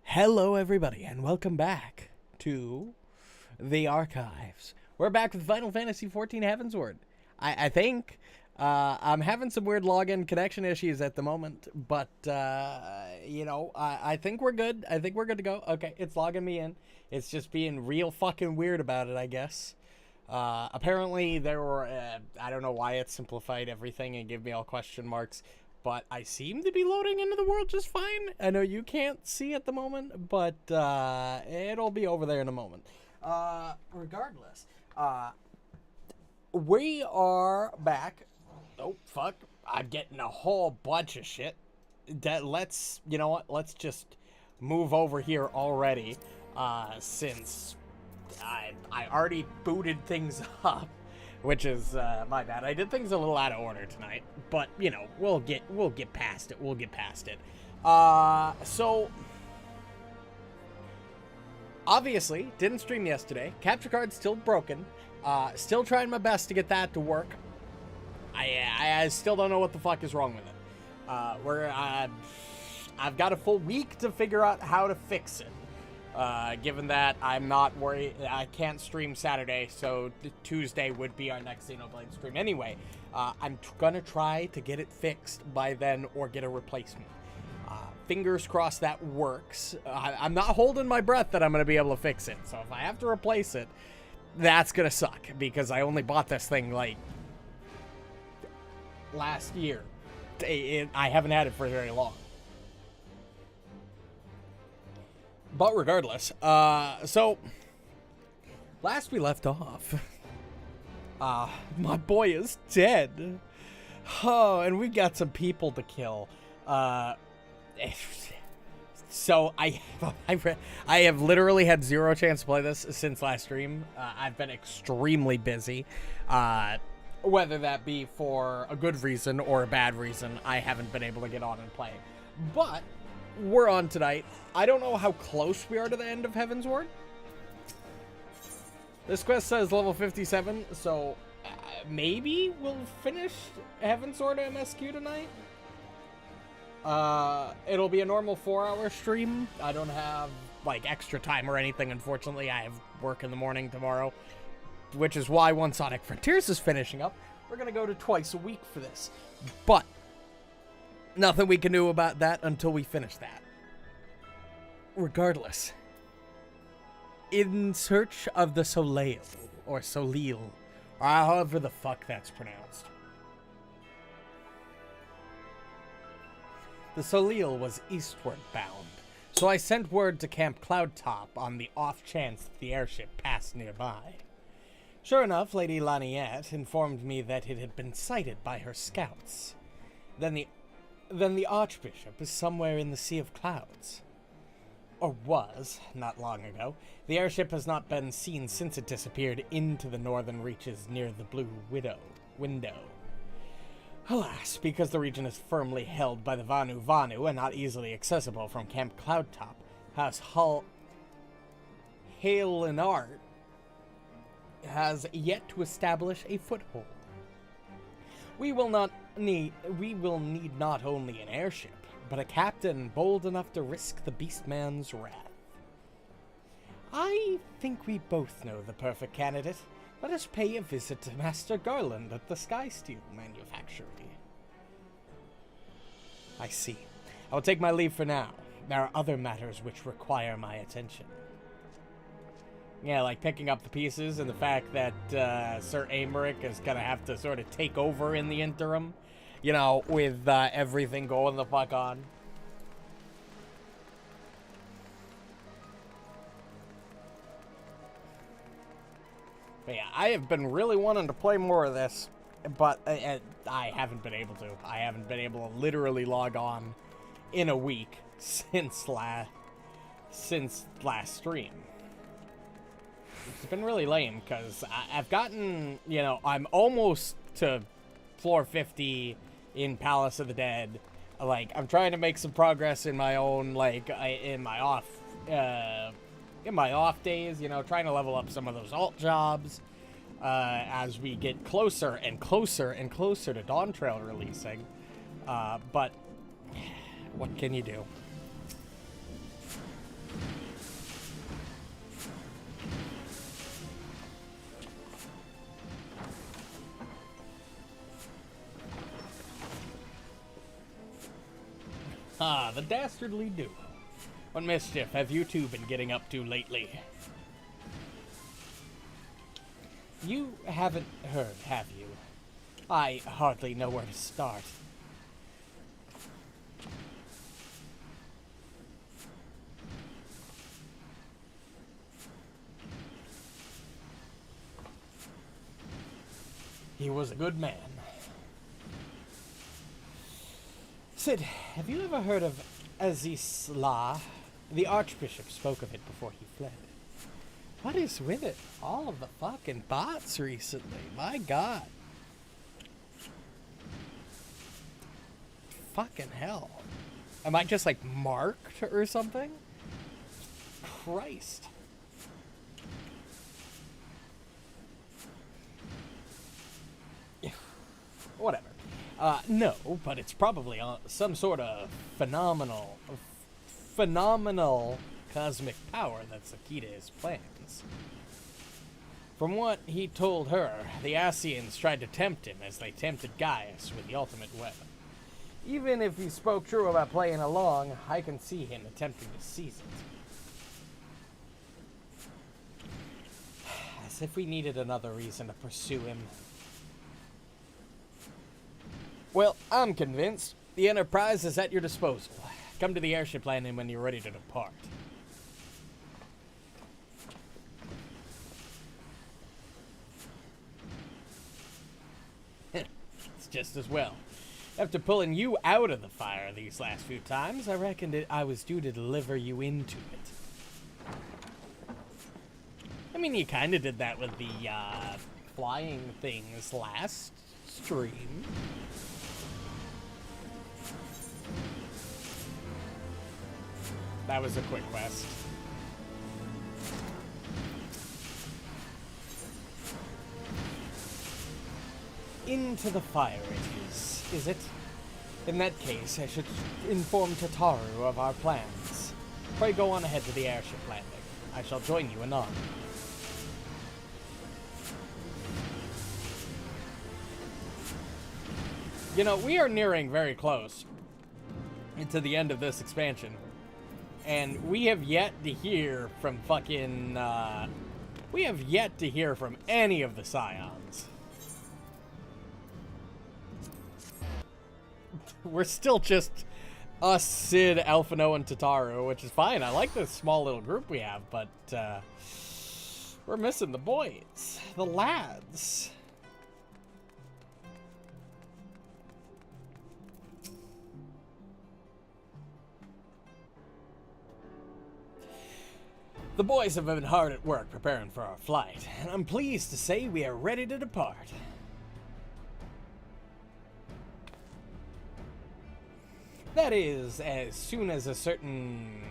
Hello, everybody, and welcome back to the archives. We're back with Final Fantasy XIV Heavensward. I think I'm having some weird login connection issues at the moment, but I think we're good. I think we're good to go. Okay, it's logging me in. It's just being real fucking weird about it, I guess. Apparently there were I don't know why it simplified everything and gave me all question marks. But I seem to be loading into the world just fine. I know you can't see at the moment, but it'll be over there in a moment. Regardless, we are back. Oh, fuck. I'm getting a whole bunch of shit. You know what? Let's just move over here already, since I already booted things up. Which is my bad. I did things a little out of order tonight, but you know, we'll get past it. We'll get past it. So obviously didn't stream yesterday. Capture card's still broken. Still trying my best to get that to work. I still don't know what the fuck is wrong with it. I've got a full week to figure out how to fix it. Given that I'm not worried, I can't stream Saturday, so Tuesday would be our next Xenoblade stream anyway. I'm gonna try to get it fixed by then or get a replacement. Fingers crossed that works. I'm not holding my breath that I'm gonna be able to fix it, so if I have to replace it, that's gonna suck, because I only bought this thing, like, last year. I haven't had it for very long. But regardless, so last we left off, my boy is dead. Oh, and we got some people to kill. So I have literally had zero chance to play this since last stream. I've been extremely busy. Whether that be for a good reason or a bad reason, I haven't been able to get on and play. But we're on tonight. I don't know how close we are to the end of Heavensward. This quest says level 57, so maybe we'll finish Heavensward MSQ tonight. It'll be a normal 4-hour stream. I don't have, like, extra time or anything, unfortunately. I have work in the morning tomorrow, which is why once Sonic Frontiers is finishing up, we're gonna go to twice a week for this. But nothing we can do about that until we finish that. Regardless, in search of the Soleil, or Solil, or however the fuck that's pronounced. The Solil was eastward bound, so I sent word to Camp Cloudtop on the off chance that the airship passed nearby. Sure enough, Lady Laniette informed me that it had been sighted by her scouts. Then the Archbishop is somewhere in the Sea of Clouds. Or was, not long ago. The airship has not been seen since it disappeared into the northern reaches near the Blue Window. Alas, because the region is firmly held by the Vanu and not easily accessible from Camp Cloudtop, Halenart has yet to establish a foothold. We will need not only an airship, but a captain bold enough to risk the Beastman's wrath. I think we both know the perfect candidate. Let us pay a visit to Master Garland at the Skysteel Manufactory. I see. I will take my leave for now. There are other matters which require my attention. Yeah, like picking up the pieces and the fact that Sir Aymeric is going to have to sort of take over in the interim. You know, with everything going the fuck on. But yeah, I have been really wanting to play more of this, but I haven't been able to. I haven't been able to literally log on in a week since last stream. It's been really lame, because I've gotten, you know, I'm almost to floor 50 in Palace of the Dead. Like, I'm trying to make some progress in my own, like, in my off days, you know, trying to level up some of those alt jobs, as we get closer and closer and closer to Dawn Trail releasing. But what can you do? Ah, the dastardly duo. What mischief have you two been getting up to lately? You haven't heard, have you? I hardly know where to start. He was a good man. Sid, have you ever heard of Azisla? The Archbishop spoke of it before he fled. What is with it? All of the fucking bots recently. My god. Fucking hell. Am I just like marked or something? Christ. Whatever. No, but it's probably some sort of phenomenal cosmic power that's the key to his plans. From what he told her, the Asians tried to tempt him as they tempted Gaius with the ultimate weapon. Even if he spoke true about playing along, I can see him attempting to seize it. As if we needed another reason to pursue him. Well, I'm convinced. The Enterprise is at your disposal. Come to the airship landing when you're ready to depart. It's just as well. After pulling you out of the fire these last few times, I reckoned I was due to deliver you into it. I mean, you kind of did that with the flying things last stream. That was a quick quest. Into the fire it is it? In that case, I should inform Tataru of our plans. Pray go on ahead to the airship landing. I shall join you anon. You know, we are nearing very close to the end of this expansion. And we have yet to hear from fucking, we have yet to hear from any of the Scions. We're still just us, Sid, Alphino, and Tataru, which is fine. I like this small little group we have, but, we're missing the boys. The lads. The boys have been hard at work preparing for our flight, and I'm pleased to say we are ready to depart. That is, as soon as a certain...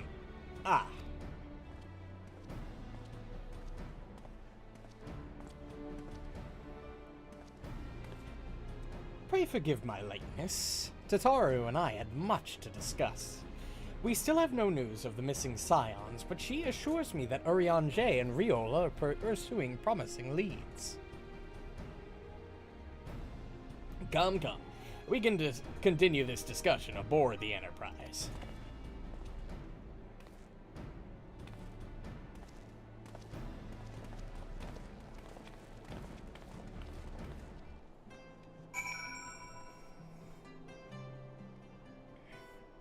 Pray forgive my lateness. Tataru and I had much to discuss. We still have no news of the missing Scions, but she assures me that Urianger and Riol are pursuing promising leads. Come. We can continue this discussion aboard the Enterprise.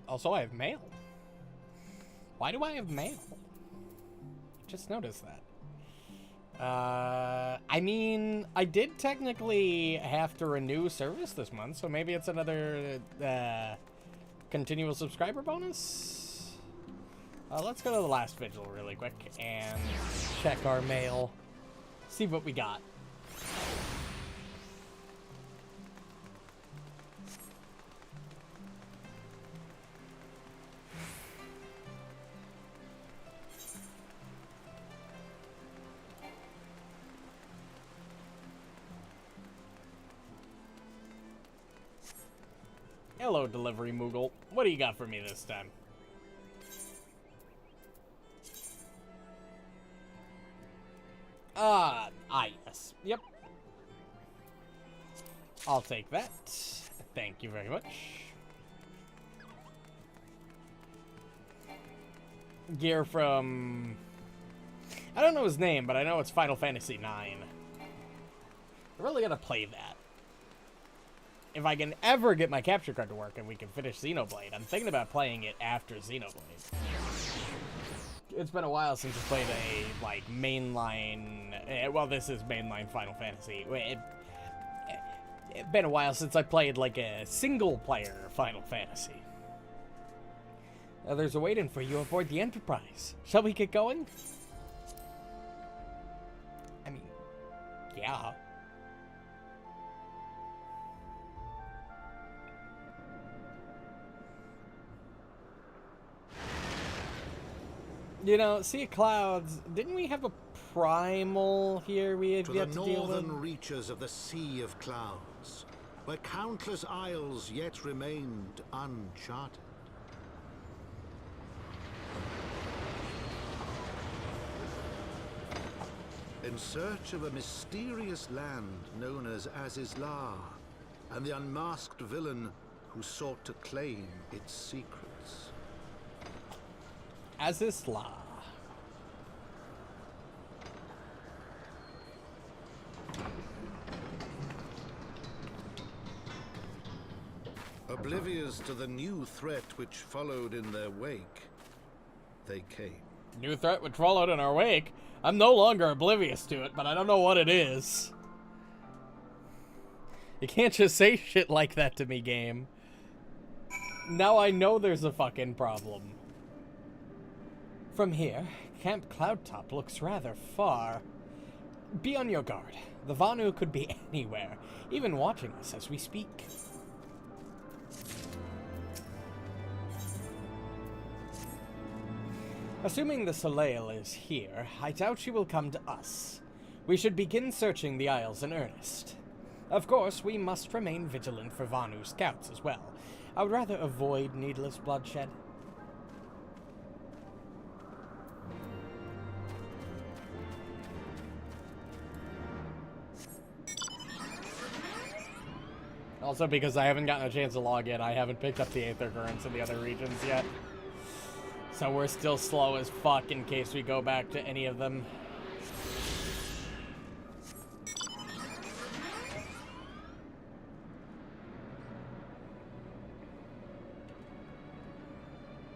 Also, I have mail. Why do I have mail? Just noticed that. I mean, I did technically have to renew service this month, so maybe it's another continual subscriber bonus? Let's go to the last vigil really quick and check our mail. See what we got. Hello, Delivery Moogle. What do you got for me this time? Yes. Yep. I'll take that. Thank you very much. gear from... I don't know his name, but I know it's Final Fantasy IX. I really gotta play that. If I can ever get my capture card to work and we can finish Xenoblade, I'm thinking about playing it after Xenoblade. It's been a while since I played a, like, mainline... well, this is mainline Final Fantasy. It's been a while since I played, like, a single-player Final Fantasy. Others are waiting for you aboard the Enterprise. Shall we get going? I mean, yeah. You know, Sea of Clouds, didn't we have a primal here we had yet to deal with? To the northern reaches of the Sea of Clouds, where countless isles yet remained uncharted. In search of a mysterious land known as Azizlar, and the unmasked villain who sought to claim its secrets. Azizlar. Oblivious to the new threat which followed in their wake, they came. New threat which followed in our wake? I'm no longer oblivious to it, but I don't know what it is. You can't just say shit like that to me, game. Now I know there's a fucking problem. From here, Camp Cloudtop looks rather far. Be on your guard. The Vanu could be anywhere, even watching us as we speak. Assuming the Soleil is here, I doubt she will come to us. We should begin searching the Isles in earnest. Of course, we must remain vigilant for Vanu scouts as well. I would rather avoid needless bloodshed. Also, because I haven't gotten a chance to log in, I haven't picked up the Aether Currents in the other regions yet. So we're still slow as fuck in case we go back to any of them.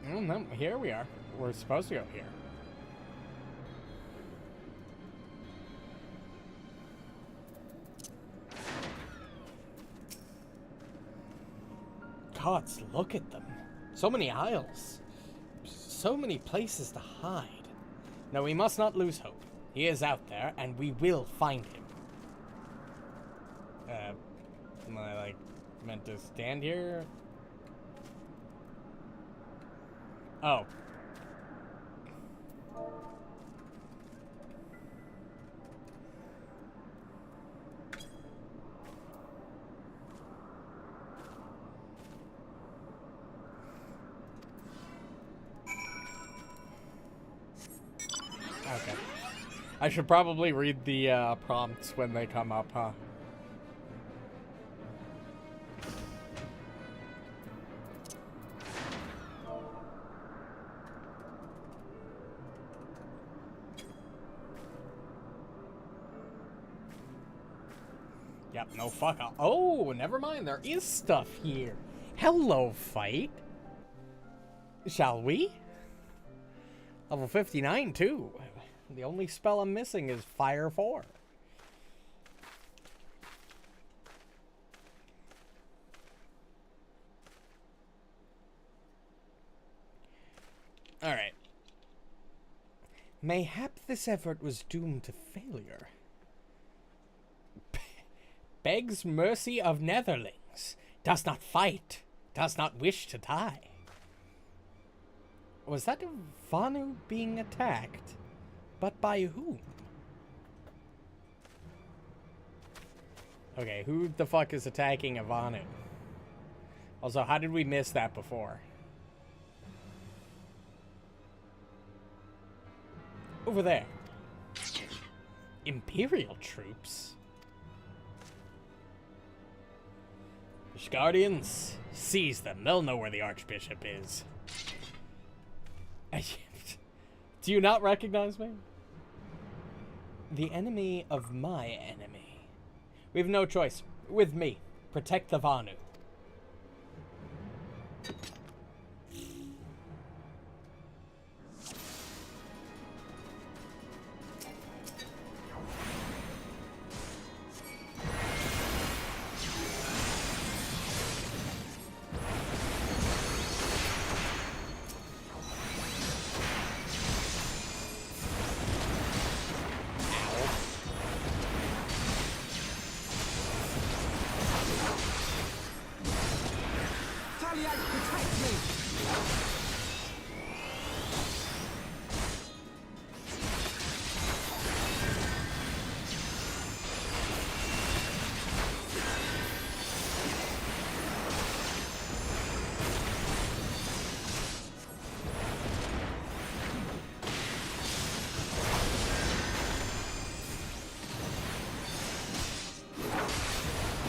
No, here we are. We're supposed to go here. Gods, look at them. So many aisles. So many places to hide. No, we must not lose hope. He is out there, and we will find him. Am I, like, meant to stand here? Oh. Okay. I should probably read the prompts when they come up, huh? Yep, no fuck off. Oh, never mind. There is stuff here. Hello, fight. Shall we? Level 59, too. The only spell I'm missing is Fire 4. Alright. Mayhap this effort was doomed to failure. Begs mercy of netherlings. Does not fight. Does not wish to die. Was that a Vanu being attacked? But by whom? Okay, who the fuck is attacking a Vanu? Also, how did we miss that before? Over there. Imperial troops? Guardians, seize them. They'll know where the Archbishop is. Do you not recognize me? The enemy of my enemy. We have no choice. With me. Protect the Vanu.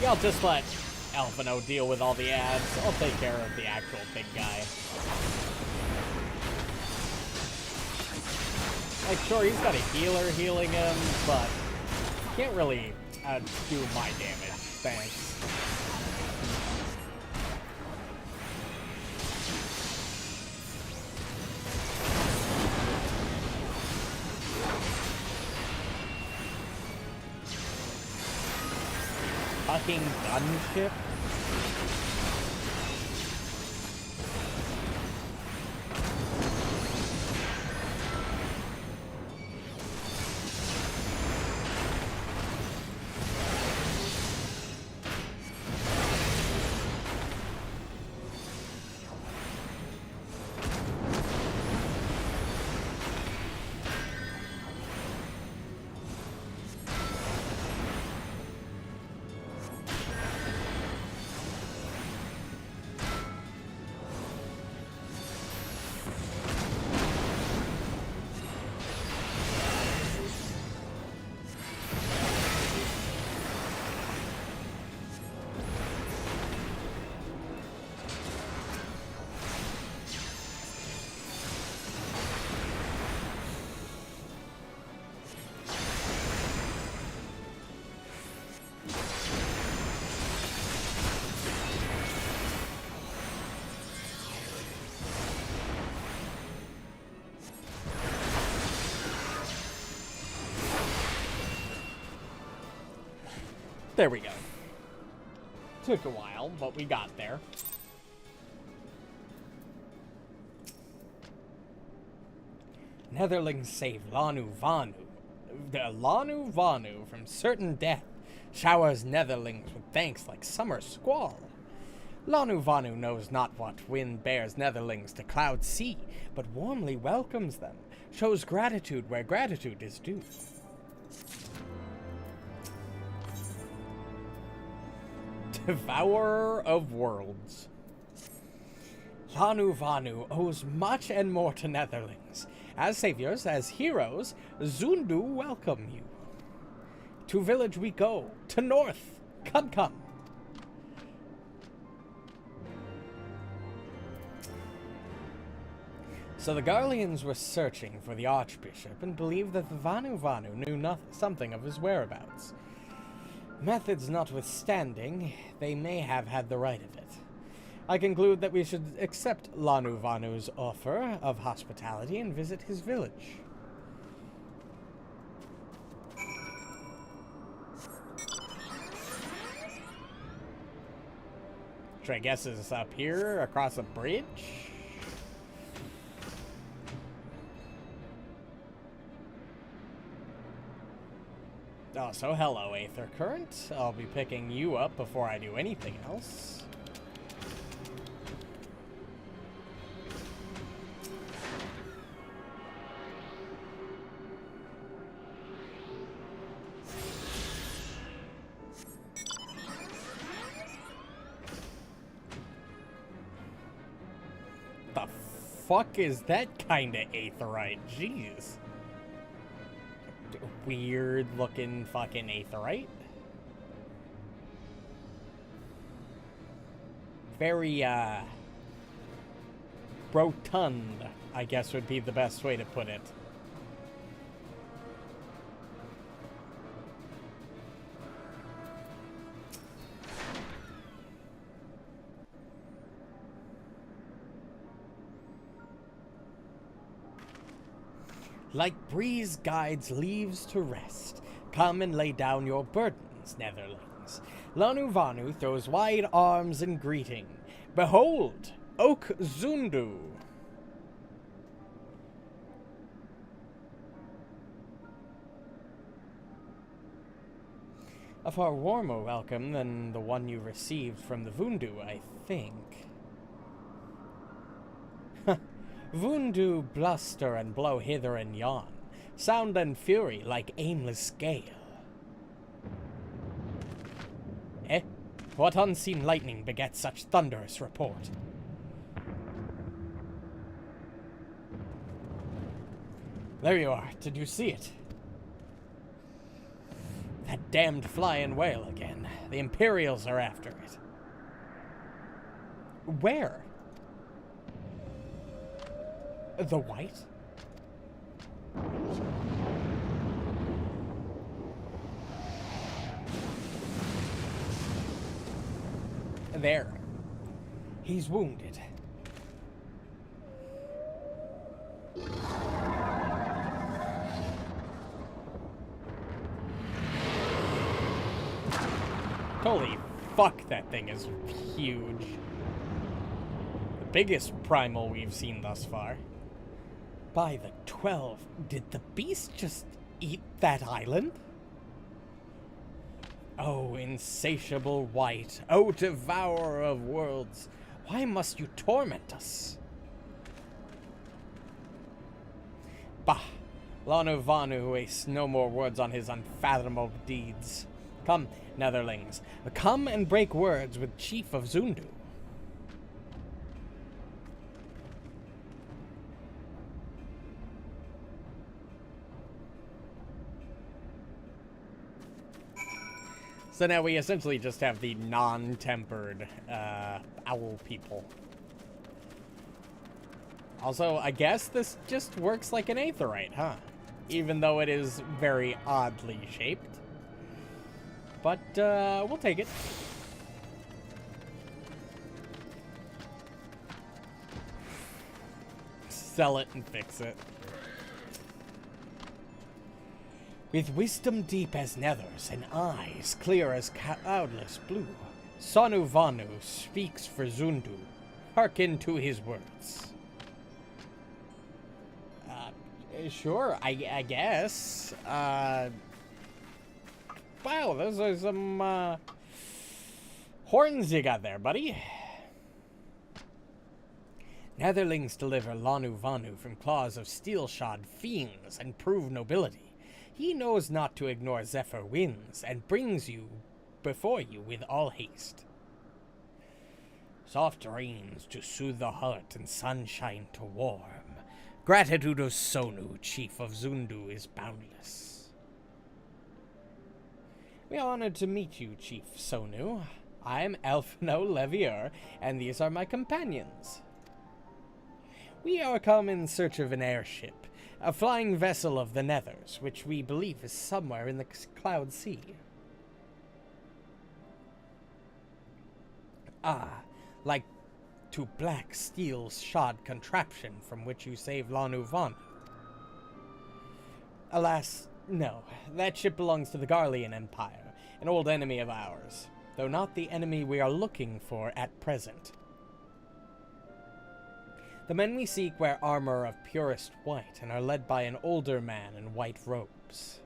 I'll just let Alphino deal with all the ads. I'll take care of the actual big guy. Like, sure, he's got a healer healing him, but can't really do my damage. Thanks. Fucking gunship? There we go. Took a while, but we got there. Netherlings save Lanu Vanu from certain death. Showers Netherlings with thanks like summer squall. Lanu Vanu knows not what wind bears Netherlings to cloud sea, but warmly welcomes them, shows gratitude where gratitude is due. Devourer of Worlds. Lanu Vanu owes much and more to Netherlings. As saviors, as heroes, Zundu welcome you. To village we go, to north, come. So the Garleans were searching for the Archbishop and believed that the Vanu knew something of his whereabouts. Methods notwithstanding, they may have had the right of it. I conclude that we should accept Lanu Vanu's offer of hospitality and visit his village. Which I guess is up here, across a bridge? Oh, so hello, Aether Current. I'll be picking you up before I do anything else. The fuck is that kind of aetherite? Jeez. Weird looking fucking aetherite. Very, rotund, I guess would be the best way to put it. Like breeze guides leaves to rest, come and lay down your burdens, netherlings. Lanu Vanu throws wide arms in greeting. Behold, Oak Zundu. A far warmer welcome than the one you received from the Vundu, I think. Vundu bluster and blow hither and yon, sound and fury like aimless gale. Eh? What unseen lightning begets such thunderous report? There you are. Did you see it? That damned flying whale again. The Imperials are after it. Where? The White? There. He's wounded. Holy fuck, that thing is huge. The biggest primal we've seen thus far. By the 12, did the beast just eat that island? Oh, insatiable White, oh, devourer of worlds, why must you torment us? Bah, Lanu Vanu wastes no more words on his unfathomable deeds. Come, netherlings, come and break words with Chief of Zundu. So now we essentially just have the non-tempered owl people. Also, I guess this just works like an aetheryte, huh? Even though it is very oddly shaped. But, we'll take it. Sell it and fix it. With wisdom deep as nethers and eyes clear as cloudless blue, Sanu Vanu speaks for Zundu. Hearken to his words. Sure, I guess. Wow, those are some, horns you got there, buddy. Netherlings deliver Lanu Vanu from claws of steel-shod fiends and prove nobility. He knows not to ignore Zephyr winds, and brings you before you with all haste. Soft rains to soothe the heart, and sunshine to warm. Gratitude of Sonu, Chief of Zundu, is boundless. We are honored to meet you, Chief Sonu. I am Elfino Levier, and these are my companions. We are come in search of an airship. A flying vessel of the Nethers, which we believe is somewhere in the Cloud Sea. Ah, like to black steel-shod contraption from which you saved Lanu Vanu. Alas, no. That ship belongs to the Garlean Empire, an old enemy of ours, though not the enemy we are looking for at present. The men we seek wear armor of purest white and are led by an older man in white robes.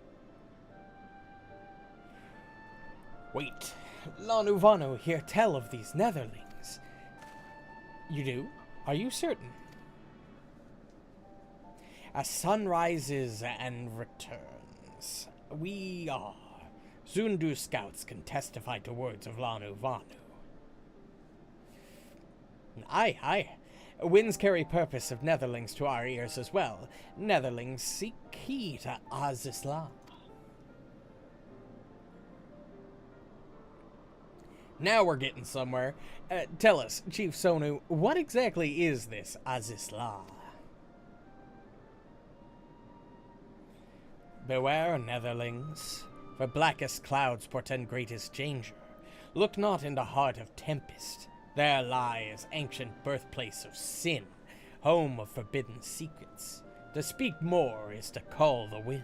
Wait, Lanu Vanu hear tell of these netherlings. You do? Are you certain? As sun rises and returns, we are. Zundu scouts can testify to words of Lanu Vanu. Aye, aye. Winds carry purpose of netherlings to our ears as well. Netherlings seek key to Azisla. Now we're getting somewhere. Tell us, Chief Sonu, what exactly is this Azisla? Beware, netherlings, for blackest clouds portend greatest danger. Look not in the heart of tempest. There lies ancient birthplace of sin, home of forbidden secrets. To speak more is to call the wind.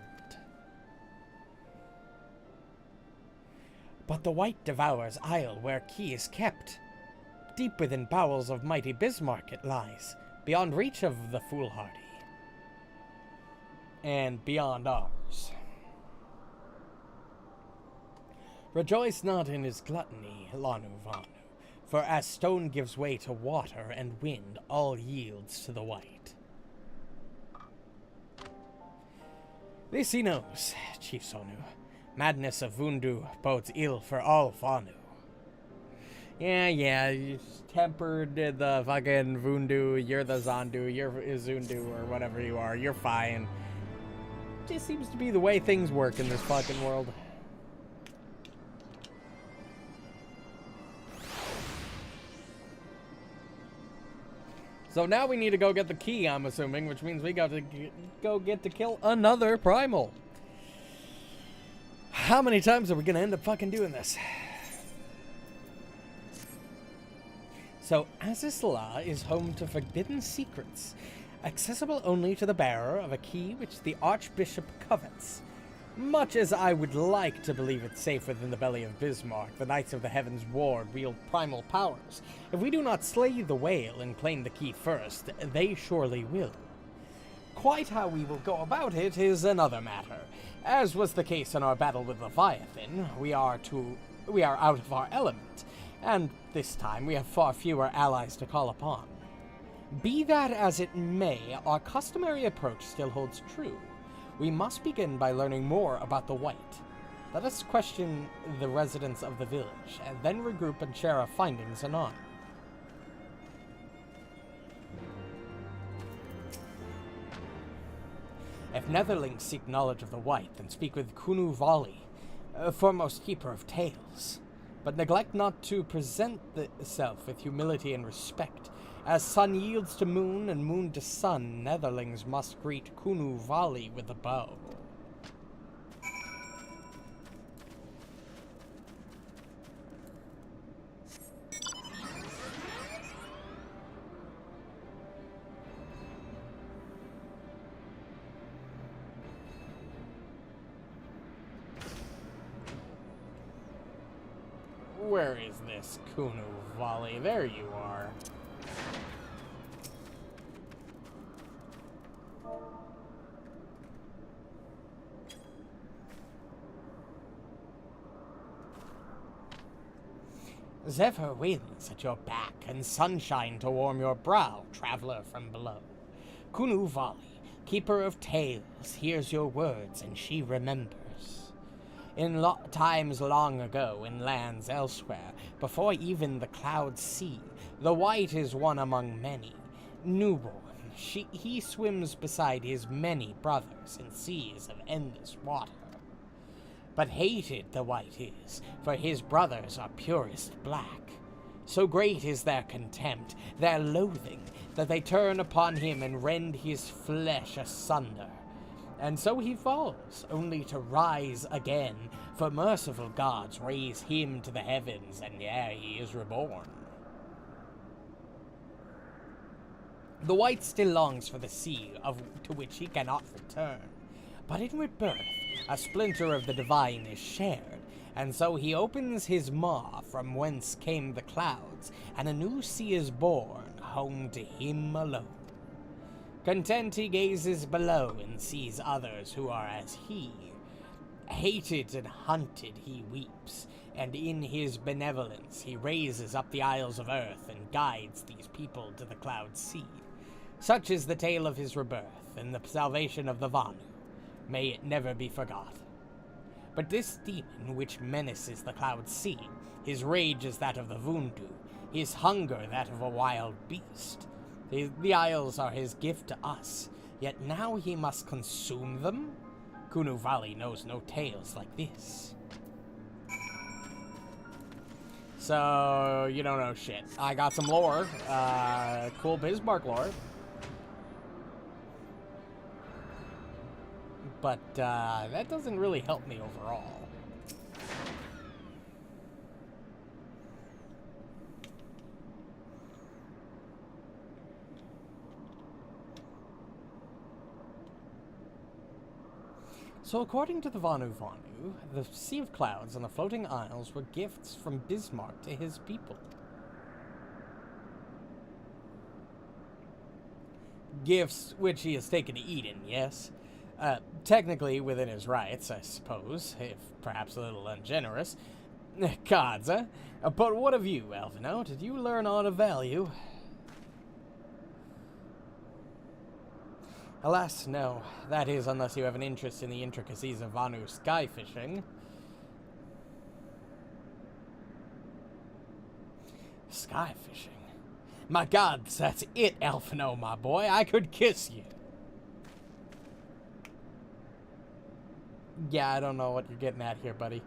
But the white devours isle where key is kept. Deep within bowels of mighty Bismarck it lies, beyond reach of the foolhardy. And beyond ours. Rejoice not in his gluttony, Lanu Vanu, for as stone gives way to water and wind, all yields to the white. This he knows, Chief Sonu. Madness of Vundu bodes ill for all Vanu. Yeah, you tempered the fucking Vundu, you're the Zandu, you're Izundu, or whatever you are, you're fine. Just seems to be the way things work in this fucking world. So now we need to go get the key, I'm assuming, which means we got to go get to kill another primal. How many times are we going to end up fucking doing this? So, Azizla is home to forbidden secrets, accessible only to the bearer of a key which the Archbishop covets. Much as I would like to believe it's safe within the belly of Bismarck, the Knights of the Heavensward wield primal powers. If we do not slay the whale and claim the key first, they surely will. Quite how we will go about it is another matter. As was the case in our battle with Leviathan, we are out of our element, and this time we have far fewer allies to call upon. Be that as it may, our customary approach still holds true. We must begin by learning more about the White. Let us question the residents of the village, and then regroup and share our findings anon. If Netherlings seek knowledge of the White, then speak with Kunu Vali, foremost keeper of tales. But neglect not to present itself with humility and respect. As sun yields to moon and moon to sun, Netherlings must greet Kunu Vali with a bow. Where is this Kunu Vali? There you are. Zephyr winds at your back, and sunshine to warm your brow, traveler from below. Kunu Vali, keeper of tales, hears your words, and she remembers. In times long ago, in lands elsewhere, before even the clouds see, the White is one among many. Newborn, he swims beside his many brothers in seas of endless water. But hated the White is, for his brothers are purest black. So great is their contempt, their loathing, that they turn upon him and rend his flesh asunder. And so he falls, only to rise again, for merciful gods raise him to the heavens, and there he is reborn. The White still longs for the sea, to which he cannot return. But in rebirth, a splinter of the divine is shared, and so he opens his maw from whence came the clouds, and a new sea is born, home to him alone. Content he gazes below and sees others who are as he. Hated and hunted he weeps, and in his benevolence he raises up the isles of earth and guides these people to the cloud sea. Such is the tale of his rebirth and the salvation of the Vanu. May it never be forgot. But this demon which menaces the cloud sea, his rage is that of the Vundu, his hunger that of a wild beast. The isles are his gift to us, yet now he must consume them? Kunu Vali knows no tales like this. So, you don't know shit. I got some lore. Cool Bismarck lore. But, that doesn't really help me overall. So according to the Vanu, the Sea of Clouds and the Floating Isles were gifts from Bismarck to his people. Gifts which he has taken to Eden, yes. Technically within his rights, I suppose, if perhaps a little ungenerous. Gods, eh? But what of you, Alphino? Did you learn aught of value? Alas, no. That is, unless you have an interest in the intricacies of Vanu sky fishing. Sky fishing? My gods, that's it, Alphino, my boy. I could kiss you. Yeah, I don't know what you're getting at here, buddy.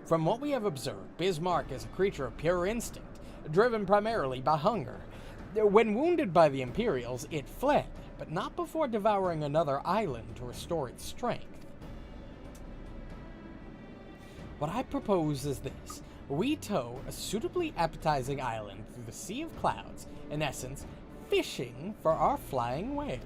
From what we have observed, Bismarck is a creature of pure instinct, driven primarily by hunger. When wounded by the Imperials, it fled, but not before devouring another island to restore its strength. What I propose is this. We tow a suitably appetizing island through the Sea of Clouds, in essence, fishing for our flying whale.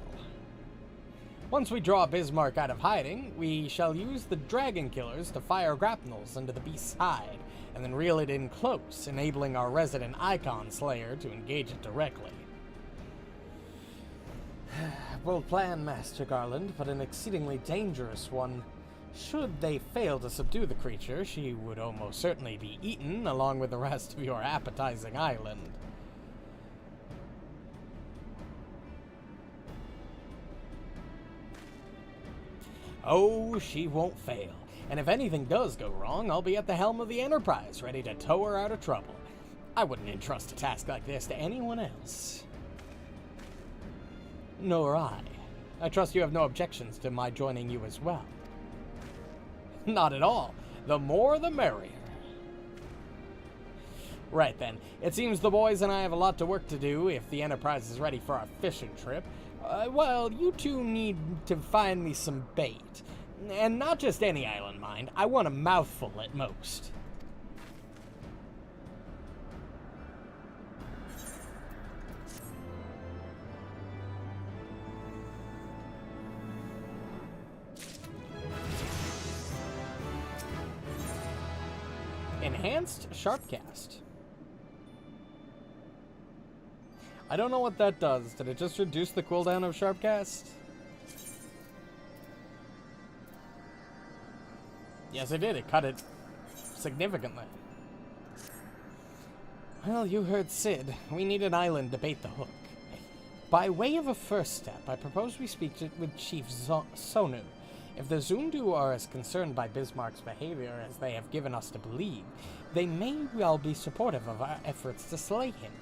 Once we draw Bismarck out of hiding, we shall use the dragon killers to fire grapnels into the beast's hide, and then reel it in close, enabling our resident Icon Slayer to engage it directly. Bold plan, Master Garland, but an exceedingly dangerous one. Should they fail to subdue the creature, she would almost certainly be eaten along with the rest of your appetizing island. Oh, she won't fail. And if anything does go wrong, I'll be at the helm of the Enterprise, ready to tow her out of trouble. I wouldn't entrust a task like this to anyone else. Nor I. I trust you have no objections to my joining you as well. Not at all. The more the merrier. Right then. It seems the boys and I have a lot of work to do if the Enterprise is ready for our fishing trip. Well, you two need to find me some bait. And not just any island, mind. I want a mouthful at most. Enhanced Sharpcast. I don't know what that does. Did it just reduce the cooldown of Sharpcast? Yes, it did. It cut it significantly. Well, you heard Sid. We need an island to bait the hook. By way of a first step, I propose we speak with Chief Sonu. If the Zundu are as concerned by Bismarck's behavior as they have given us to believe, they may well be supportive of our efforts to slay him.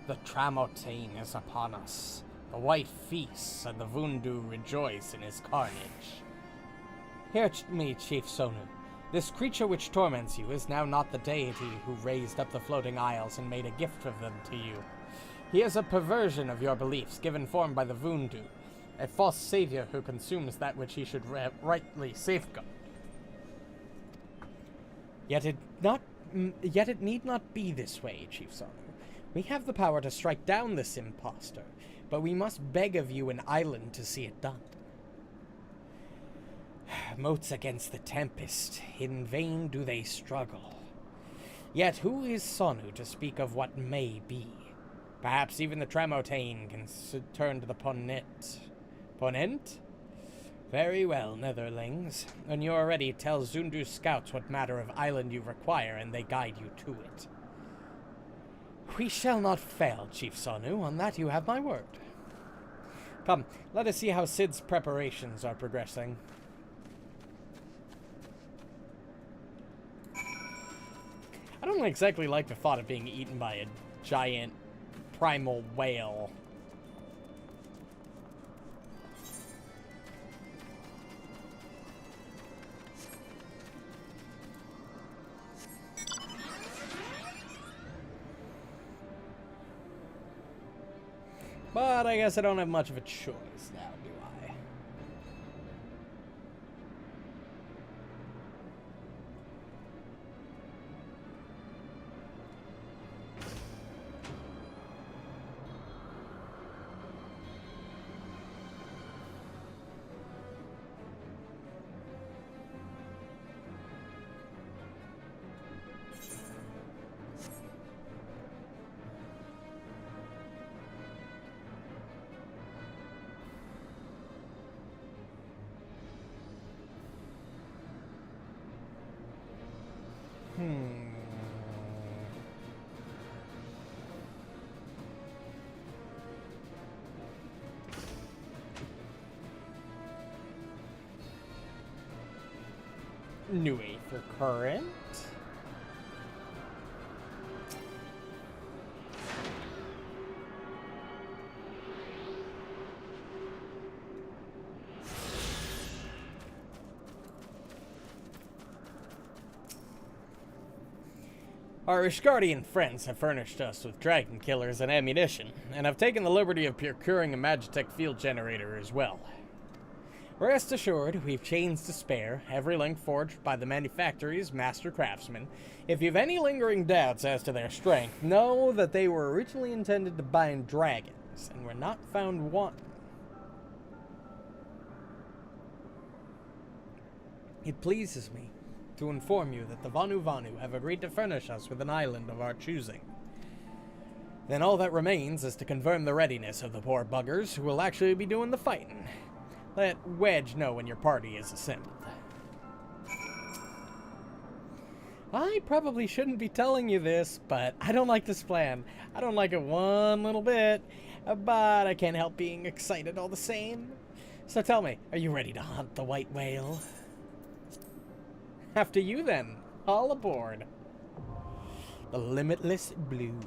The Tramontane is upon us. The white feasts, and the Vundu rejoice in his carnage. Hear me, Chief Sonu. This creature which torments you is now not the deity who raised up the floating isles and made a gift of them to you. He is a perversion of your beliefs, given form by the Vundu, a false savior who consumes that which he should rightly safeguard. Yet it need not be this way, Chief Sonu. We have the power to strike down this impostor, but we must beg of you an island to see it done. Moats against the tempest, in vain do they struggle. Yet who is Sonu to speak of what may be? Perhaps even the Tramontane can turn to the Ponent. Ponent? Very well, Netherlings. When you are ready, tell Zundu scouts what matter of island you require, and they guide you to it. We shall not fail, Chief Sonu. On that you have my word. Come, let us see how Sid's preparations are progressing. I don't exactly like the thought of being eaten by a giant primal whale. But I guess I don't have much of a choice now, do I? New Aether Current. Our Ishgardian friends have furnished us with dragon killers and ammunition, and have taken the liberty of procuring a Magitech field generator as well. Rest assured, we've chains to spare, every link forged by the manufacturer's master craftsmen. If you've any lingering doubts as to their strength, know that they were originally intended to bind dragons, and were not found wanting. It pleases me to inform you that the Vanu have agreed to furnish us with an island of our choosing. Then all that remains is to confirm the readiness of the poor buggers who will actually be doing the fighting. Let Wedge know when your party is assembled. I probably shouldn't be telling you this, but I don't like this plan. I don't like it one little bit, but I can't help being excited all the same. So tell me, are you ready to hunt the white whale? After you then, all aboard. The Limitless Blue.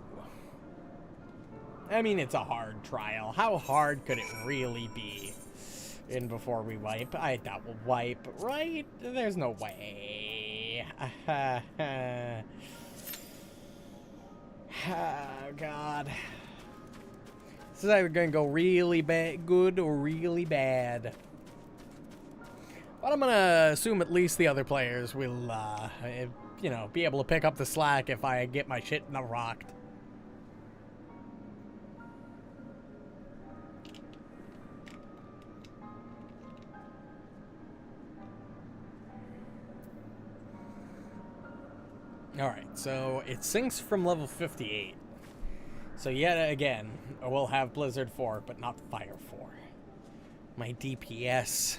I mean, it's a hard trial. How hard could it really be? In before we wipe. I doubt we'll wipe, right? There's no way. Oh, God. This is either going to go really good or really bad. But I'm going to assume at least the other players will, you know, be able to pick up the slack if I get my shit rocked. Alright, so it sinks from level 58. So yet again, we'll have Blizzard 4, but not Fire 4. My DPS.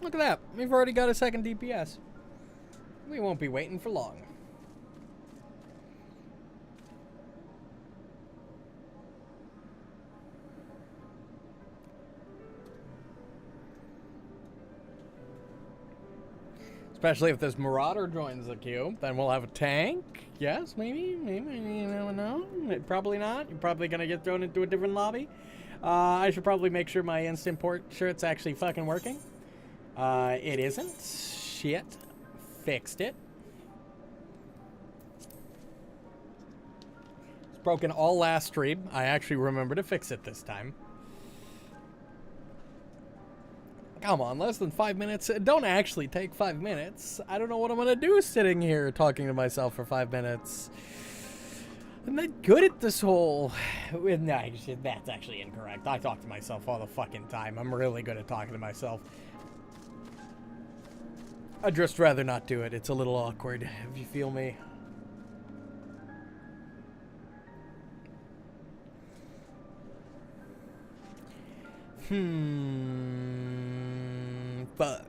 Look at that. We've already got a second DPS. We won't be waiting for long. Especially if this Marauder joins the queue, then we'll have a tank. Yes, maybe, you never know. Probably not. You're probably gonna get thrown into a different lobby. I should probably make sure my instant port shirt's actually fucking working. It isn't. Shit. Fixed it. It's broken all last stream. I actually remember to fix it this time. Come on, less than 5 minutes. It don't actually take 5 minutes. I don't know what I'm gonna do sitting here talking to myself for 5 minutes. I'm not good at this whole... No, that's actually incorrect. I talk to myself all the fucking time. I'm really good at talking to myself. I'd just rather not do it. It's a little awkward, if you feel me. Fuck.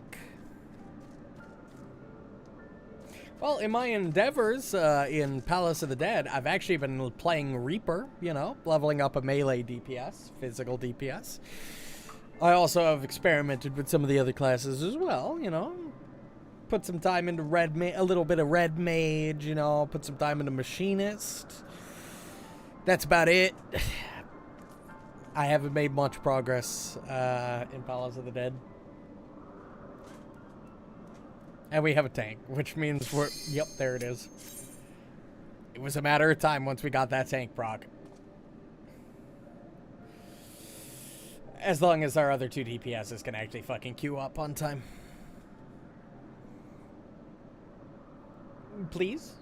Well, in my endeavors in Palace of the Dead, I've actually been playing Reaper, you know, leveling up a melee DPS, physical DPS. I also have experimented with some of the other classes as well, you know. Put some time into a little bit of Red Mage, you know, put some time into Machinist. That's about it. I haven't made much progress in Palace of the Dead. And we have a tank, which means we're... Yep, there it is. It was a matter of time once we got that tank proc. As long as our other 2 DPSs can actually fucking queue up on time. Please?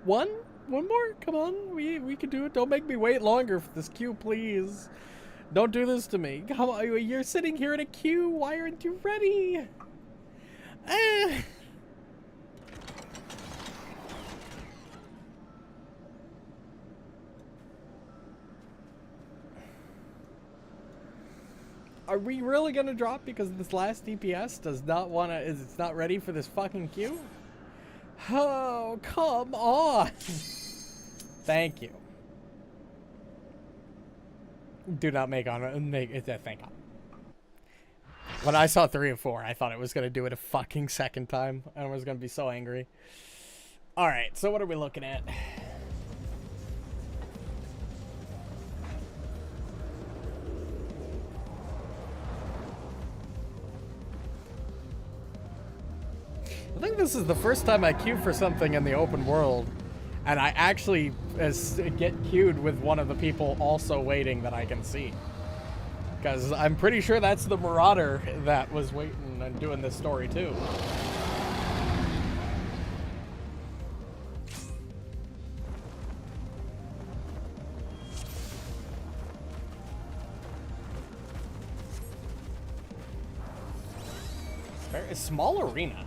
One more? Come on, we can do it. Don't make me wait longer for this queue, please. Don't do this to me. Come on, you're sitting here in a queue. Why aren't you ready? Are we really gonna drop because this last DPS does not wanna, it's not ready for this fucking queue? Oh, come on. Thank you. Do not make it thank God. When I saw 3 and 4, I thought it was gonna do it a fucking second time. And I was gonna be so angry. Alright, so what are we looking at? I think this is the first time I queue for something in the open world, and I actually get queued with one of the people also waiting that I can see. Because I'm pretty sure that's the Marauder that was waiting and doing this story too. Very small arena.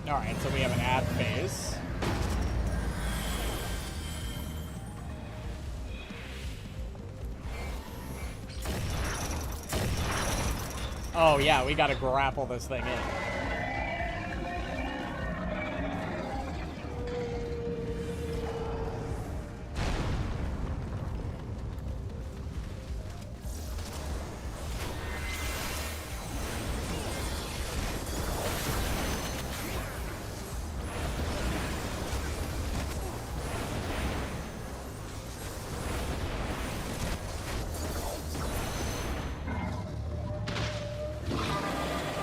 Alright, so we have an ad phase. Oh yeah, we gotta grapple this thing in.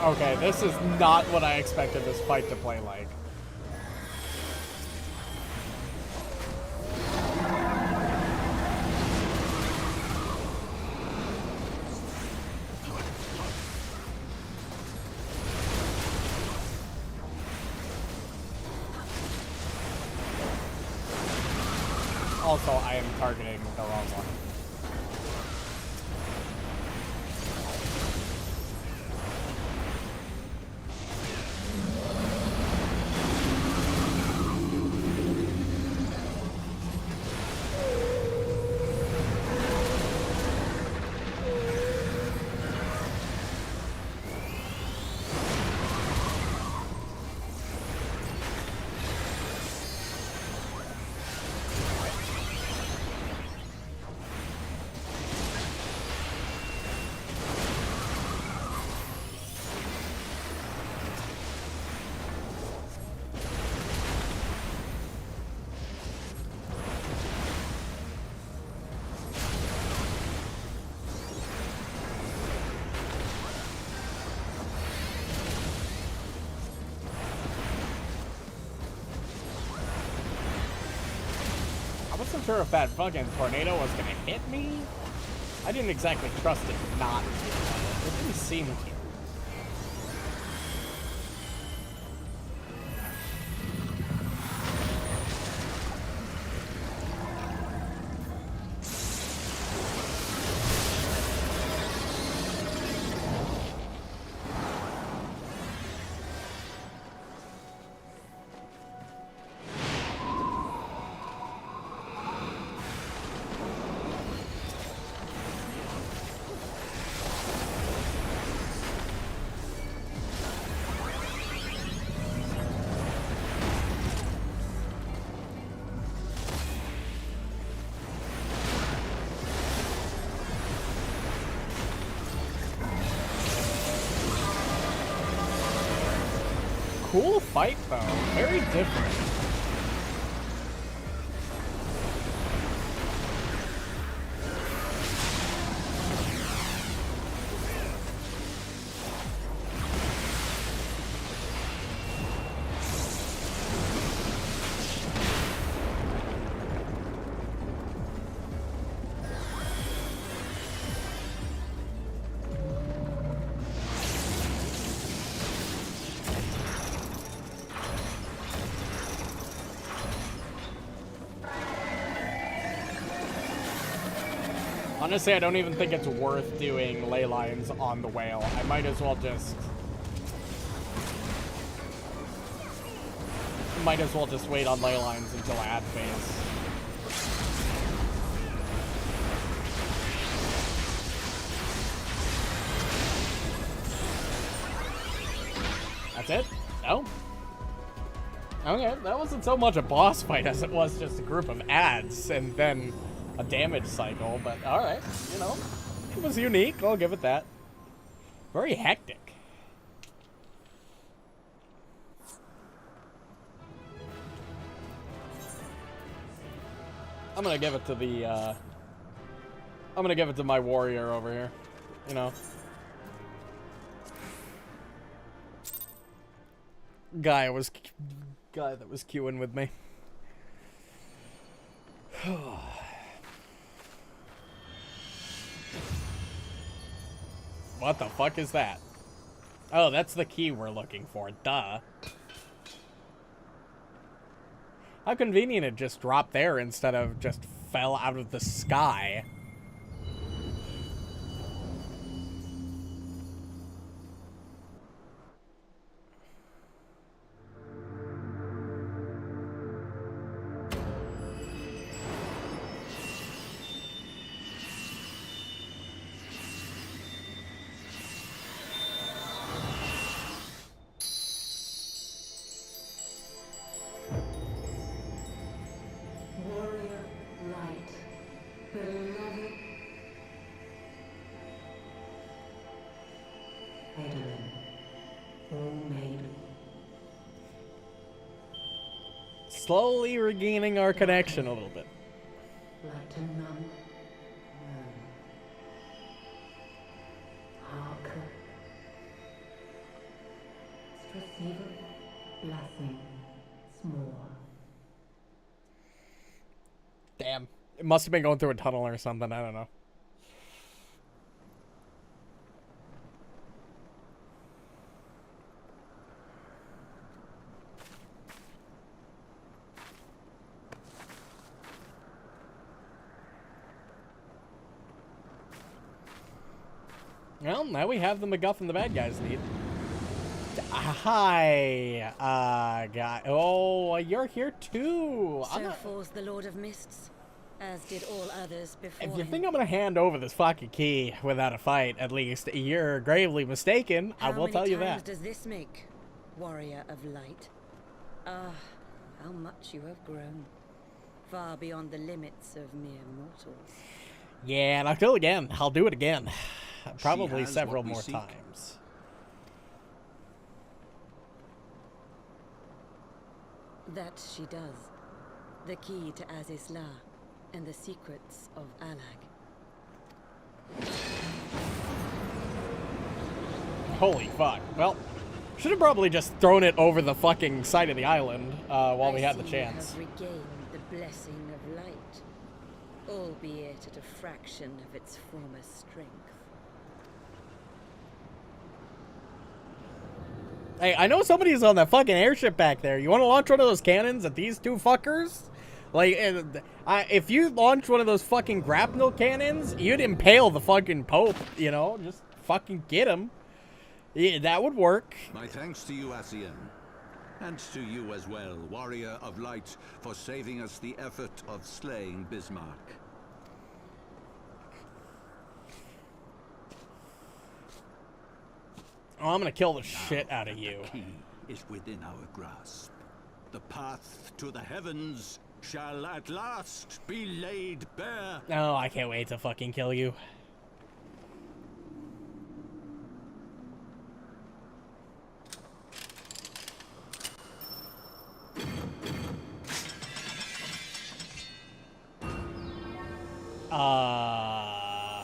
Okay, this is not what I expected this fight to play like. Also, I am targeting the wrong one. I wasn't sure if that fucking tornado was gonna hit me. I didn't exactly trust it not to. It didn't seem to. cool fight, though. Very different. Honestly, I don't even think it's worth doing ley lines on the whale. I might as well just wait on ley lines until ad phase. That's it? No? Okay, that wasn't so much a boss fight as it was just a group of ads and then a damage cycle, but alright, you know, it was unique, I'll give it that. Very hectic. I'm gonna give it to the, I'm gonna give it to my warrior over here, you know. Guy that was queuing with me. What the fuck is that? Oh, that's the key we're looking for. Duh. How convenient it just dropped there instead of just fell out of the sky. Slowly regaining our connection a little bit. Like to none. Harker. Receiver. Blessing. Small. Damn. It must have been going through a tunnel or something. I don't know. Well, now we have the MacGuffin the bad guys need. Hi, guy. Oh, you're here too. So falls the Lord of Mists, as did all others before If you him. think I'm gonna hand over this fucking key without a fight, at least, you're gravely mistaken. I will tell you that. How many times does this make, warrior of light? Ah, how much you have grown. Far beyond the limits of mere mortals. Yeah, and I'll do it again. I'll do it again. Probably several more seek. times. That she does. The key to Azizla and the secrets of Alag. Holy fuck. Well, should have probably just thrown it over the fucking side of the island while we had the chance. I have regained the blessing of light, albeit at a fraction of its former strength. Hey, I know somebody's on that fucking airship back there. You want to launch one of those cannons at these two fuckers? Like, if you launch one of those fucking grapnel cannons, you'd impale the fucking Pope, you know? Just fucking get him. Yeah, that would work. My thanks to you, Asian. And to you as well, warrior of light, for saving us the effort of slaying Bismarck. Oh, I'm gonna kill the shit out of you. The key is within our grasp. The path to the heavens shall at last be laid bare. Oh, I can't wait to fucking kill you. Huh.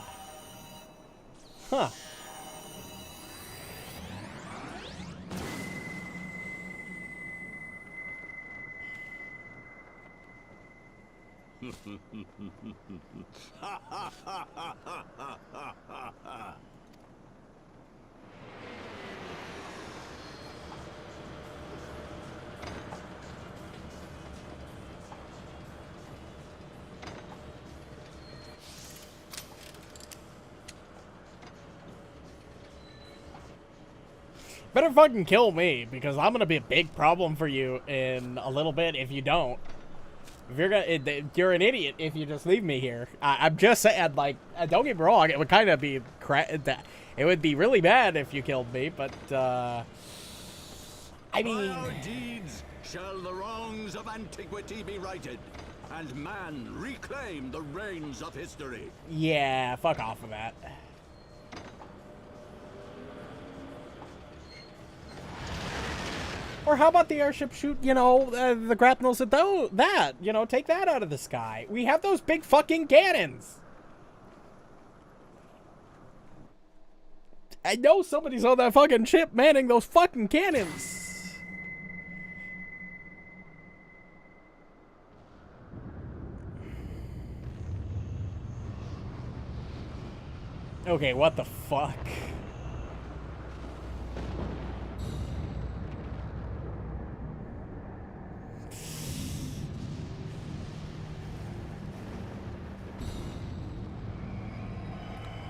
Better fucking kill me, because I'm gonna be a big problem for you in a little bit if you don't. If you're an idiot if you just leave me here. I'm just saying, like, don't get me wrong, it would kind of be it would be really bad if you killed me, but I mean, by our deeds shall the wrongs of antiquity be righted, and man reclaim the reins of history. yeah, fuck off of that. Or how about the airship shoot, you know, the grapnels at that? You know, take that out of the sky. We have those big fucking cannons. I know somebody's on that fucking ship manning those fucking cannons. Okay, what the fuck?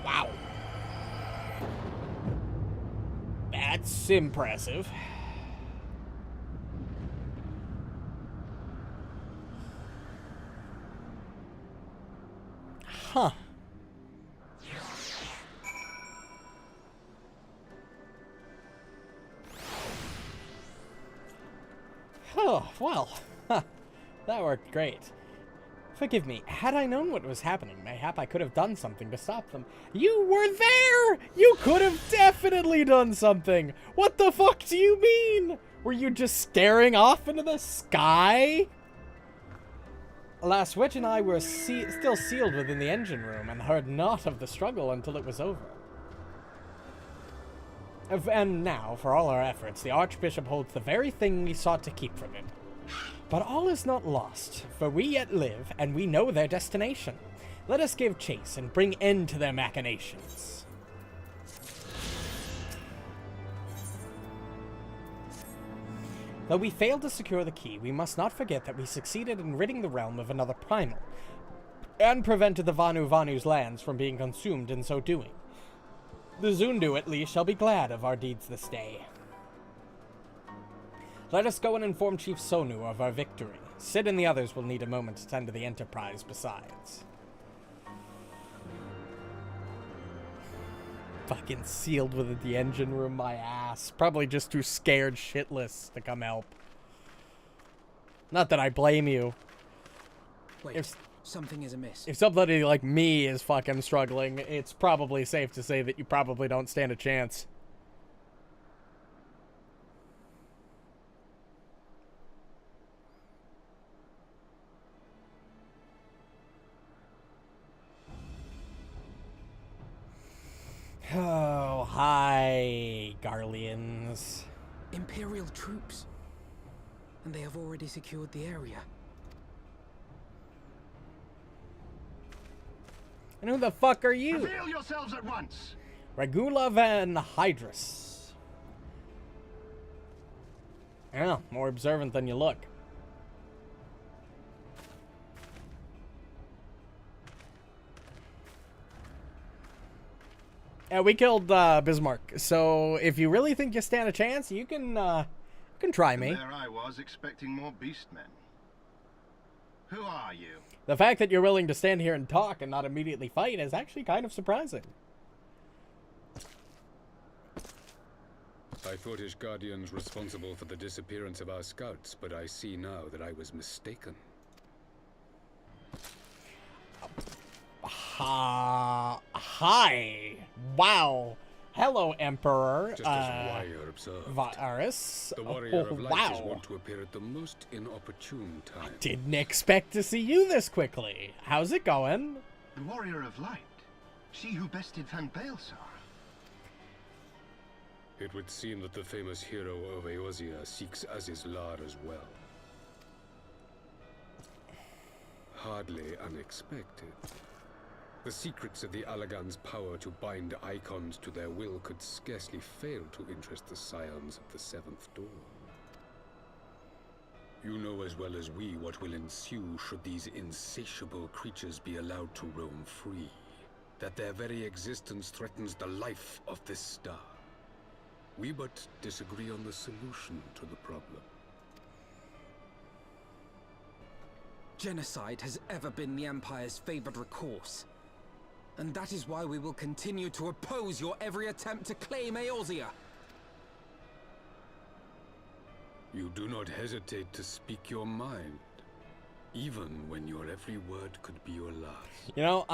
Wow. That's impressive. Huh. Oh, well. Huh. That worked great. Forgive me, had I known what was happening, mayhap I could have done something to stop them. You were there! You could have definitely done something! What the fuck do you mean? Were you just staring off into the sky? Alas, Wedge and I were still sealed within the engine room and heard naught of the struggle until it was over. And now, for all our efforts, the Archbishop holds the very thing we sought to keep from him. But all is not lost, for we yet live, and we know their destination. Let us give chase and bring end to their machinations. Though we failed to secure the key, we must not forget that we succeeded in ridding the realm of another primal, and prevented the Vanu's lands from being consumed in so doing. The Zundu, at least, shall be glad of our deeds this day. Let us go and inform Chief Sonu of our victory. Sid and the others will need a moment to tend to the Enterprise besides. Fucking sealed within the engine room, my ass. Probably just too scared shitless to come help. Not that I blame you. Wait, something is amiss. If somebody like me is fucking struggling, it's probably safe to say that you probably don't stand a chance. Oh, hi, Garleans. Imperial troops. And they have already secured the area. And who the fuck are you? Reveal yourselves at once. Regula Van Hydrus. Yeah, more observant than you look. Yeah, we killed Bismarck. So if you really think you stand a chance, you can try me. And there I was expecting more beastmen. Who are you? The fact that you're willing to stand here and talk and not immediately fight is actually kind of surprising. I thought Ishgardians responsible for the disappearance of our scouts, but I see now that I was mistaken. Hi. Wow. Hello, Emperor. Just as Warrior observed. Varys. The Warrior of Light is wow. wont to appear at the most inopportune time. Didn't expect to see you this quickly. How's it going? The Warrior of Light. She who bested Van Baelsar. It would seem that the famous hero of Eorzea seeks Azizlar as well. Hardly unexpected. The secrets of the Allagan's power to bind icons to their will could scarcely fail to interest the scions of the Seventh Door. You know as well as we what will ensue should these insatiable creatures be allowed to roam free. That their very existence threatens the life of this star. We but disagree on the solution to the problem. Genocide has ever been the Empire's favored recourse. And that is why we will continue to oppose your every attempt to claim Eorzea. You do not hesitate to speak your mind, even when your every word could be your last. You know,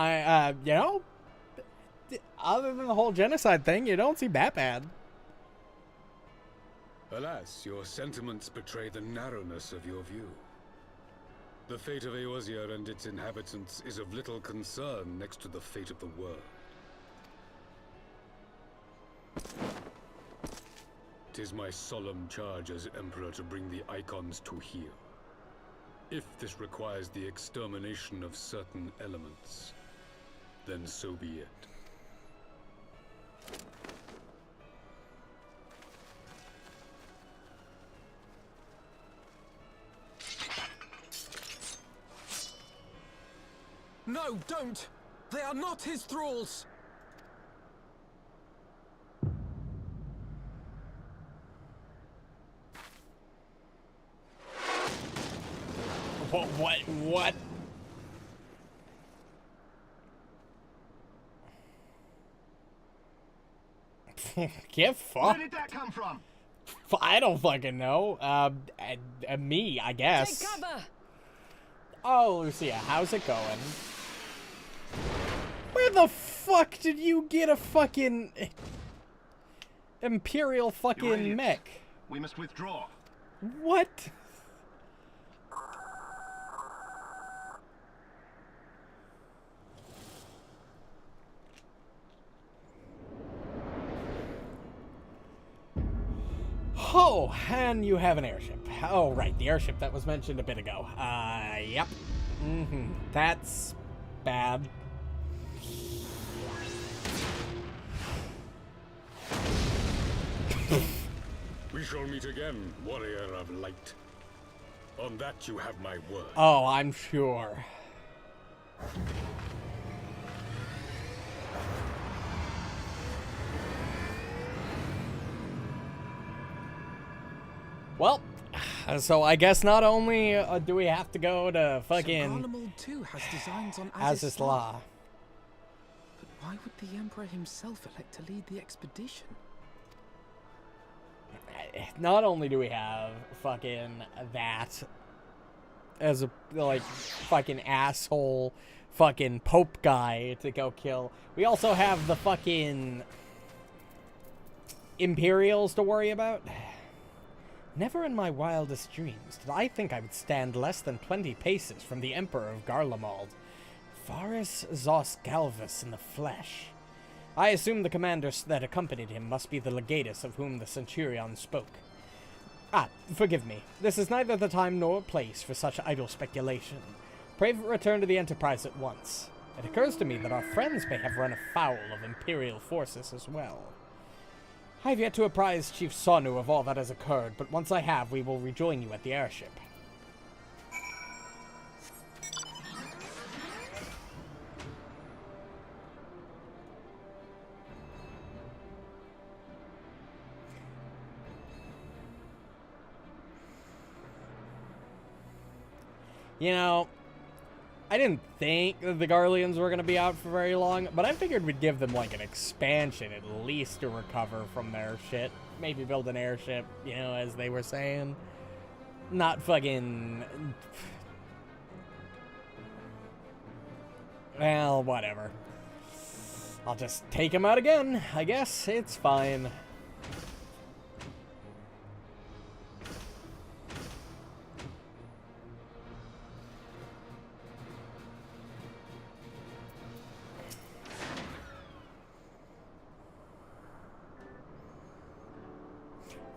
other than the whole genocide thing, you don't seem that bad. Alas, your sentiments betray the narrowness of your view. The fate of Eorzea and its inhabitants is of little concern next to the fate of the world. Tis my solemn charge as Emperor to bring the icons to heel. If this requires the extermination of certain elements, then so be it. No, don't! They are not his thralls! What? Get Where fucked. did that come from? I don't fucking know. Me, I guess. Take cover! Oh, Lucia, how's it going? Where the fuck did you get a fucking Imperial You're fucking idiots. mech? We must withdraw. What? Oh, and you have an airship. Oh, right, the airship that was mentioned a bit ago. Yep. That's bad. We shall meet again, Warrior of Light. On that you have my word. Oh, I'm sure. Well, so I guess not only do we have to go to fucking So Garlemald too has designs on Azizlar. But why would the Emperor himself elect to lead the expedition? Not only do we have fucking that as a like fucking asshole fucking Pope guy to go kill, we also have the fucking Imperials to worry about. Never in my wildest dreams did I think I would stand less than 20 paces from the Emperor of Garlemald. Varus Zos Galvus in the flesh. I assume the commanders that accompanied him must be the legatus of whom the centurion spoke. Ah, forgive me. This is neither the time nor place for such idle speculation. Pray return to the Enterprise at once. It occurs to me that our friends may have run afoul of Imperial forces as well. I have yet to apprise Chief Sonu of all that has occurred, but once I have, we will rejoin you at the airship. You know, I didn't think that the Garleans were going to be out for very long, but I figured we'd give them, like, an expansion at least to recover from their shit. Maybe build an airship, you know, as they were saying. Not fucking... Well, whatever. I'll just take them out again. I guess it's fine.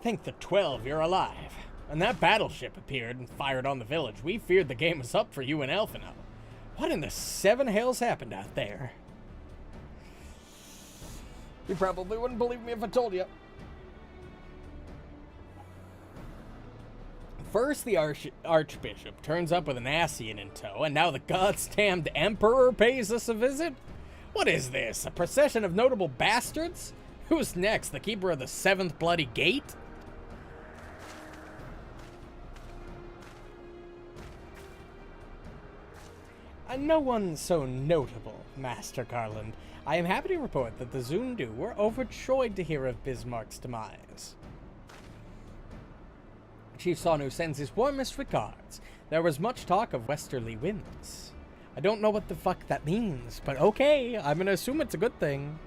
Thank the 12 you're alive. When that battleship appeared and fired on the village, we feared the game was up for you and Elfino. What in the seven hells happened out there? You probably wouldn't believe me if I told you. First, the Archbishop turns up with an Ascian in tow, and now the goddamned Emperor pays us a visit? What is this, a procession of notable bastards? Who's next, the keeper of the 7th Bloody Gate? No one so notable, Master Garland. I am happy to report that the Zundu were overjoyed to hear of Bismarck's demise. Chief Sanu sends his warmest regards. There was much talk of westerly winds. I don't know what the fuck that means, but okay, I'm gonna assume it's a good thing.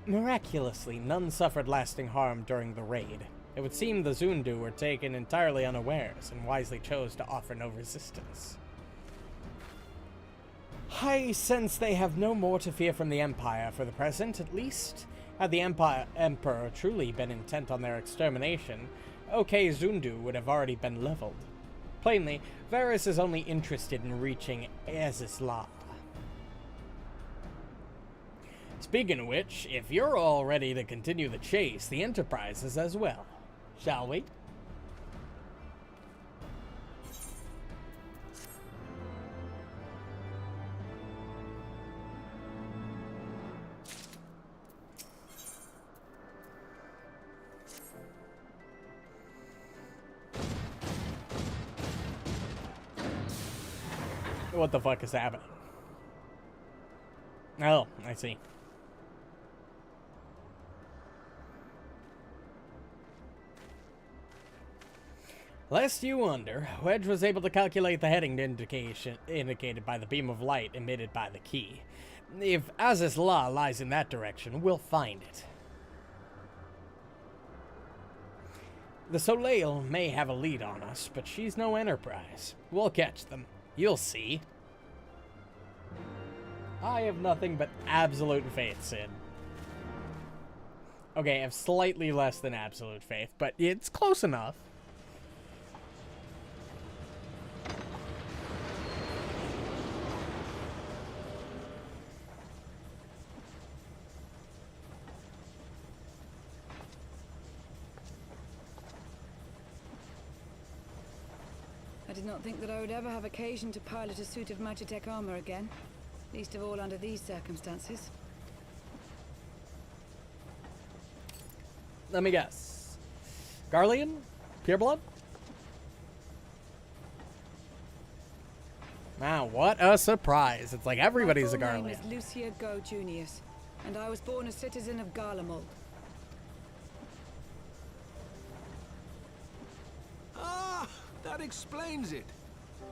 Miraculously, none suffered lasting harm during the raid. It would seem the Zundu were taken entirely unawares and wisely chose to offer no resistance. I sense they have no more to fear from the Empire for the present, at least. Had the Emperor truly been intent on their extermination, OK Zundu would have already been leveled. Plainly, Varys is only interested in reaching Azizla. Speaking of which, if you're all ready to continue the chase, the Enterprise is as well. Shall we? What the fuck is happening? Oh, I see. Lest you wonder, Wedge was able to calculate the heading indicated by the beam of light emitted by the key. If Azizla lies in that direction, we'll find it. The Soleil may have a lead on us, but she's no Enterprise. We'll catch them. You'll see. I have nothing but absolute faith, Sid. Okay, I have slightly less than absolute faith, but it's close enough. I did not think that I would ever have occasion to pilot a suit of Magitech armor again, least of all under these circumstances. Let me guess. Garlean? Pureblood? Wow, what a surprise. It's like everybody's a My full Garlean. name is Lucia Go Junius, and I was born a citizen of Garlemald. Ah, that explains it.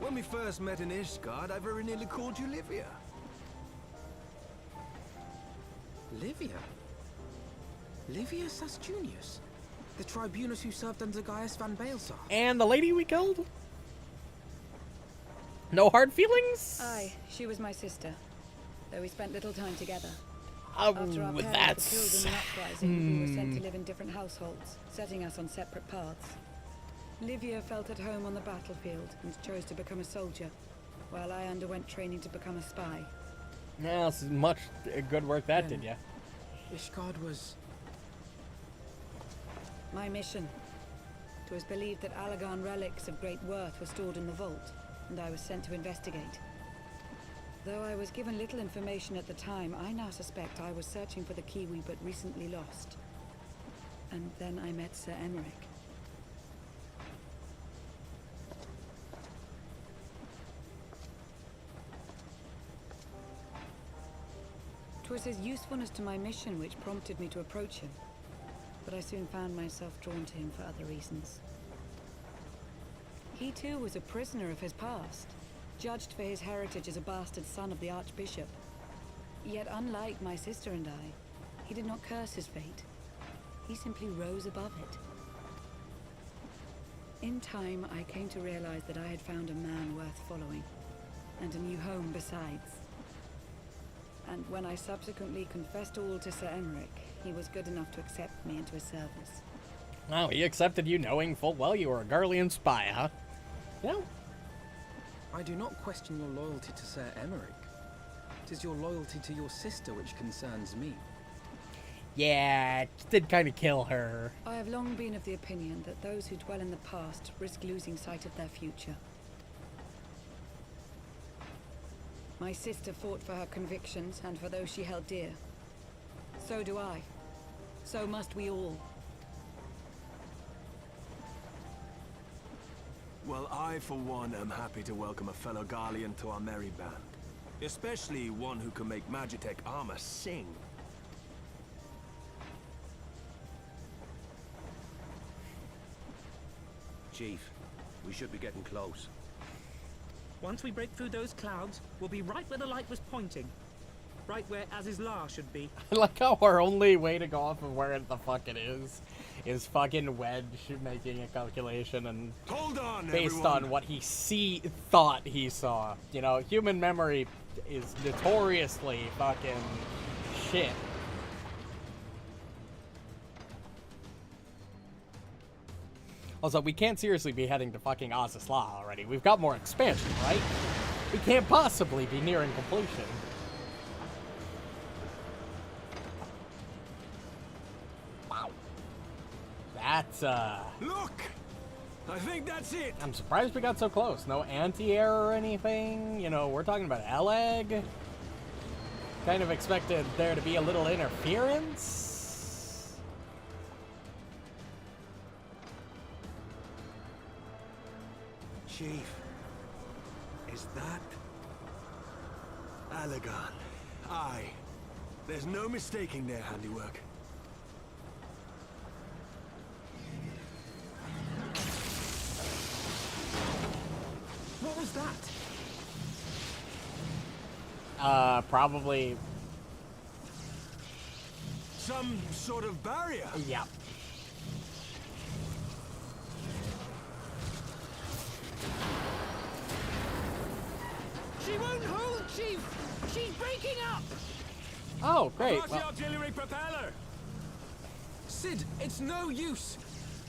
When we first met in Ishgard, I very nearly called you Livia. Livia? Livia Sasjunius? The tribunus who served under Gaius van Baelsar? And the lady we killed? No hard feelings? Aye, she was my sister, though we spent little time together. After our parents were killed in an uprising, we were sent to live in different households, setting us on separate paths. Livia felt at home on the battlefield and chose to become a soldier, while I underwent training to become a spy. Yeah, this is much good work that did, yeah. Ishgard was... My mission. It was believed that Allagan relics of great worth were stored in the vault, and I was sent to investigate. Though I was given little information at the time, I now suspect I was searching for the key we but recently lost. And then I met Sir Emmerich. It was his usefulness to my mission which prompted me to approach him, but I soon found myself drawn to him for other reasons. He too was a prisoner of his past, judged for his heritage as a bastard son of the Archbishop. Yet unlike my sister and I, he did not curse his fate. He simply rose above it. In time, I came to realize that I had found a man worth following, and a new home besides. And when I subsequently confessed all to Sir Emmerich, he was good enough to accept me into his service. Oh, he accepted you knowing full well you were a Garlean spy, huh? You know, I do not question your loyalty to Sir Emmerich. It is your loyalty to your sister which concerns me. yeah, it did kind of kill her. I have long been of the opinion that those who dwell in the past risk losing sight of their future. My sister fought for her convictions and for those she held dear. So do I. So must we all. Well, I, for one, am happy to welcome a fellow Garlean to our merry band. Especially one who can make Magitech armor sing. Chief, we should be getting close. Once we break through those clouds, we'll be right where the light was pointing. Right where Aziz's Law should be. I like how our only way to go off of where the fuck it is fucking Wedge making a calculation and Hold on, based everyone. on what he thought he saw. You know, human memory is notoriously fucking shit. Also, we can't seriously be heading to fucking Aziz's Law already. We've got more expansion, right? We can't possibly be nearing completion. Wow. That's, Look! I think that's it! I'm surprised we got so close. No anti-air or anything. You know, we're talking about Eleg. Kind of expected there to be a little interference. Chief, is that Allegan? Aye. There's no mistaking their handiwork. What was that? Probably. Some sort of barrier? Yeah. She won't hold, Chief! She's breaking up! Oh, great. Across the Well, artillery propeller! Sid, it's no use.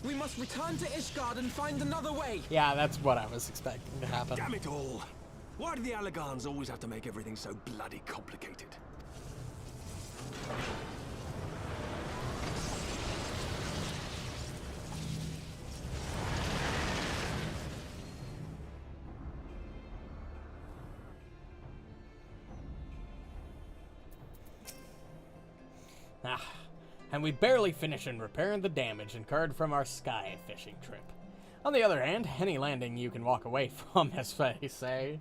We must return to Ishgard and find another way. yeah, that's what I was expecting to happen. Damn it all! Why do the Allegans always have to make everything so bloody complicated? Ah, and we barely finished in repairing the damage incurred from our sky fishing trip. On the other hand, any landing you can walk away from, as they say.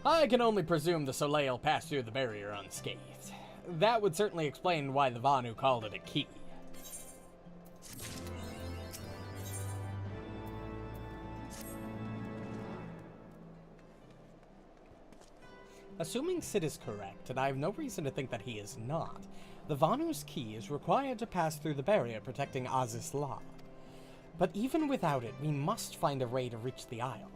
I can only presume the Soleil passed through the barrier unscathed. That would certainly explain why the Vanu called it a key. Assuming Sid is correct, and I have no reason to think that he is not, the Vanu's key is required to pass through the barrier protecting Aziz's Law. But even without it, we must find a way to reach the Isle.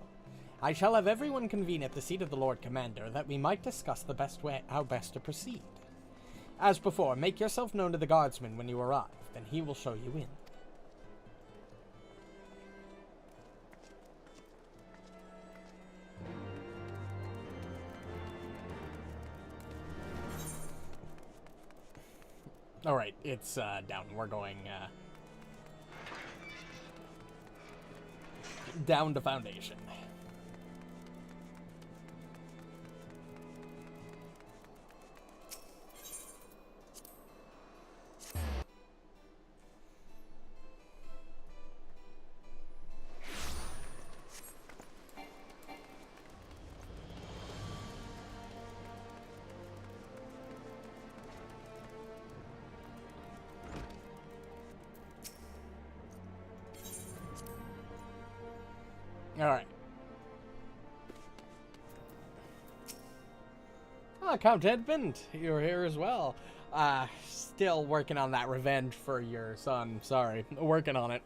I shall have everyone convene at the seat of the Lord Commander that we might discuss the best way, how best to proceed. As before, make yourself known to the guardsman when you arrive, and he will show you in. Alright, it's down. We're going down to Foundation. Alright. Oh, Count Edmund, you're here as well. Still working on that revenge for your son. Sorry, working on it.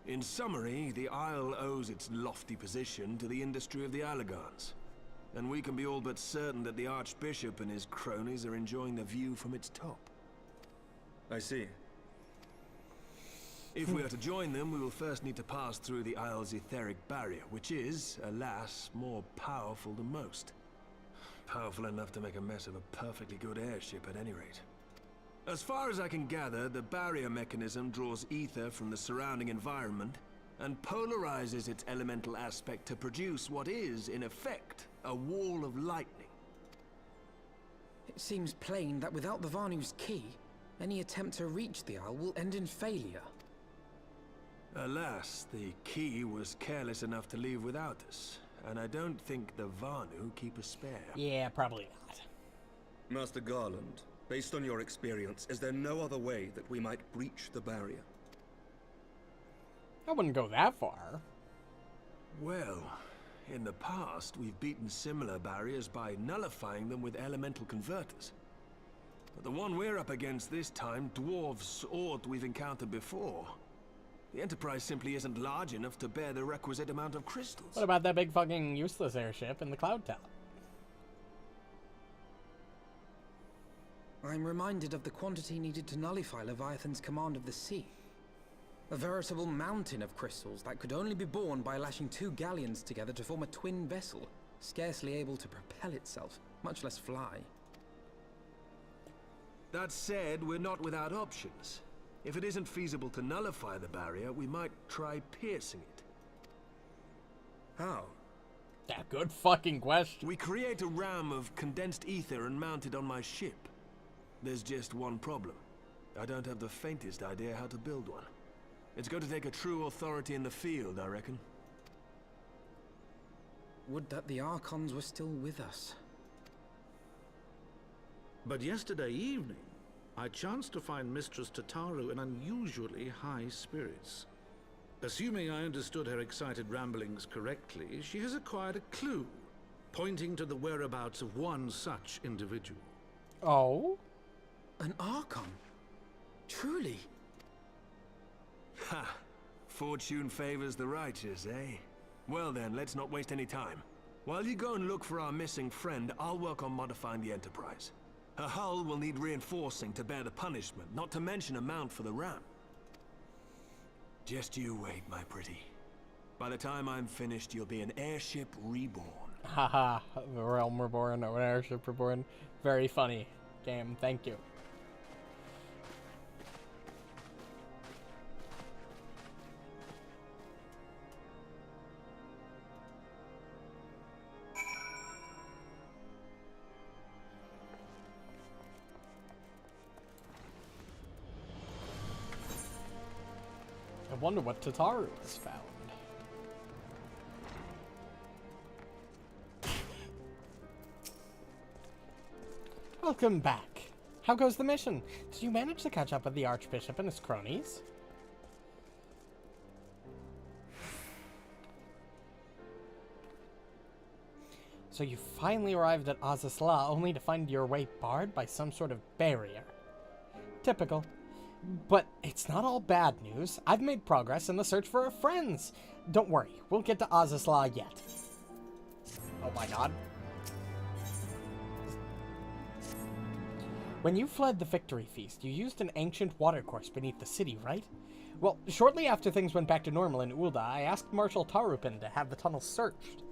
In summary, the Isle owes its lofty position to the industry of the Allegans. And we can be all but certain that the Archbishop and his cronies are enjoying the view from its top. I see. If we are to join them, we will first need to pass through the Isle's etheric barrier, which is, alas, more powerful than most. Powerful enough to make a mess of a perfectly good airship at any rate. As far as I can gather, the barrier mechanism draws ether from the surrounding environment and polarizes its elemental aspect to produce what is, in effect, a wall of lightning. It seems plain that without the Vanu's key, any attempt to reach the Isle will end in failure. Alas, the key was careless enough to leave without us, and I don't think the Vanu keep a spare. Yeah, probably not. Master Garland, based on your experience, is there no other way that we might breach the barrier? I wouldn't go that far. Well, in the past, we've beaten similar barriers by nullifying them with elemental converters. But the one we're up against this time dwarfs aught we've encountered before. The Enterprise simply isn't large enough to bear the requisite amount of crystals. What about that big fucking useless airship in the Cloud Tower? I'm reminded of the quantity needed to nullify Leviathan's command of the sea. A veritable mountain of crystals that could only be borne by lashing 2 galleons together to form a twin vessel, scarcely able to propel itself, much less fly. That said, we're not without options. If it isn't feasible to nullify the barrier, we might try piercing it. How? Yeah, good fucking question. We create a ram of condensed ether and mount it on my ship. There's just one problem. I don't have the faintest idea how to build one. It's going to take a true authority in the field, I reckon. Would that the Archons were still with us. But yesterday evening, I chanced to find Mistress Tataru in unusually high spirits. Assuming I understood her excited ramblings correctly, she has acquired a clue, pointing to the whereabouts of one such individual. Oh? An Archon? Truly? Ha! Fortune favors the righteous, eh? Well then, let's not waste any time. While you go and look for our missing friend, I'll work on modifying the Enterprise. Her hull will need reinforcing to bear the punishment, not to mention a mount for the ram. Just you wait, my pretty. By the time I'm finished, you'll be an airship reborn. Haha, the realm reborn, or an airship reborn. Very funny game, thank you. I wonder what Tataru has found. Welcome back. How goes the mission? Did you manage to catch up with the Archbishop and his cronies? So you finally arrived at Azazla only to find your way barred by some sort of barrier. Typical. But it's not all bad news. I've made progress in the search for our friends. Don't worry, we'll get to Azazla yet. Oh my god. When you fled the Victory Feast, you used an ancient watercourse beneath the city, right? Well, shortly after things went back to normal in Ul'dah, I asked Marshal Tarupin to have the tunnel searched.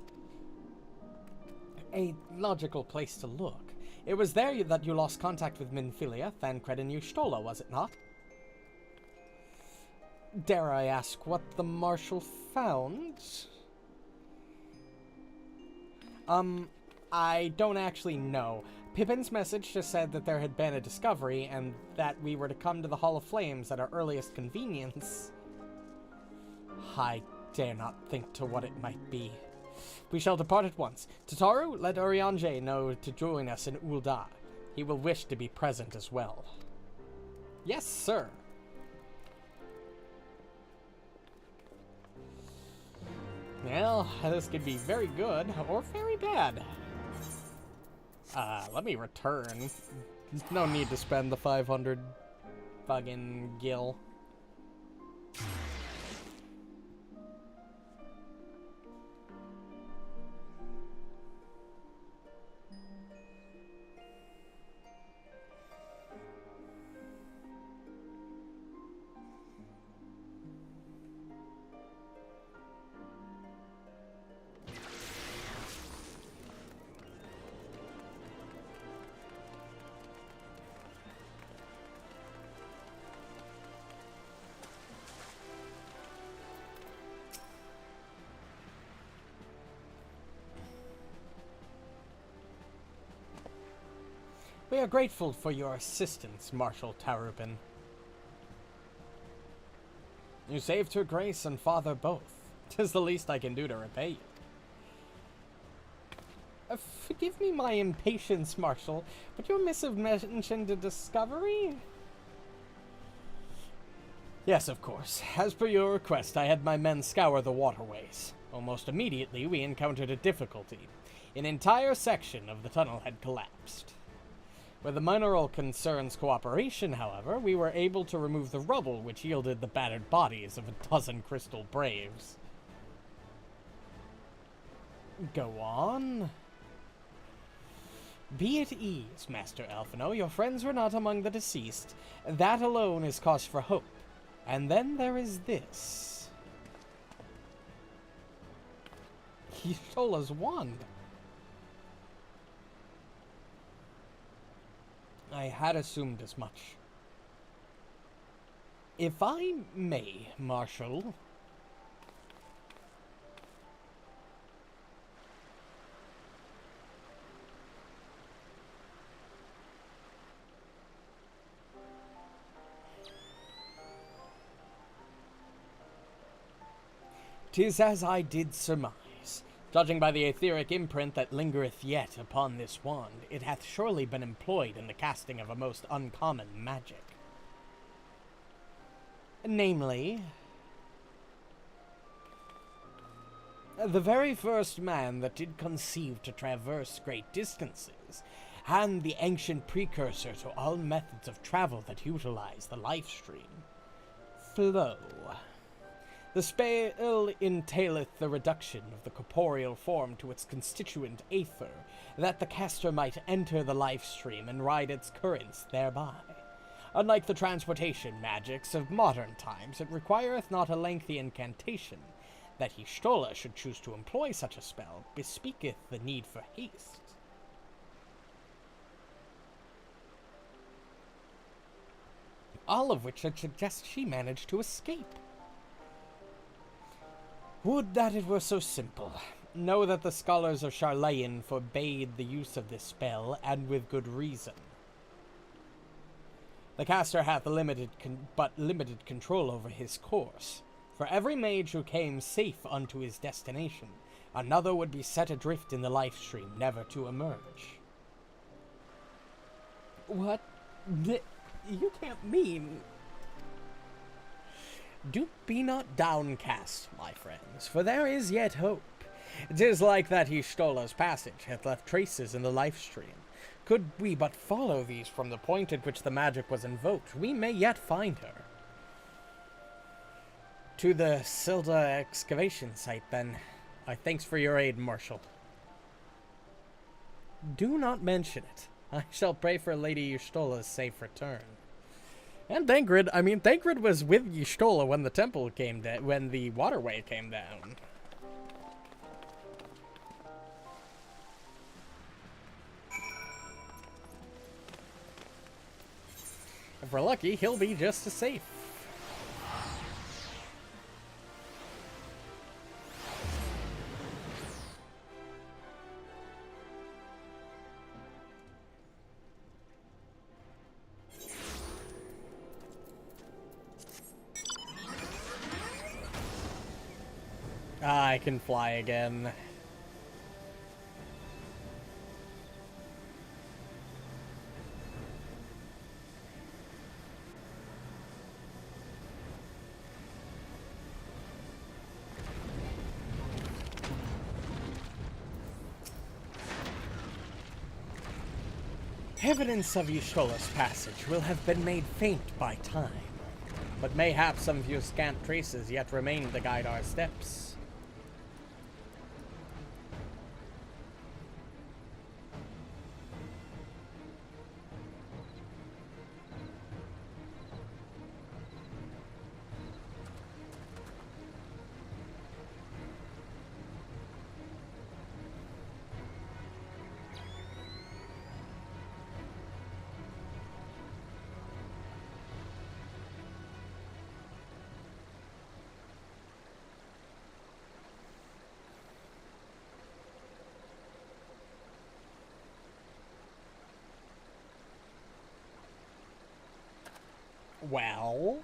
A logical place to look. It was there that you lost contact with Minfilia, Thancred, and Y'shtola, was it not? Dare I ask what the Marshal found? I don't actually know. Pippin's message just said that there had been a discovery, and that we were to come to the Hall of Flames at our earliest convenience. I dare not think to what it might be. We shall depart at once. Tataru, let Urianger know to join us in Ul'dah. He will wish to be present as well. Yes, sir. Well, this could be very good or very bad. Let me return. No need to spend the 500 fucking gil. We are grateful for your assistance, Marshal Tarubin. You saved her grace and father both. 'Tis the least I can do to repay you. Forgive me my impatience, Marshal, but your missive mentioned a discovery? Yes, of course. As per your request, I had my men scour the waterways. Almost immediately, we encountered a difficulty. An entire section of the tunnel had collapsed. Where the mineral concerns cooperation, however, we were able to remove the rubble which yielded the battered bodies of a dozen crystal braves. Go on. Be at ease, Master Alphino. Your friends were not among the deceased. That alone is cause for hope. And then there is this. Y'shtola's wand. I had assumed as much. If I may, Marshal. "'Tis as I did surmise. Judging by the etheric imprint that lingereth yet upon this wand, it hath surely been employed in the casting of a most uncommon magic. Namely, the very first man that did conceive to traverse great distances, and the ancient precursor to all methods of travel that utilize the life stream. Flow. The spell entaileth the reduction of the corporeal form to its constituent aether, that the caster might enter the life stream and ride its currents thereby. Unlike the transportation magics of modern times, it requireth not a lengthy incantation. That Y'shtola should choose to employ such a spell bespeaketh the need for haste. All of which should suggest she managed to escape. Would that it were so simple. Know that the scholars of Charlayan forbade the use of this spell, and with good reason. The caster hath but limited control over his course. For every mage who came safe unto his destination, another would be set adrift in the life stream, never to emerge. What? You can't mean... Do be not downcast, my friends, for there is yet hope. 'Tis like that Y'shtola's passage hath left traces in the life stream. Could we but follow these from the point at which the magic was invoked, we may yet find her. To the Silda excavation site, then. Thanks for your aid, Marshal. Do not mention it. I shall pray for Lady Y'shtola's safe return. And Thancred was with Y'shtola when the temple came down, when the waterway came down. If we're lucky, he'll be just as safe. I can fly again. Evidence of Y'shtola's passage will have been made faint by time, but mayhap some few scant traces yet remain to guide our steps. Well...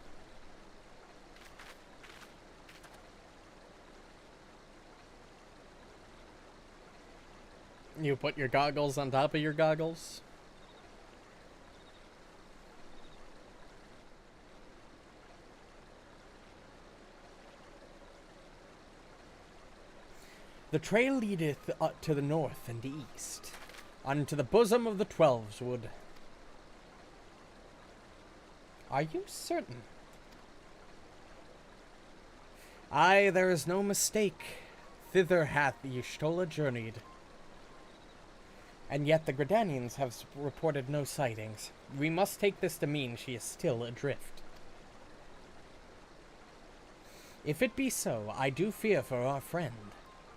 You put your goggles on top of your goggles? The trail leadeth to the north and east, unto the bosom of the Twelveswood. Are you certain? Aye, there is no mistake. Thither hath Y'shtola journeyed. And yet the Gridanians have reported no sightings. We must take this to mean she is still adrift. If it be so, I do fear for our friend.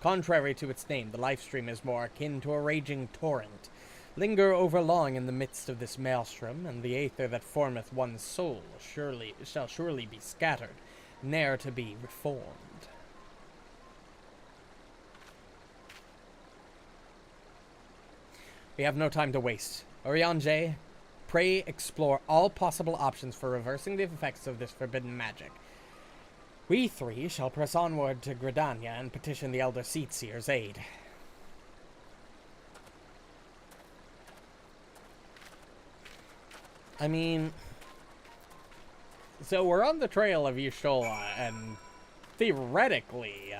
Contrary to its name, the Lifestream is more akin to a raging torrent. Linger over long in the midst of this maelstrom, and the aether that formeth one's soul shall surely be scattered, ne'er to be reformed. We have no time to waste. Oriange, pray explore all possible options for reversing the effects of this forbidden magic. We three shall press onward to Gridania and petition the Elder Seatseer's aid. I mean... So we're on the trail of Y'shtola, and theoretically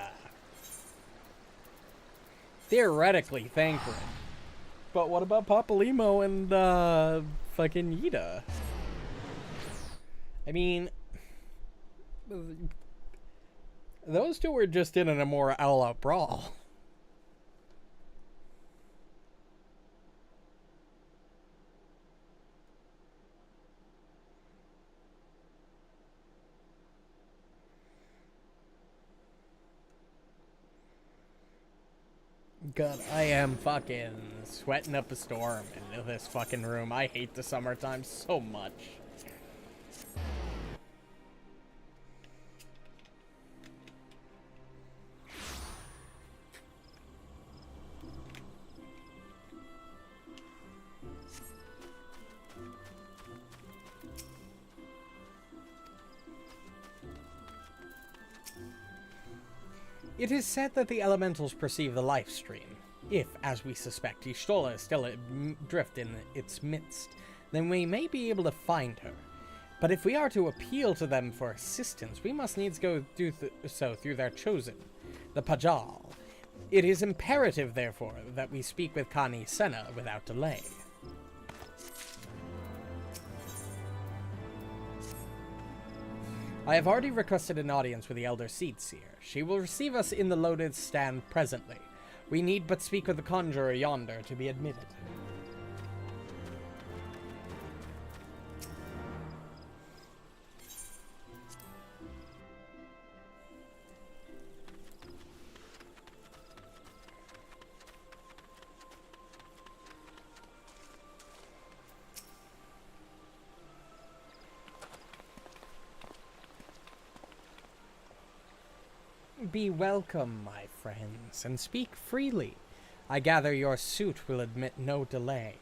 Thancred. But what about Papalymo and, fucking Yida? I mean... Those two were just in a more all-out brawl. God, I am fucking sweating up a storm in this fucking room. I hate the summertime so much. It is said that the elementals perceive the life stream. If, as we suspect, Y'shtola is still adrift in its midst, then we may be able to find her. But if we are to appeal to them for assistance, we must needs go do so through their chosen, the Pajal. It is imperative, therefore, that we speak with Kani Senna without delay. I have already requested an audience with the Elder Seatseer. She will receive us in the loaded stand presently. We need but speak with the conjurer yonder to be admitted. Be welcome, my friends, and speak freely. I gather your suit will admit no delay.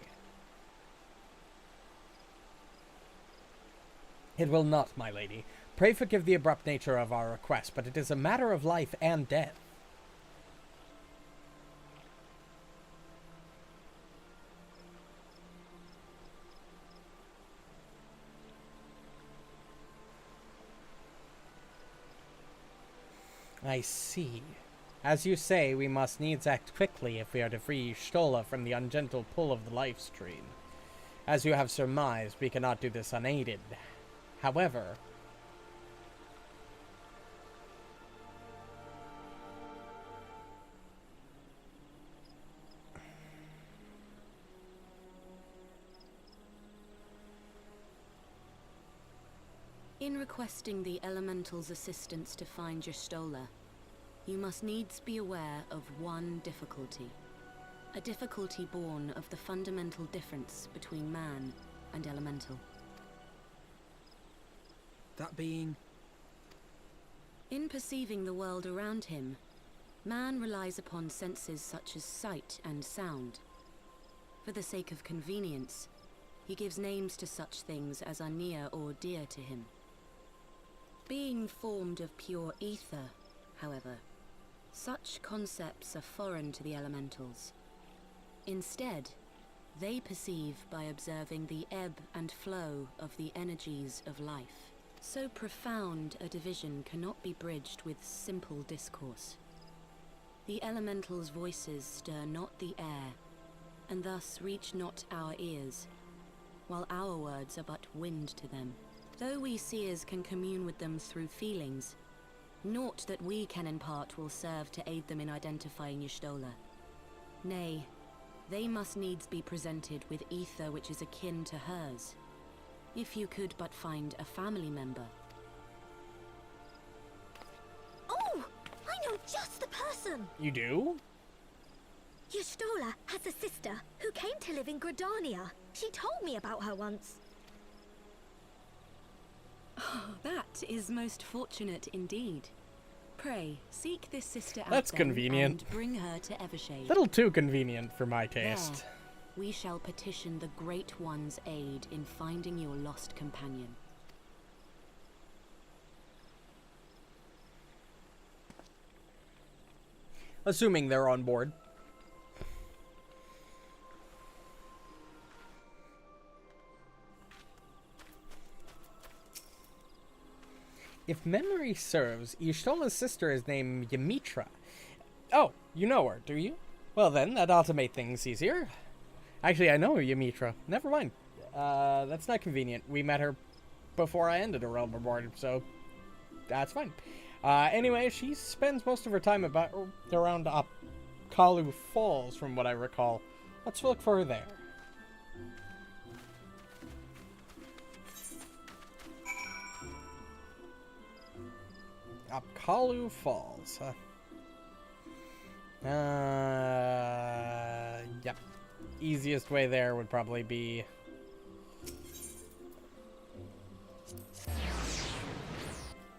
It will not, my lady. Pray forgive the abrupt nature of our request, but it is a matter of life and death. I see. As you say, we must needs act quickly if we are to free Y'shtola from the ungentle pull of the life stream. As you have surmised, we cannot do this unaided. However... In requesting the Elemental's assistance to find Y'shtola, you must needs be aware of one difficulty. A difficulty born of the fundamental difference between man and Elemental. That being? In perceiving the world around him, man relies upon senses such as sight and sound. For the sake of convenience, He gives names to such things as are near or dear to him. Being formed of pure ether, however, such concepts are foreign to the elementals. Instead, they perceive by observing the ebb and flow of the energies of life. So profound a division cannot be bridged with simple discourse. The elementals' voices stir not the air, and thus reach not our ears, while our words are but wind to them. Though we seers can commune with them through feelings, naught that we can impart will serve to aid them in identifying Y'shtola. Nay, they must needs be presented with ether which is akin to hers. If you could but find a family member. Oh! I know just the person! You do? Y'shtola has a sister who came to live in Gridania. She told me about her once. Oh, that is most fortunate indeed. Pray, seek this sister out. That's convenient. And bring her to Evershade. Little too convenient for my taste. There, we shall petition the Great One's aid in finding your lost companion. Assuming they're on board. If memory serves, Y'shtola's sister is named Ymitra. Oh, you know her, do you? Well then, that ought to make things easier. Actually, I know Ymitra. Never mind. That's not convenient. We met her before I ended a Realm Reborn, so that's fine. Anyway, she spends most of her time around Kalu Falls, from what I recall. Let's look for her there. Kalu Falls. Yep. Easiest way there would probably be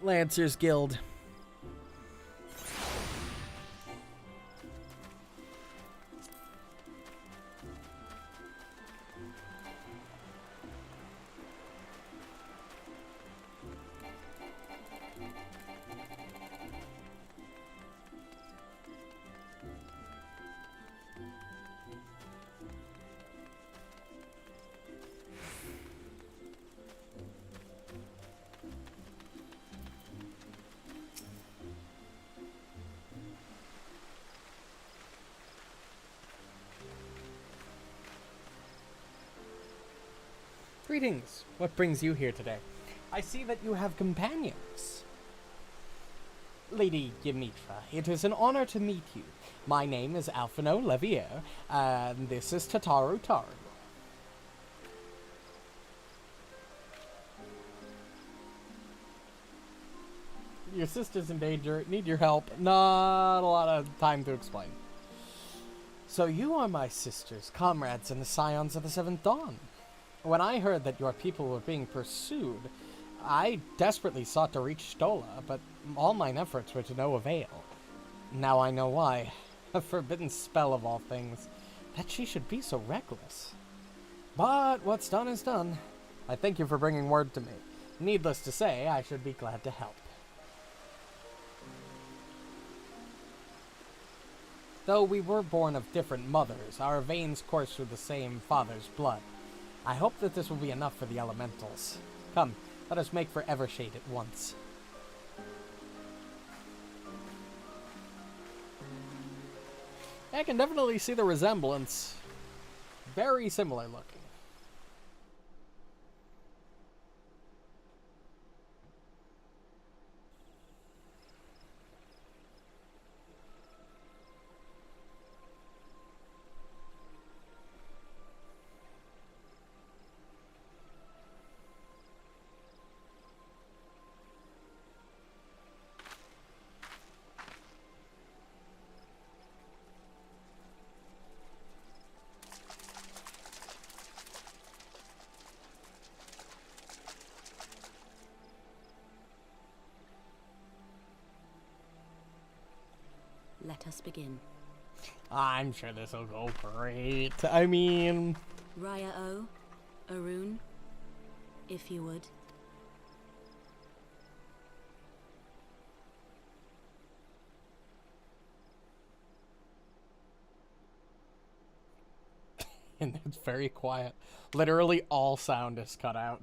Lancers Guild. Greetings. What brings you here today? I see that you have companions. Lady Ymitra, it is an honor to meet you. My name is Alphino Levier, and this is Tataru Taru. Your sister's in danger. Need your help. Not a lot of time to explain. So you are my sisters, comrades in the Scions of the Seventh Dawn. When I heard that your people were being pursued, I desperately sought to reach Y'shtola, but all mine efforts were to no avail. Now I know why. A forbidden spell of all things. That she should be so reckless. But what's done is done. I thank you for bringing word to me. Needless to say, I should be glad to help. Though we were born of different mothers, our veins course through the same father's blood. I hope that this will be enough for the elementals. Come, let us make for Evershade at once. I can definitely see the resemblance. Very similar looking. Let us begin. I'm sure this will go great. I mean... Raya O, A rune, if you would. And it's very quiet. Literally all sound is cut out.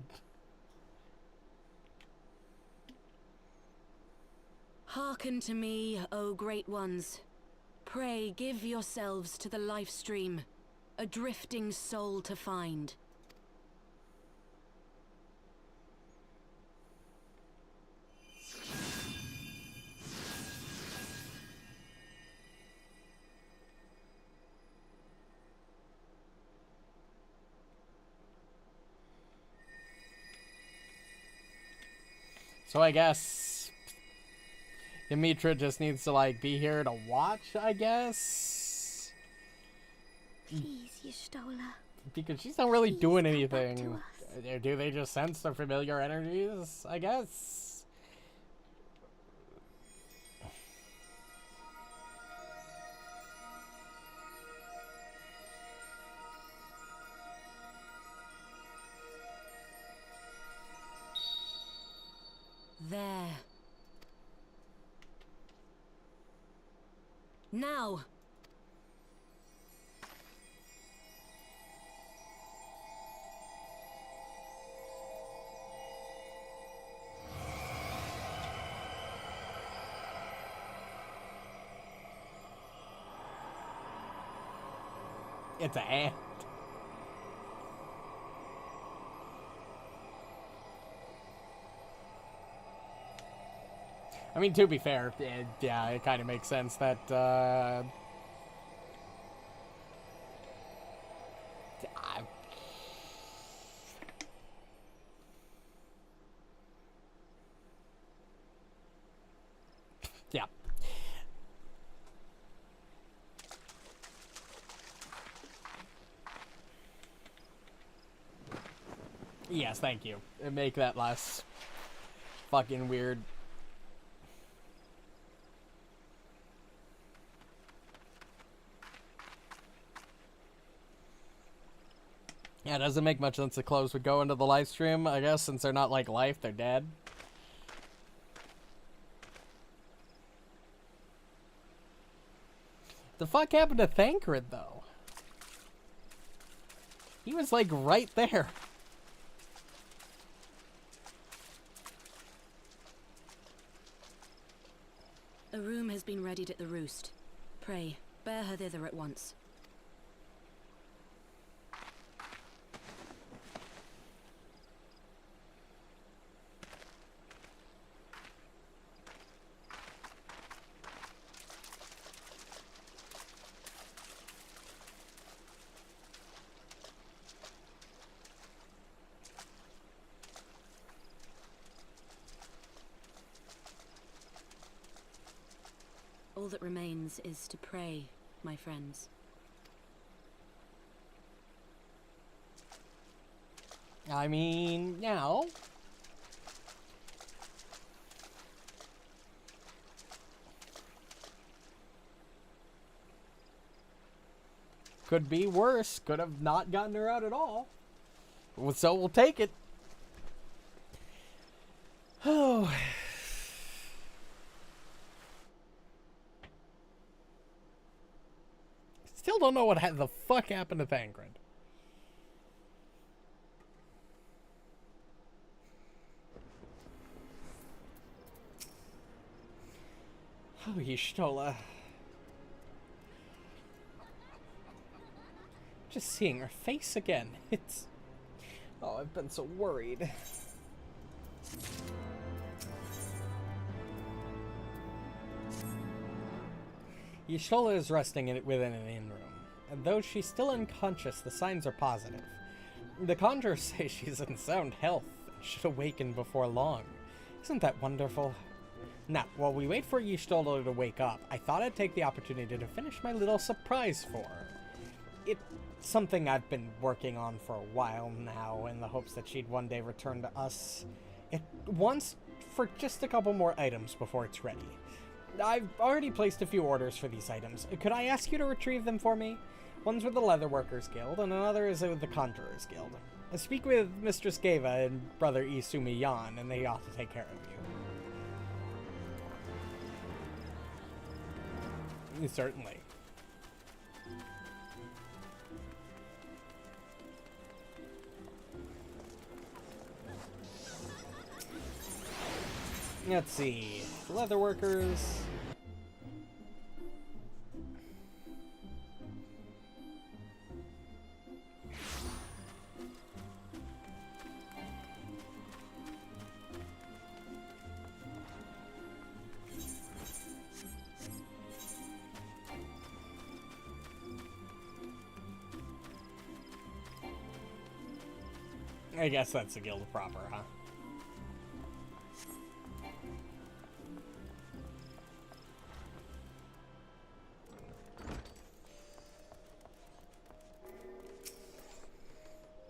Hearken to me, O great ones. Pray give yourselves to the life stream, a drifting soul to find. So I guess Dimitra just needs to, like, be here to watch, I guess? Please, Y'shtola. Because she's not really doing anything. Do they just sense the familiar energies, I guess? There. Now. It's a ant. I mean, to be fair, yeah, it kind of makes sense that, yeah. Yes, thank you. Make that less fucking weird. Yeah, it doesn't make much sense the clothes would go into the live stream, I guess, since they're not like life, they're dead. The fuck happened to Thancred, though? He was, like, right there. A room has been readied at the roost. Pray, bear her thither at once. All that remains is to pray, my friends. I mean, now... Could be worse. Could have not gotten her out at all. So we'll take it. Oh... Still don't know what the fuck happened to Thancred. Oh, Y'shtola. Just seeing her face again. It's... Oh, I've been so worried. Y'shtola is resting within an inn room, and though she's still unconscious, the signs are positive. The conjurers say she's in sound health and should awaken before long. Isn't that wonderful? Now, while we wait for Y'shtola to wake up, I thought I'd take the opportunity to finish my little surprise for her. It's something I've been working on for a while now, in the hopes that she'd one day return to us. It wants for just a couple more items before it's ready. I've already placed a few orders for these items. Could I ask you to retrieve them for me? One's with the Leatherworkers Guild, and another is with the Conjurers Guild. Speak with Mistress Geva and Brother Isumi Yan, and they ought to take care of you. Certainly. Let's see. Leatherworkers. I guess that's the guild proper, huh?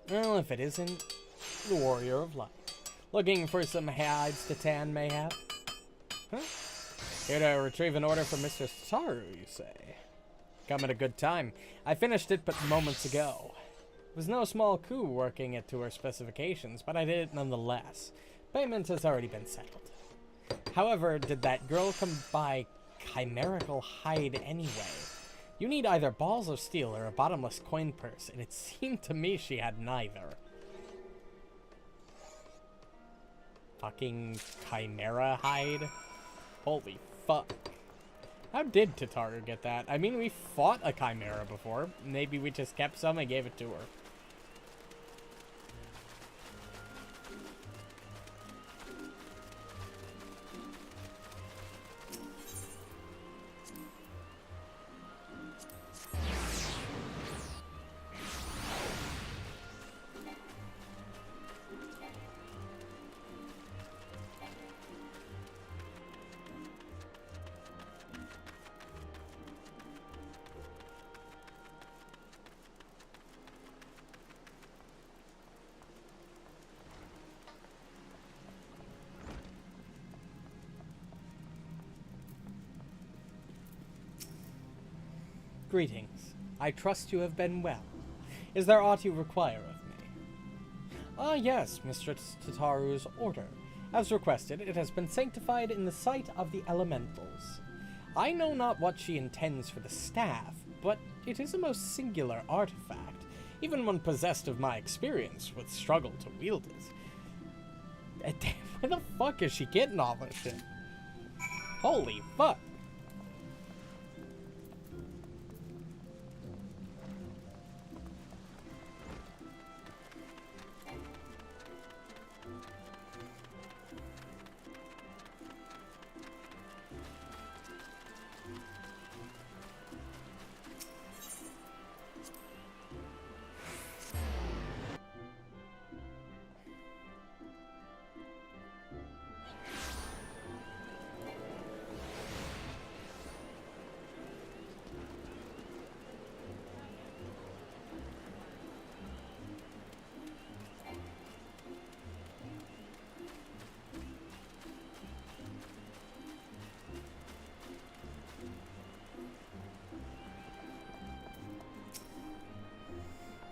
Well, if it isn't the Warrior of Light. Looking for some hides to tan, mayhap? Huh? Here to retrieve an order from Mr. Tataru, you say? Come at a good time. I finished it but moments ago. It was no small coup working it to her specifications, but I did it nonetheless. Payment has already been settled. However, did that girl come by chimerical hide anyway? You need either balls of steel or a bottomless coin purse, and it seemed to me she had neither. Fucking chimera hide? Holy fuck. How did Tataru get that? I mean, we fought a chimera before. Maybe we just kept some and gave it to her. Greetings. I trust you have been well. Is there aught you require of me? Ah, yes, Mistress Tataru's order. As requested, it has been sanctified in the sight of the elementals. I know not what she intends for the staff, but it is a most singular artifact. Even one possessed of my experience would struggle to wield it. Where the fuck is she getting all this shit? Holy fuck.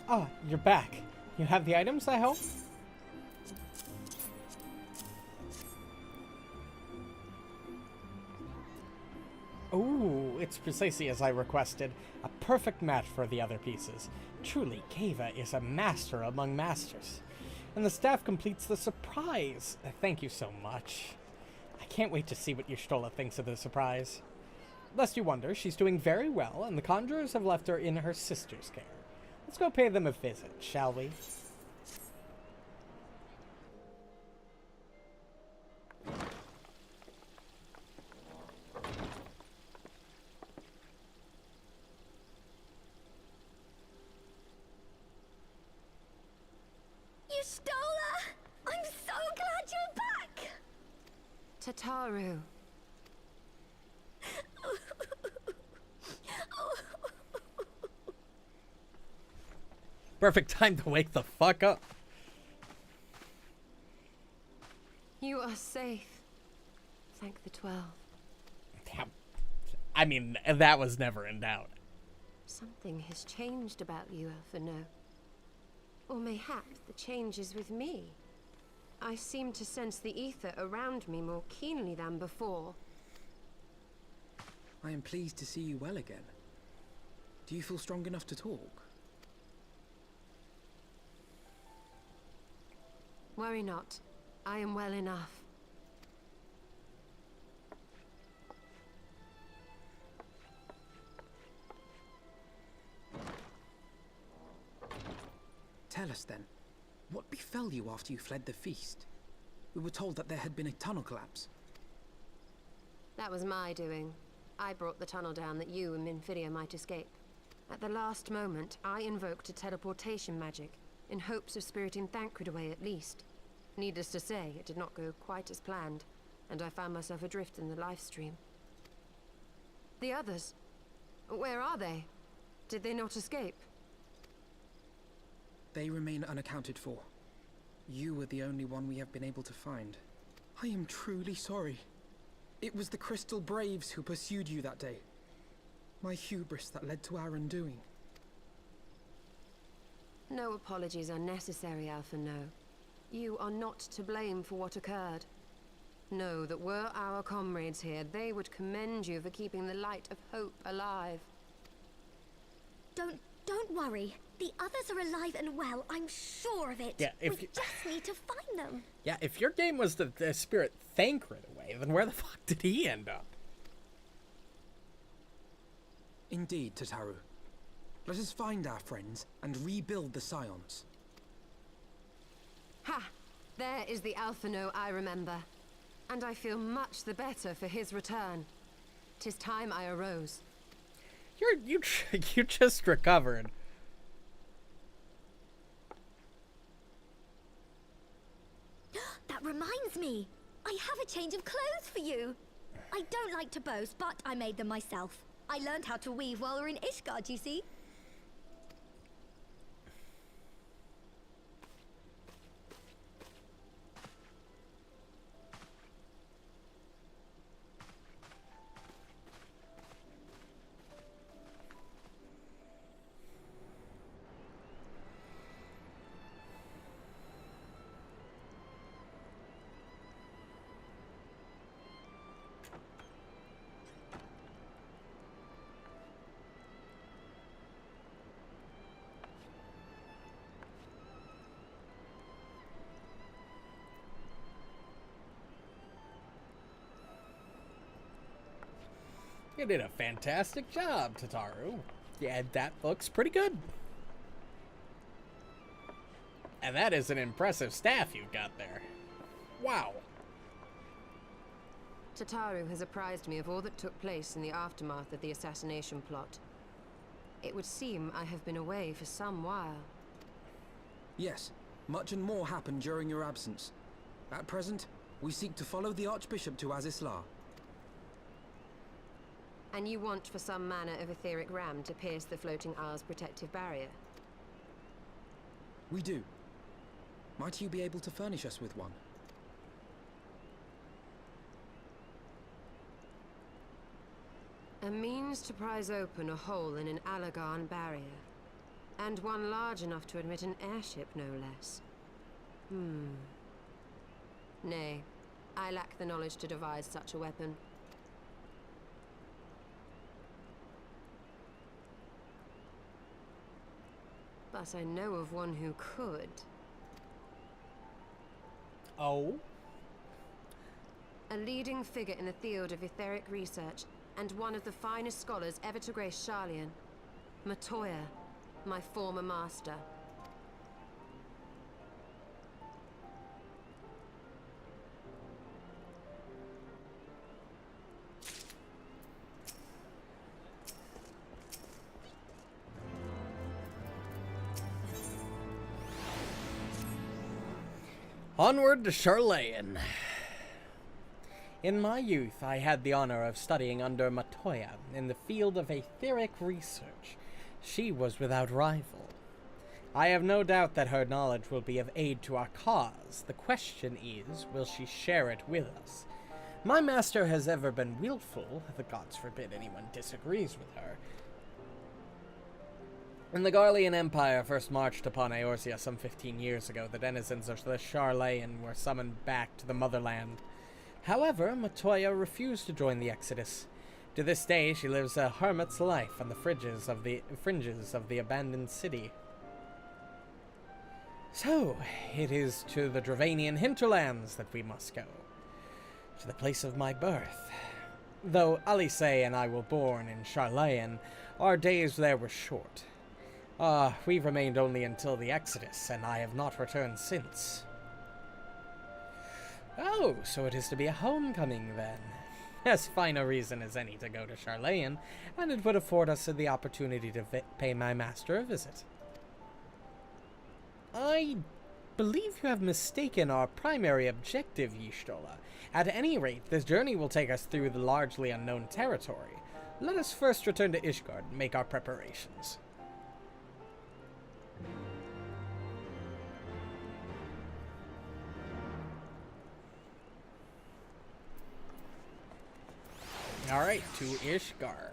Ah, you're back. You have the items, I hope? Ooh, it's precisely as I requested. A perfect match for the other pieces. Truly, Geva is a master among masters. And the staff completes the surprise. Thank you so much. I can't wait to see what Y'shtola thinks of the surprise. Lest you wonder, she's doing very well, and the conjurers have left her in her sister's care. Let's go pay them a visit, shall we? Y'shtola! I'm so glad you're back! Tataru. Perfect time to wake the fuck up. You are safe. Thank the 12. I mean, that was never in doubt. Something has changed about you, Alphino. Or mayhap the change is with me. I seem to sense the ether around me more keenly than before. I am pleased to see you well again. Do you feel strong enough to talk? Worry not. I am well enough. Tell us then, what befell you after you fled the feast? We were told that there had been a tunnel collapse. That was my doing. I brought the tunnel down that you and Minfidia might escape. At the last moment, I invoked a teleportation magic, in hopes of spiriting Thancred away at least. Needless to say, it did not go quite as planned, and I found myself adrift in the life stream. The others? Where are they? Did they not escape? They remain unaccounted for. You were the only one we have been able to find. I am truly sorry. It was the Crystal Braves who pursued you that day. My hubris that led to our undoing. No apologies are necessary, Alpha No. You are not to blame for what occurred. Know that were our comrades here, they would commend you for keeping the light of hope alive. Don't worry. The others are alive and well. I'm sure of it. Yeah, we just need to find them. Yeah, if your game was the spirit Thancred away, then where the fuck did he end up? Indeed, Tataru. Let us find our friends and rebuild the Scions. Ha! There is the Alpha No I remember. And I feel much the better for his return. 'Tis time I arose. You just recovered. That reminds me. I have a change of clothes for you. I don't like to boast, but I made them myself. I learned how to weave while we're in Ishgard, you see. You did a fantastic job, Tataru. Yeah, that looks pretty good. And that is an impressive staff you've got there. Wow. Tataru has apprised me of all that took place in the aftermath of the assassination plot. It would seem I have been away for some while. Yes, much and more happened during your absence. At present, we seek to follow the Archbishop to Azisla. And you want for some manner of etheric ram to pierce the floating isle's protective barrier? We do. Might you be able to furnish us with one? A means to prise open a hole in an Allagan barrier. And one large enough to admit an airship, no less. Nay, I lack the knowledge to devise such a weapon. But I know of one who could. Oh? A leading figure in the field of etheric research, and one of the finest scholars ever to grace Sharlayan. Matoya, my former master. Onward to Sharlayan. In my youth, I had the honor of studying under Matoya in the field of etheric research. She was without rival. I have no doubt that her knowledge will be of aid to our cause. The question is, will she share it with us? My master has ever been willful, the gods forbid anyone disagrees with her. When the Garlean Empire first marched upon Eorzea some 15 years ago, the denizens of the Sharlayan were summoned back to the motherland. However, Matoya refused to join the exodus. To this day, she lives a hermit's life on the fringes of the abandoned city. So, it is to the Dravanian hinterlands that we must go. To the place of my birth. Though Alice and I were born in Sharlayan, our days there were short. We remained only until the Exodus, and I have not returned since. Oh, so it is to be a homecoming, then. As fine a reason as any to go to Sharlayan, and it would afford us the opportunity to pay my master a visit. I believe you have mistaken our primary objective, Y'shtola. At any rate, this journey will take us through the largely unknown territory. Let us first return to Ishgard and make our preparations. Alright, to Ishgard.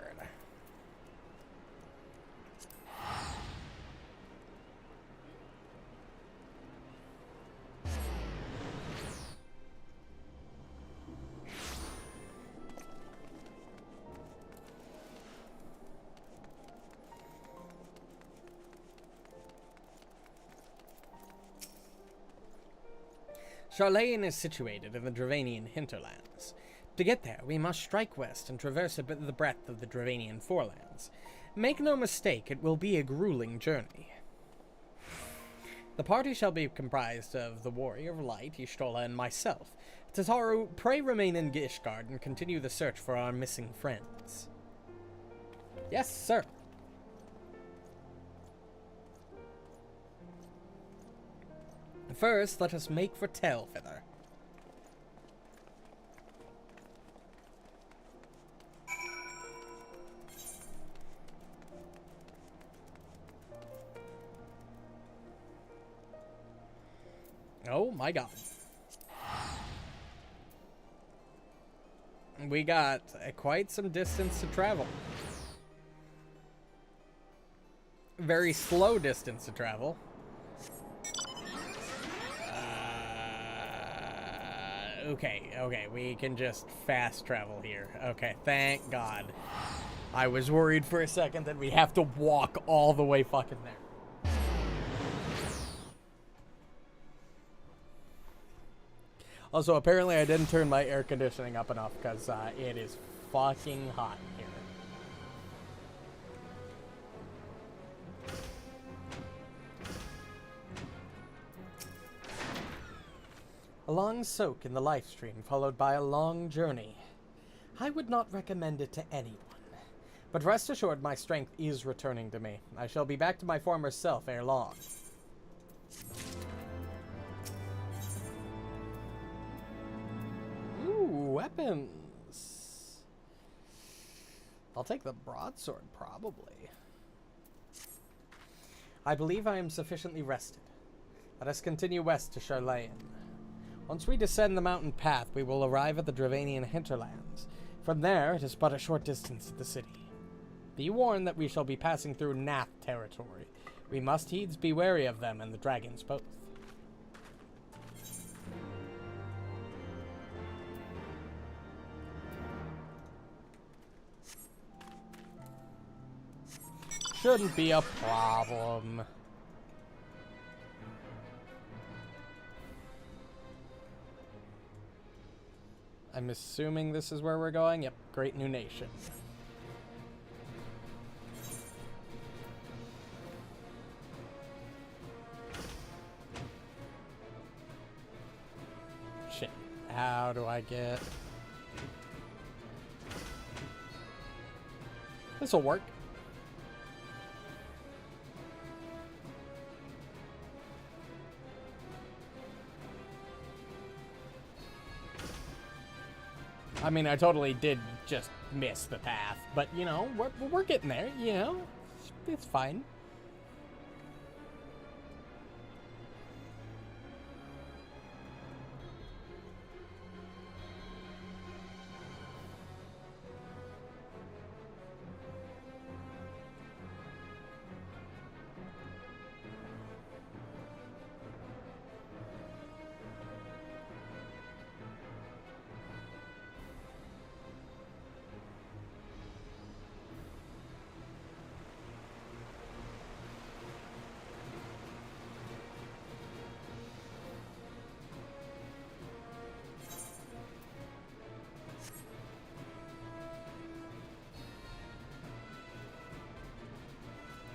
Sharlayan is situated in the Dravanian hinterlands. To get there, we must strike west and traverse a bit of the breadth of the Dravanian forelands. Make no mistake, it will be a grueling journey. The party shall be comprised of the Warrior of Light, Y'shtola, and myself. Tataru, pray remain in Ishgard and continue the search for our missing friends. Yes, sir. First, let us make for Tailfeather. Oh my god. We got quite some distance to travel. Very slow distance to travel. Okay, we can just fast travel here. Okay, thank God. I was worried for a second that we have to walk all the way fucking there. Also, apparently I didn't turn my air conditioning up enough because it is fucking hot here. A long soak in the life stream, followed by a long journey. I would not recommend it to anyone. But rest assured, my strength is returning to me. I shall be back to my former self ere long. Ooh, weapons. I'll take the broadsword, probably. I believe I am sufficiently rested. Let us continue west to Sharlayan. Once we descend the mountain path, we will arrive at the Dravanian hinterlands. From there, it is but a short distance to the city. Be warned that we shall be passing through Nath territory. We must needs be wary of them and the dragons both. Shouldn't be a problem. I'm assuming this is where we're going. Yep, Great New Nation. Shit. How do I get... This'll work. I mean, I totally did just miss the path, but, you know, we're getting there, you know? It's fine.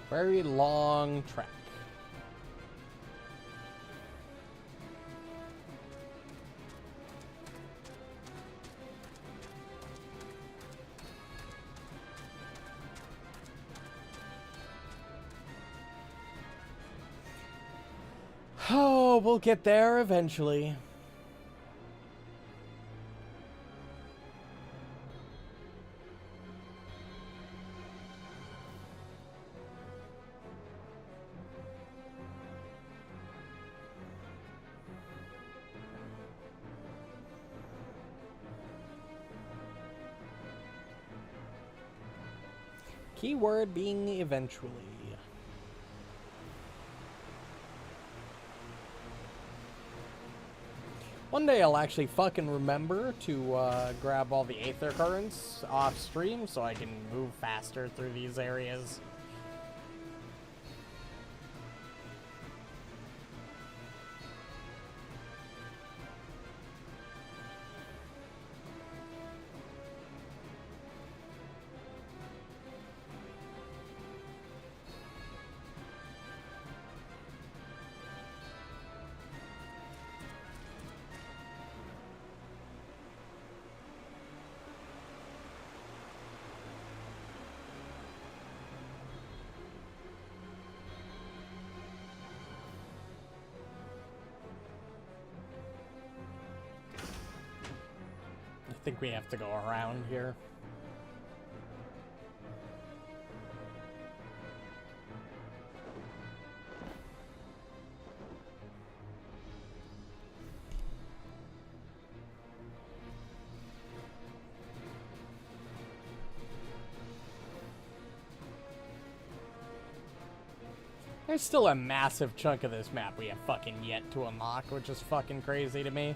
Very long trek. Oh, we'll get there eventually. Keyword being eventually. One day I'll actually fucking remember to grab all the Aether Currents off stream so I can move faster through these areas. I think we have to go around here. There's still a massive chunk of this map we have fucking yet to unlock, which is fucking crazy to me.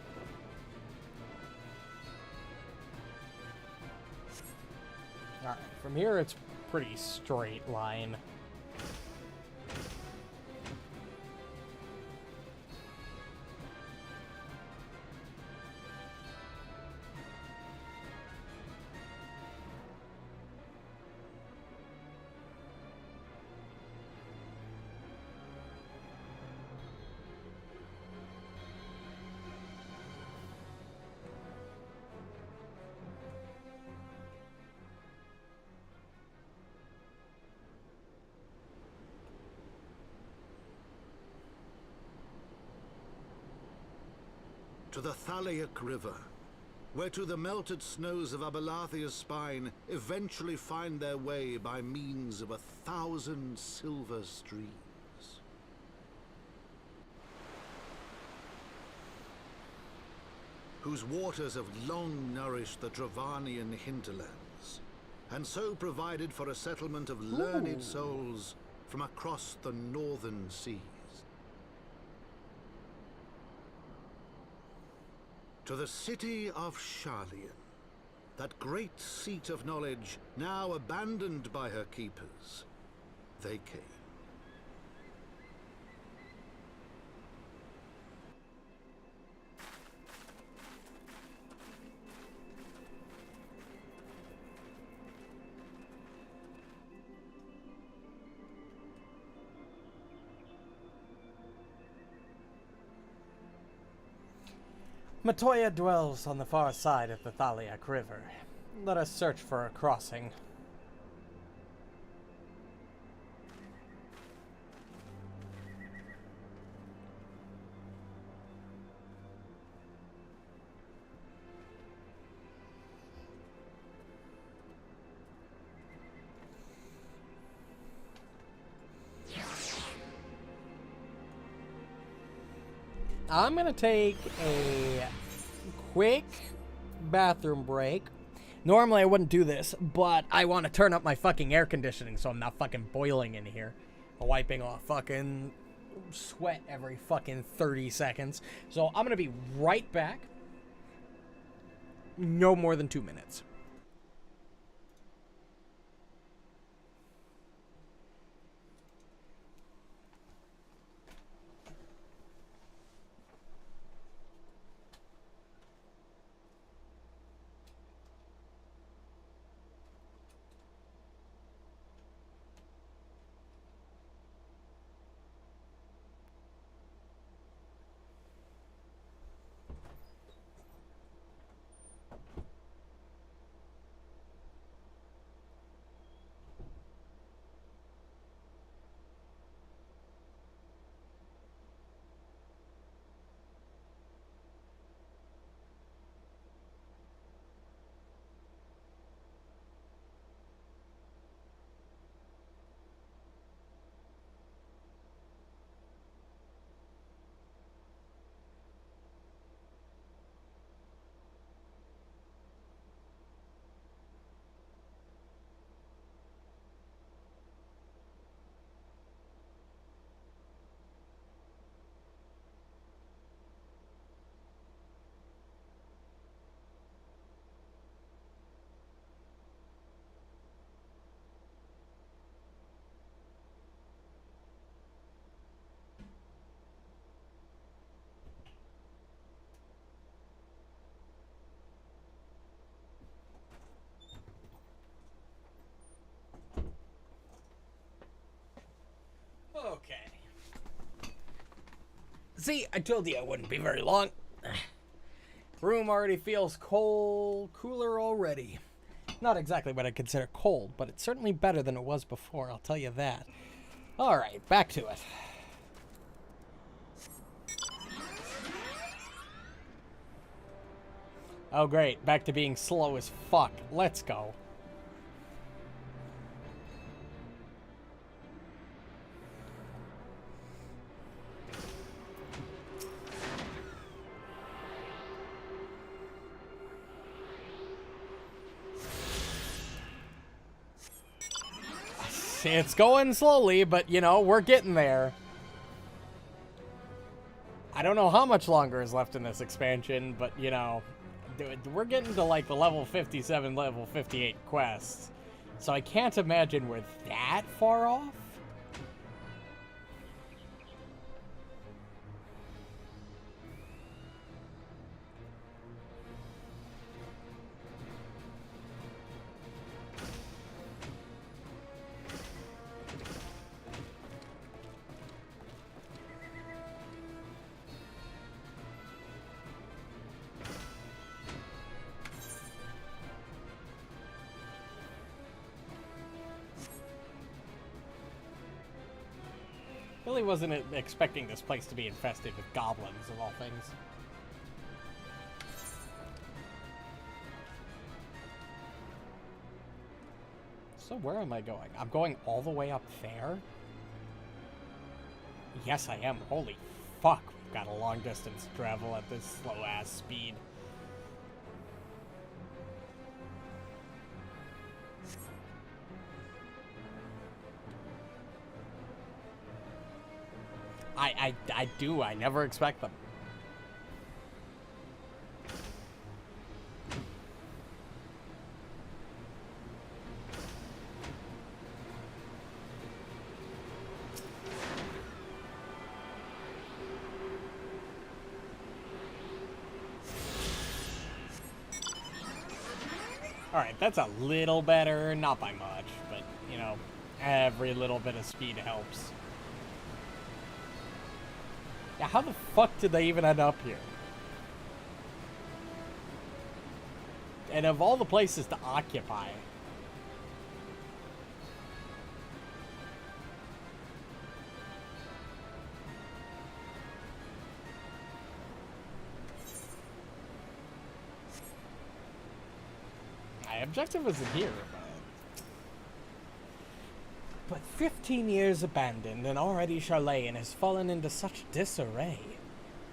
Alright, from here it's pretty straight line. To the Thaliac River, where to the melted snows of Abelathia's spine eventually find their way by means of 1,000 silver streams. Whose waters have long nourished the Dravanian hinterlands, and so provided for a settlement of learned souls from across the northern seas. To the city of Sharlayan, that great seat of knowledge now abandoned by her keepers, they came. Matoya dwells on the far side of the Thaliac River. Let us search for a crossing. I'm gonna take a quick bathroom break. Normally I wouldn't do this, but I want to turn up my fucking air conditioning so I'm not fucking boiling in here. Wiping off fucking sweat every fucking 30 seconds. So I'm gonna be right back. No more than 2 minutes. See, I told you I wouldn't be very long. Room already feels cooler already. Not exactly what I'd consider cold, but it's certainly better than it was before, I'll tell you that. Alright, back to it. Oh great, back to being slow as fuck. Let's go. It's going slowly, but, you know, we're getting there. I don't know how much longer is left in this expansion, but, you know, we're getting to, like, the level 57, level 58 quests. So I can't imagine we're that far off. Really wasn't expecting this place to be infested with goblins, of all things. So where am I going? I'm going all the way up there? Yes, I am. Holy fuck, we've got a long distance to travel at this slow-ass speed. I do. I never expect them. Alright, that's a little better. Not by much, but, you know, every little bit of speed helps. Yeah, how the fuck did they even end up here? And of all the places to occupy. My objective isn't here, but 15 years abandoned, and already Charlayan has fallen into such disarray.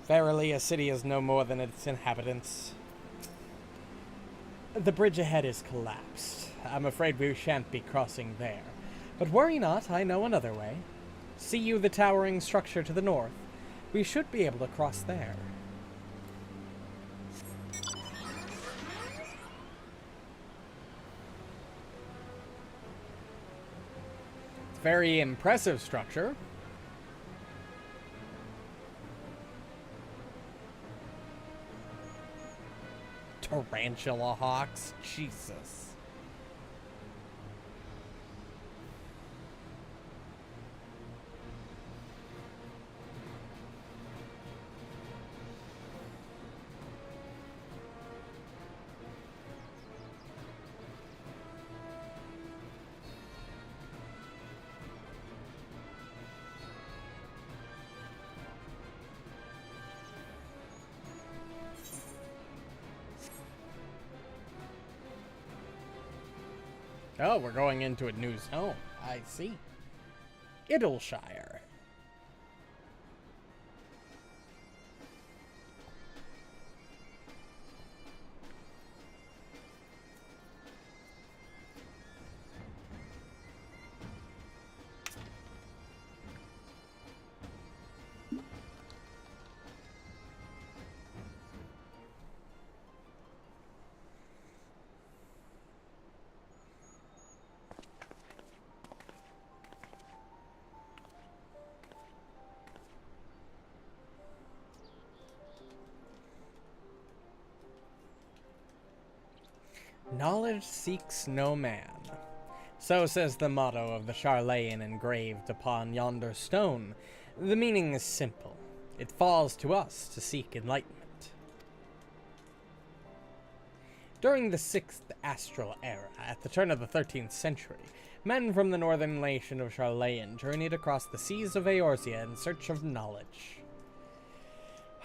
Verily, a city is no more than its inhabitants. The bridge ahead is collapsed. I'm afraid we shan't be crossing there. But worry not, I know another way. See you the towering structure to the north? We should be able to cross there. Very impressive structure. Tarantula hawks? Jesus. Oh, we're going into a new zone. I see. Idleshire. Knowledge seeks no man. So says the motto of the Charlayan engraved upon yonder stone. The meaning is simple. It falls to us to seek enlightenment. During the 6th Astral Era, at the turn of the 13th century, men from the northern nation of Charlayan journeyed across the seas of Eorzea in search of knowledge.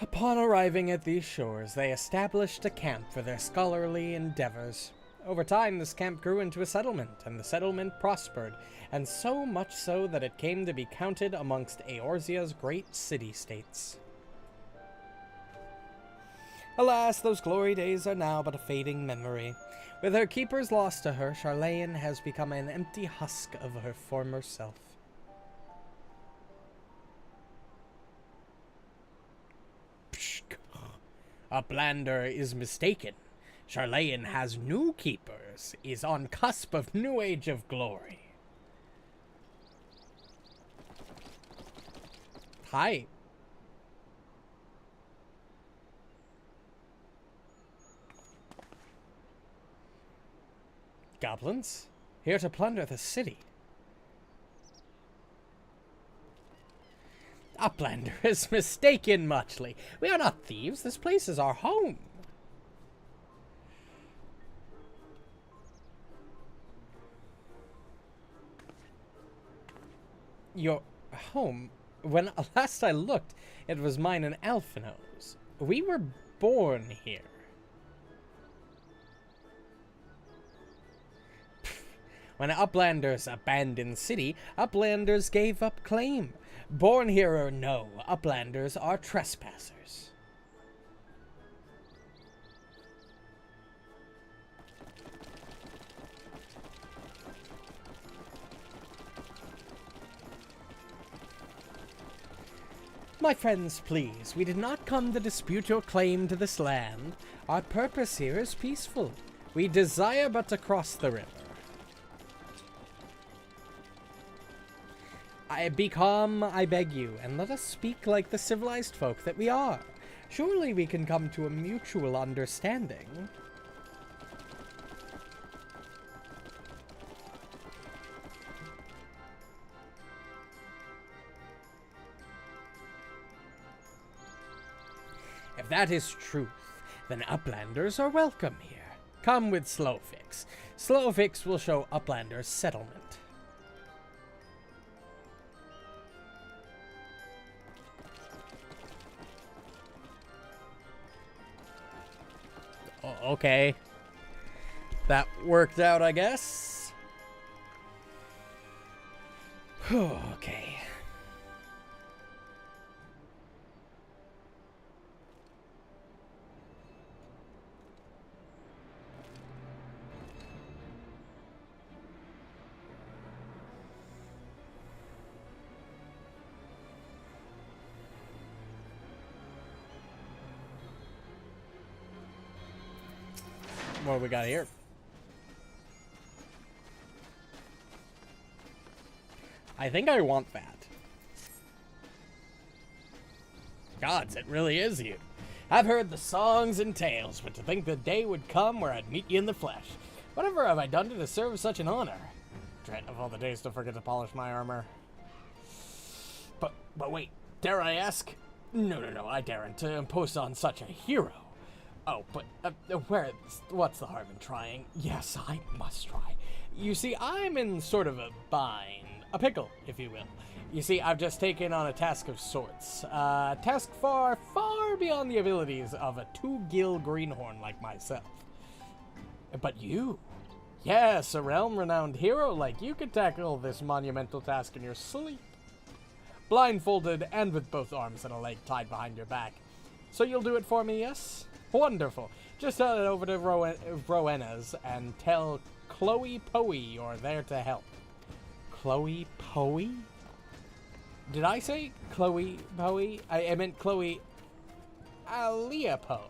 Upon arriving at these shores, they established a camp for their scholarly endeavors. Over time, this camp grew into a settlement, and the settlement prospered, and so much so that it came to be counted amongst Eorzea's great city-states. Alas, those glory days are now but a fading memory. With her keepers lost to her, Charlayan has become an empty husk of her former self. Uplander is mistaken. Charlayan has new keepers, is on cusp of new age of glory. Hi. Goblins? Here to plunder the city. Uplander is mistaken, muchly. We are not thieves. This place is our home. Your home? When last I looked, it was mine and Alphino's. We were born here. When Uplanders abandoned city, Uplanders gave up claim. Born here or no, Uplanders are trespassers. My friends, please, we did not come to dispute your claim to this land. Our purpose here is peaceful. We desire but to cross the river. Be calm, I beg you, and let us speak like the civilized folk that we are. Surely we can come to a mutual understanding. If that is truth, then Uplanders are welcome here. Come with Slowfix. Slowfix will show Uplanders settlement. Okay. That worked out, I guess. Okay. What do we got here? I think I want that. Gods, it really is you. I've heard the songs and tales, but to think the day would come where I'd meet you in the flesh. Whatever have I done to deserve such an honor? Dread of all the days to forget to polish my armor. But wait, dare I ask? No, I daren't to impose on such a hero. Oh, but what's the harm in trying? Yes, I must try. You see, I'm in sort of a bind. A pickle, if you will. You see, I've just taken on a task of sorts. A task far, far beyond the abilities of a two-gill greenhorn like myself. But you? Yes, a realm-renowned hero like you could tackle this monumental task in your sleep. Blindfolded and with both arms and a leg tied behind your back. So you'll do it for me, yes? Wonderful. Just head over to Rowena's and tell Chloe Poe you're there to help. Chloe Poe? Did I say Chloe Poe? I meant Chloe Leopold.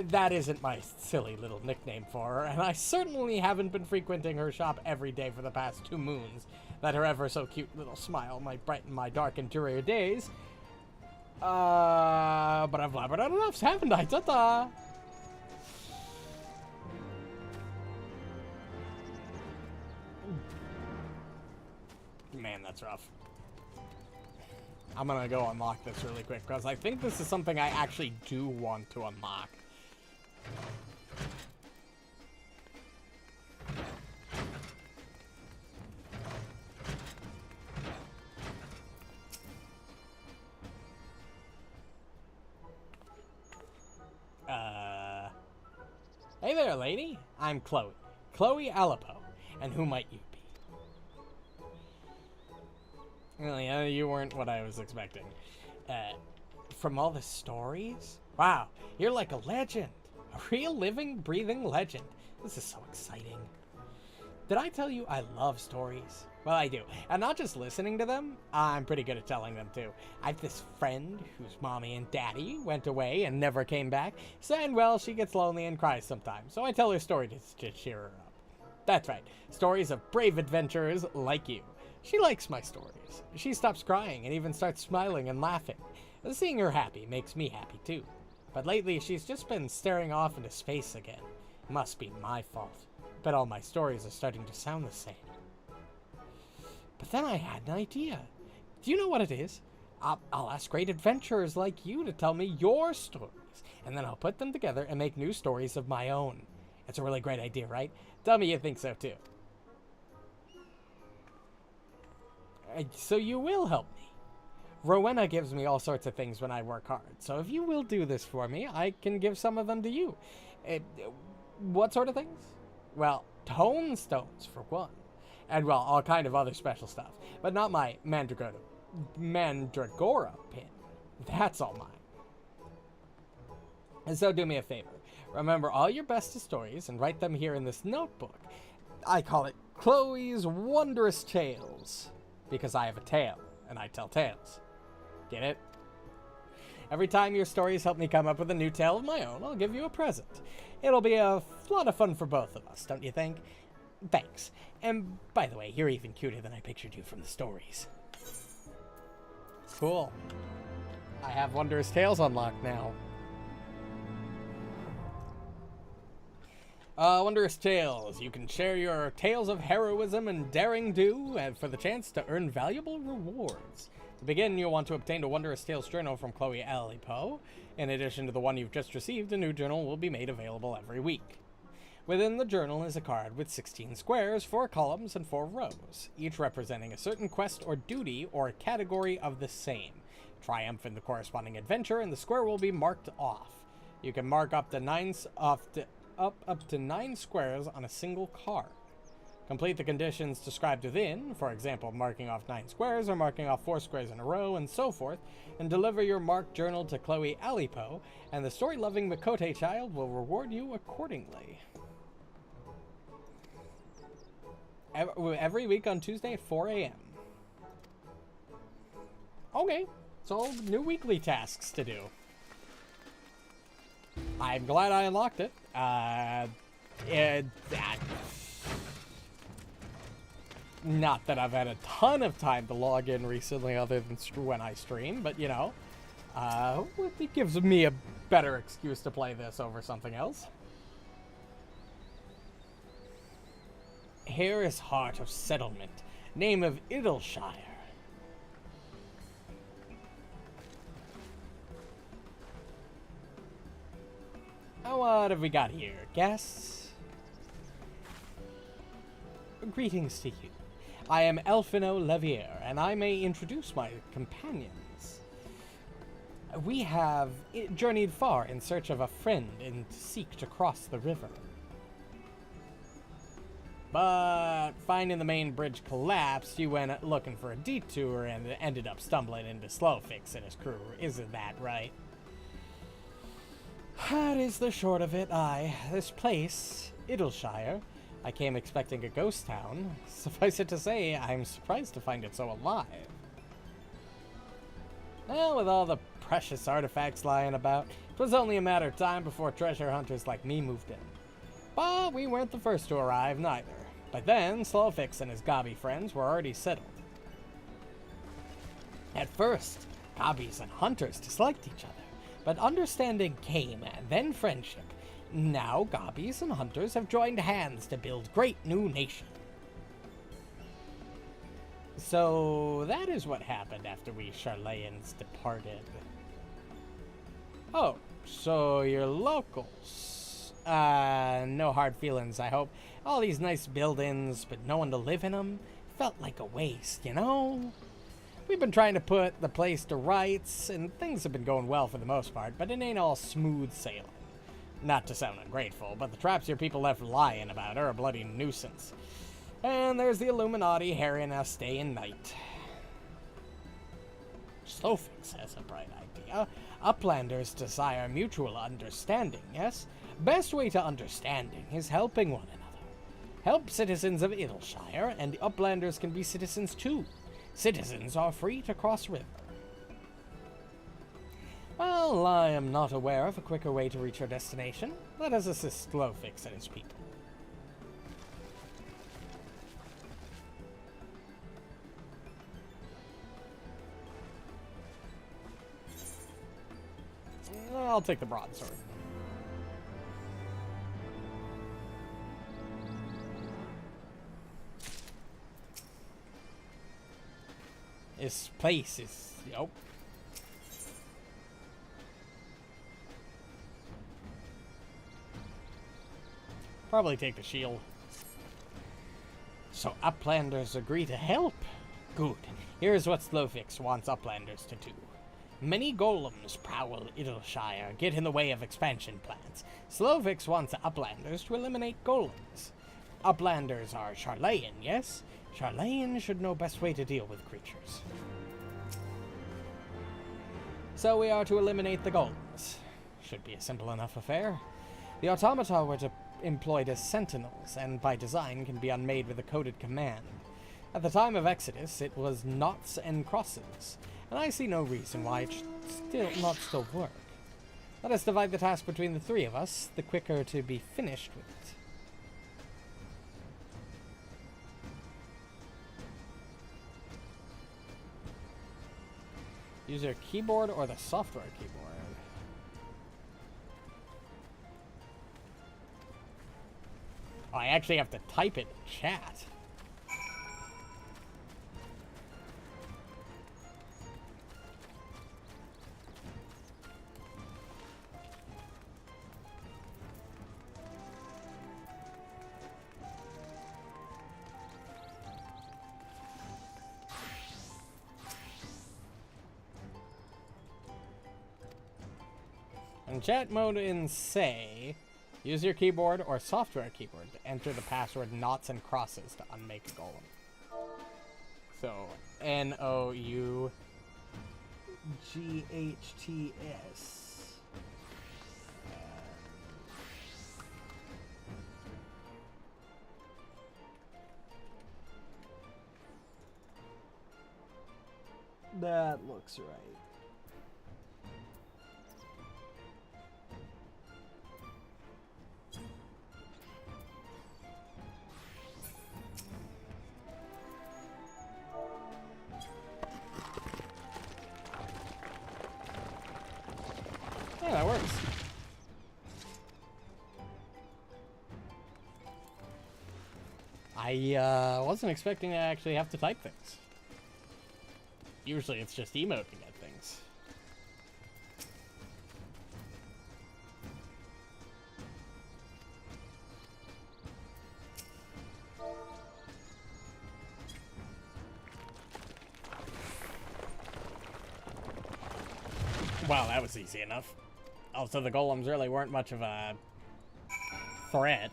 That isn't my silly little nickname for her, and I certainly haven't been frequenting her shop every day for the past 2 moons. That her ever so cute little smile might brighten my dark interior days. But I've blabbered out enough, haven't I? Ta-ta! Man, that's rough. I'm gonna go unlock this really quick, because I think this is something I actually do want to unlock. Hey there, lady. I'm Chloe. Chloe Alipo. And who might you be? Well, yeah, you weren't what I was expecting. From all the stories? Wow, you're like a legend. A real living, breathing legend. This is so exciting. Did I tell you I love stories? Well, I do. And not just listening to them, I'm pretty good at telling them too. I have this friend whose mommy and daddy went away and never came back. And well, she gets lonely and cries sometimes. So I tell her stories to cheer her up. That's right. Stories of brave adventurers like you. She likes my stories. She stops crying and even starts smiling and laughing. Seeing her happy makes me happy too. But lately, she's just been staring off into space again. Must be my fault. But all my stories are starting to sound the same. But then I had an idea. Do you know what it is? I'll ask great adventurers like you to tell me your stories. And then I'll put them together and make new stories of my own. It's a really great idea, right? Tell me you think so too. So you will help me. Rowena gives me all sorts of things when I work hard. So if you will do this for me, I can give some of them to you. What sort of things? Well, tone stones for one. And well, all kind of other special stuff. But not my Mandragora pin. That's all mine. And so do me a favor. Remember all your bestest stories and write them here in this notebook. I call it Chloe's Wondrous Tales. Because I have a tale, and I tell tales. Get it? Every time your stories help me come up with a new tale of my own, I'll give you a present. It'll be a lot of fun for both of us, don't you think? Thanks. And by the way, you're even cuter than I pictured you from the stories. Cool. I have Wondrous Tales unlocked now. Wondrous Tales. You can share your tales of heroism and daring do and for the chance to earn valuable rewards. To begin, you'll want to obtain a Wondrous Tales journal from Chloe Alipo. In addition to the one you've just received, a new journal will be made available every week. Within the journal is a card with 16 squares, 4 columns, and 4 rows, each representing a certain quest or duty or a category of the same. Triumph in the corresponding adventure, and the square will be marked off. You can mark up to 9 squares on a single card. Complete the conditions described within, for example, marking off 9 squares or marking off 4 squares in a row, and so forth, and deliver your marked journal to Chloe Alipo, and the story-loving Makote child will reward you accordingly. Every week on Tuesday at 4 a.m. Okay, so new weekly tasks to do. I'm glad I unlocked it. Not that I've had a ton of time to log in recently other than when I stream, but you know, it gives me a better excuse to play this over something else. Here is Heart of Settlement, name of Idleshire. What have we got here? Guests? Greetings to you. I am Elfino Levier, and I may introduce my companions. We have journeyed far in search of a friend and seek to cross the river. But finding the main bridge collapsed, you went looking for a detour and ended up stumbling into Slowfix and his crew. Isn't that right? That is the short of it. This place, Idleshire, I came expecting a ghost town. Suffice it to say, I'm surprised to find it so alive. Well, with all the precious artifacts lying about, it was only a matter of time before treasure hunters like me moved in. But we weren't the first to arrive, neither. By then, Slowfix and his gobby friends were already settled. At first, gobbies and hunters disliked each other, but understanding came, and then friendship. Now, gobbies and hunters have joined hands to build great new nation. So that is what happened after we Charlayans departed. Oh, so you're locals. No hard feelings, I hope. All these nice buildings, but no one to live in them. Felt like a waste, you know? We've been trying to put the place to rights, and things have been going well for the most part, but it ain't all smooth sailing. Not to sound ungrateful, but the traps your people left lying about are a bloody nuisance. And there's the Illuminati harrying us day and night. Slowfix has a bright idea. Uplanders desire mutual understanding, yes? Best way to understanding is helping one another. Help citizens of Idleshire, and the Uplanders can be citizens too. Citizens are free to cross river. Well, I am not aware of a quicker way to reach our destination. Let us assist Slowfix and his people. I'll take the broadsword. This place is... Nope. Probably take the shield. So Uplanders agree to help? Good. Here's what Slowfix wants Uplanders to do. Many golems prowl Idleshire, get in the way of expansion plans. Slowfix wants Uplanders to eliminate golems. Uplanders are Charlayan, yes? Charlayan should know best way to deal with creatures. So we are to eliminate the golems. Should be a simple enough affair. The automata were employed as sentinels, and by design can be unmade with a coded command. At the time of Exodus, it was knots and crosses, and I see no reason why it should not still work. Let us divide the task between the three of us, the quicker to be finished with it. Use your keyboard or the software keyboard. Oh, I actually have to type it in chat. In chat mode in say, use your keyboard or software keyboard to enter the password knots and crosses to unmake a golem. So, N-O-U-G-H-T-S. That looks right. Yeah, that works. I wasn't expecting to actually have to type things. Usually it's just emoting at things. Wow, that was easy enough. Also, the golems really weren't much of a threat.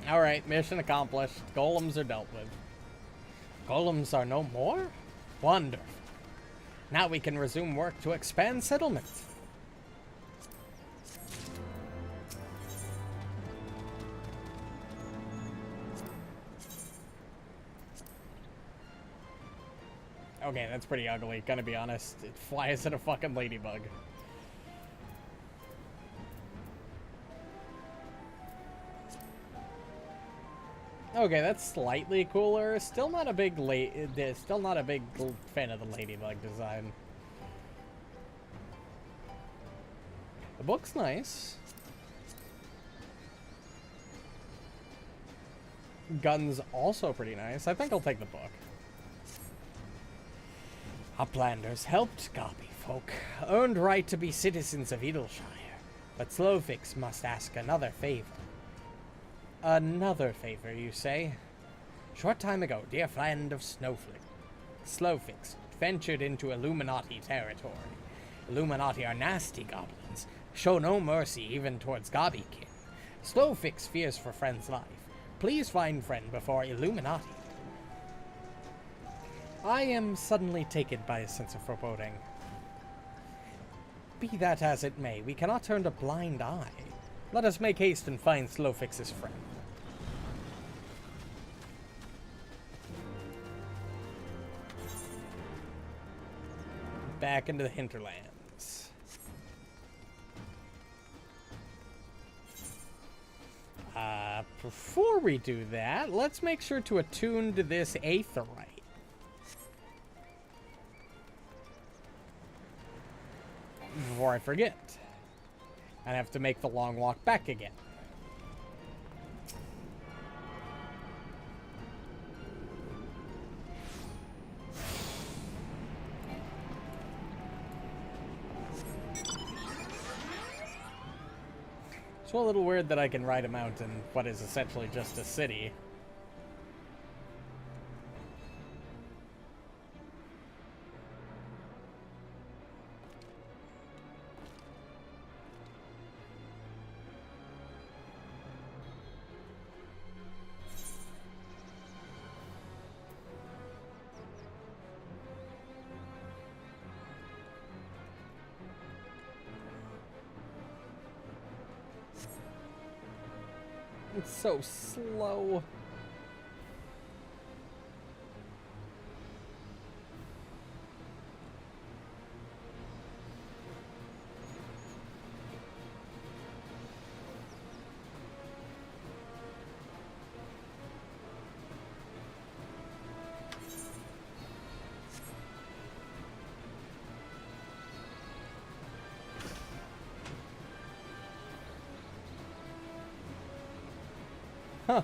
Alright, mission accomplished. Golems are dealt with. Golems are no more? Wonderful. Now we can resume work to expand settlement. Okay, that's pretty ugly, gonna be honest. It flies at a fucking ladybug. Okay, that's slightly cooler. Still not a big fan of the ladybug design. The book's nice. Gun's also pretty nice. I think I'll take the book. Uplanders helped Garby folk, earned right to be citizens of Edelshire, but Slowfix must ask another favor. Another favor, you say? Short time ago, dear friend of Slowfix ventured into Illuminati territory. Illuminati are nasty goblins, show no mercy even towards Garbykin. Slowfix fears for friend's life. Please find friend before Illuminati. I am suddenly taken by a sense of foreboding. Be that as it may, we cannot turn a blind eye. Let us make haste and find Slowfix's friend. Back into the hinterlands. Before we do that, let's make sure to attune to this aetheryte. Before I forget. I have to make the long walk back again. It's a little weird that I can ride a mountain, what is essentially just a city. It's so slow. Huh.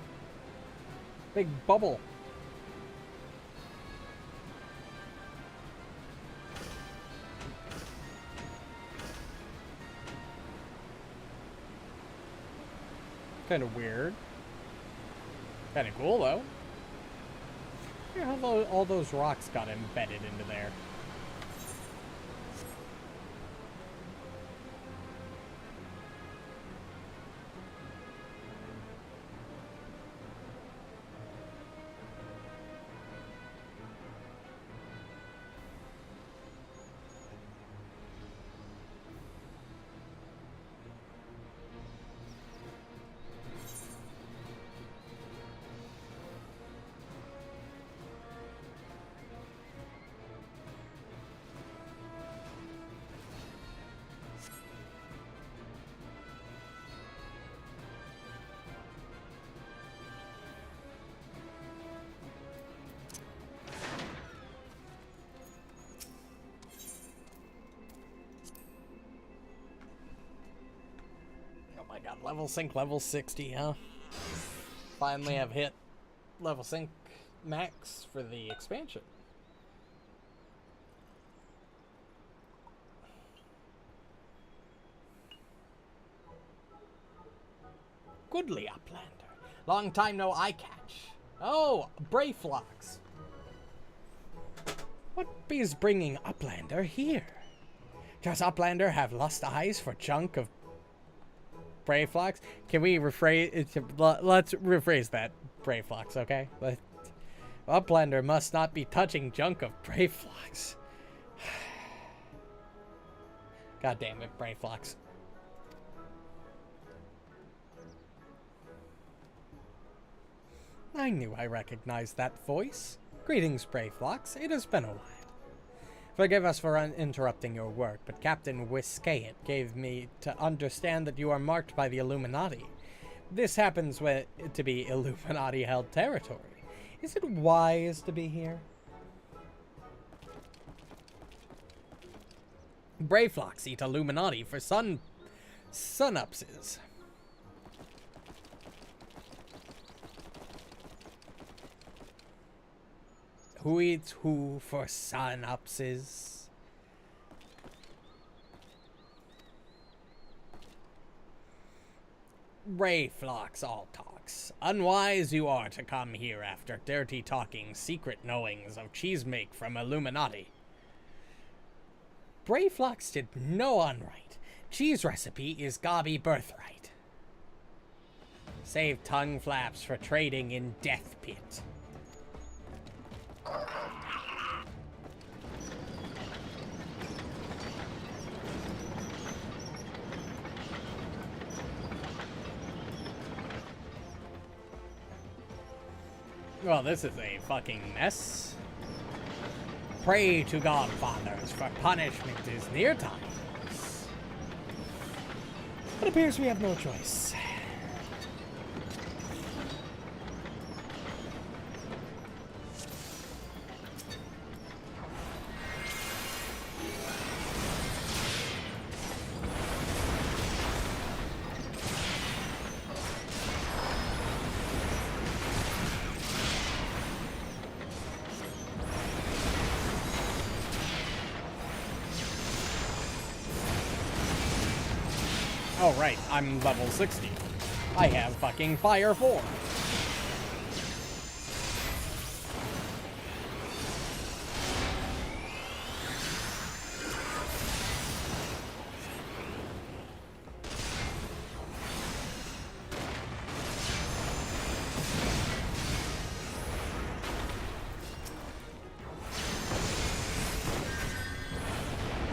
Big bubble. Kind of weird. Kind of cool, though. I wonder how all those rocks got embedded into there. I got level sync level 60, huh? Finally have hit level sync max for the expansion. Goodly Uplander. Long time no eye catch. Oh, Brayflocks. What be's bringing Uplander here? Does Uplander have lust eyes for junk of Brayflocks? Can we rephrase? Let's rephrase that, Brayflocks, okay? Uplander must not be touching junk of Brayflocks. God damn it, Brayflocks. I knew I recognized that voice. Greetings, Brayflocks. It has been a while. Forgive us for interrupting your work, but Captain Wiscaet gave me to understand that you are marked by the Illuminati. This happens to be Illuminati-held territory. Is it wise to be here? Brave flocks eat Illuminati for sun-upses. Who eats who for sun-upses? Ray flocks all talks. Unwise you are to come here after dirty talking secret knowings of cheese make from Illuminati. Bray flocks did no unright. Cheese recipe is gobby birthright. Save tongue flaps for trading in death pit. Well, this is a fucking mess. Pray to Godfathers, for punishment is near times. It appears we have no choice. Oh, right, I'm level 60. I have fucking Fire 4.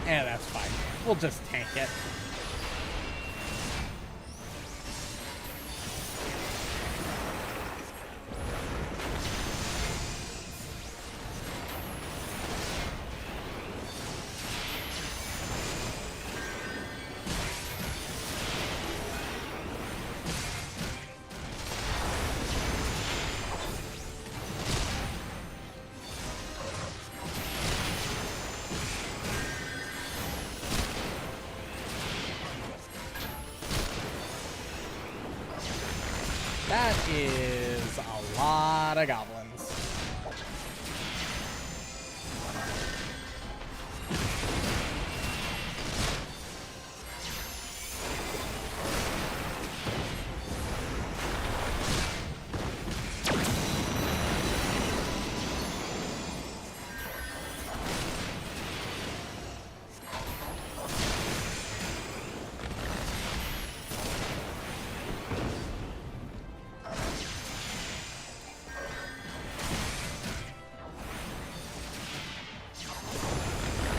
Yeah, that's fine. We'll just tank it. That is a lot of goblins.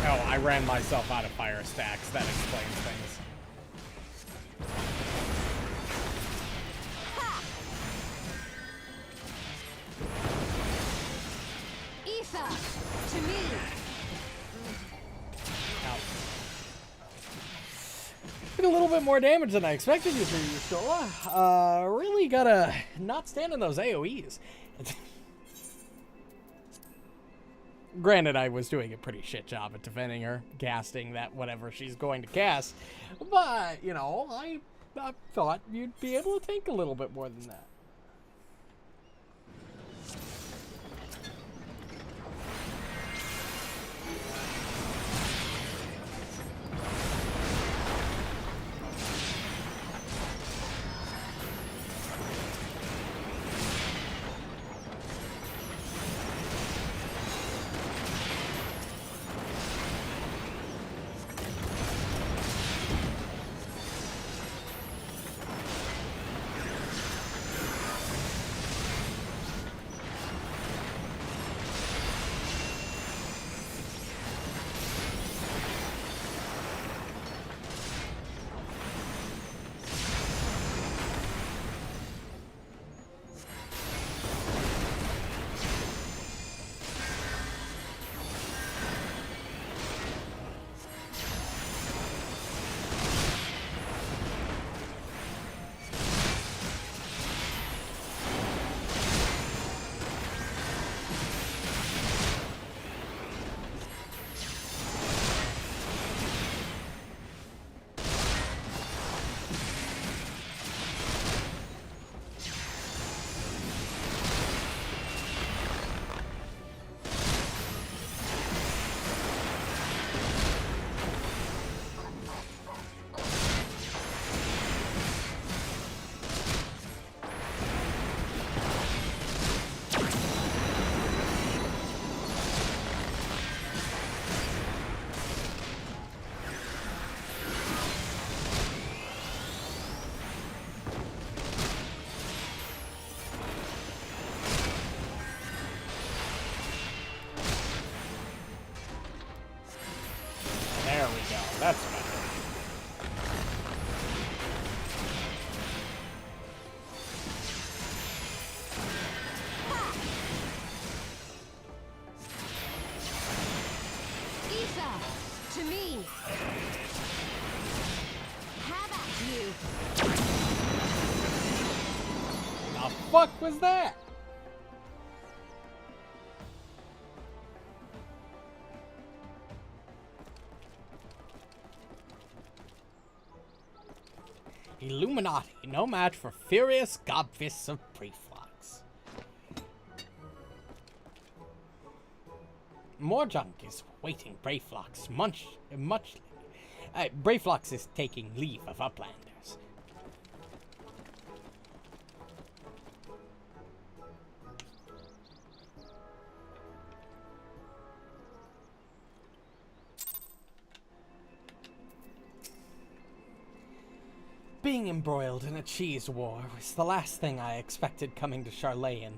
I ran myself out of fire stacks. That explains things. Ether, to me. Ow. Did a little bit more damage than I expected you to, Yustola. Really gotta not stand in those AoEs. Granted, I was doing a pretty shit job at defending her, casting that whatever she's going to cast, but, you know, I thought you'd be able to take a little bit more than that. fuck was that? Illuminati, no match for furious gobfists of Brayflox. More junk is waiting Brayflox muchly. Brayflox is taking leave of Uplanders. Being embroiled in a cheese war was the last thing I expected coming to Charlayan.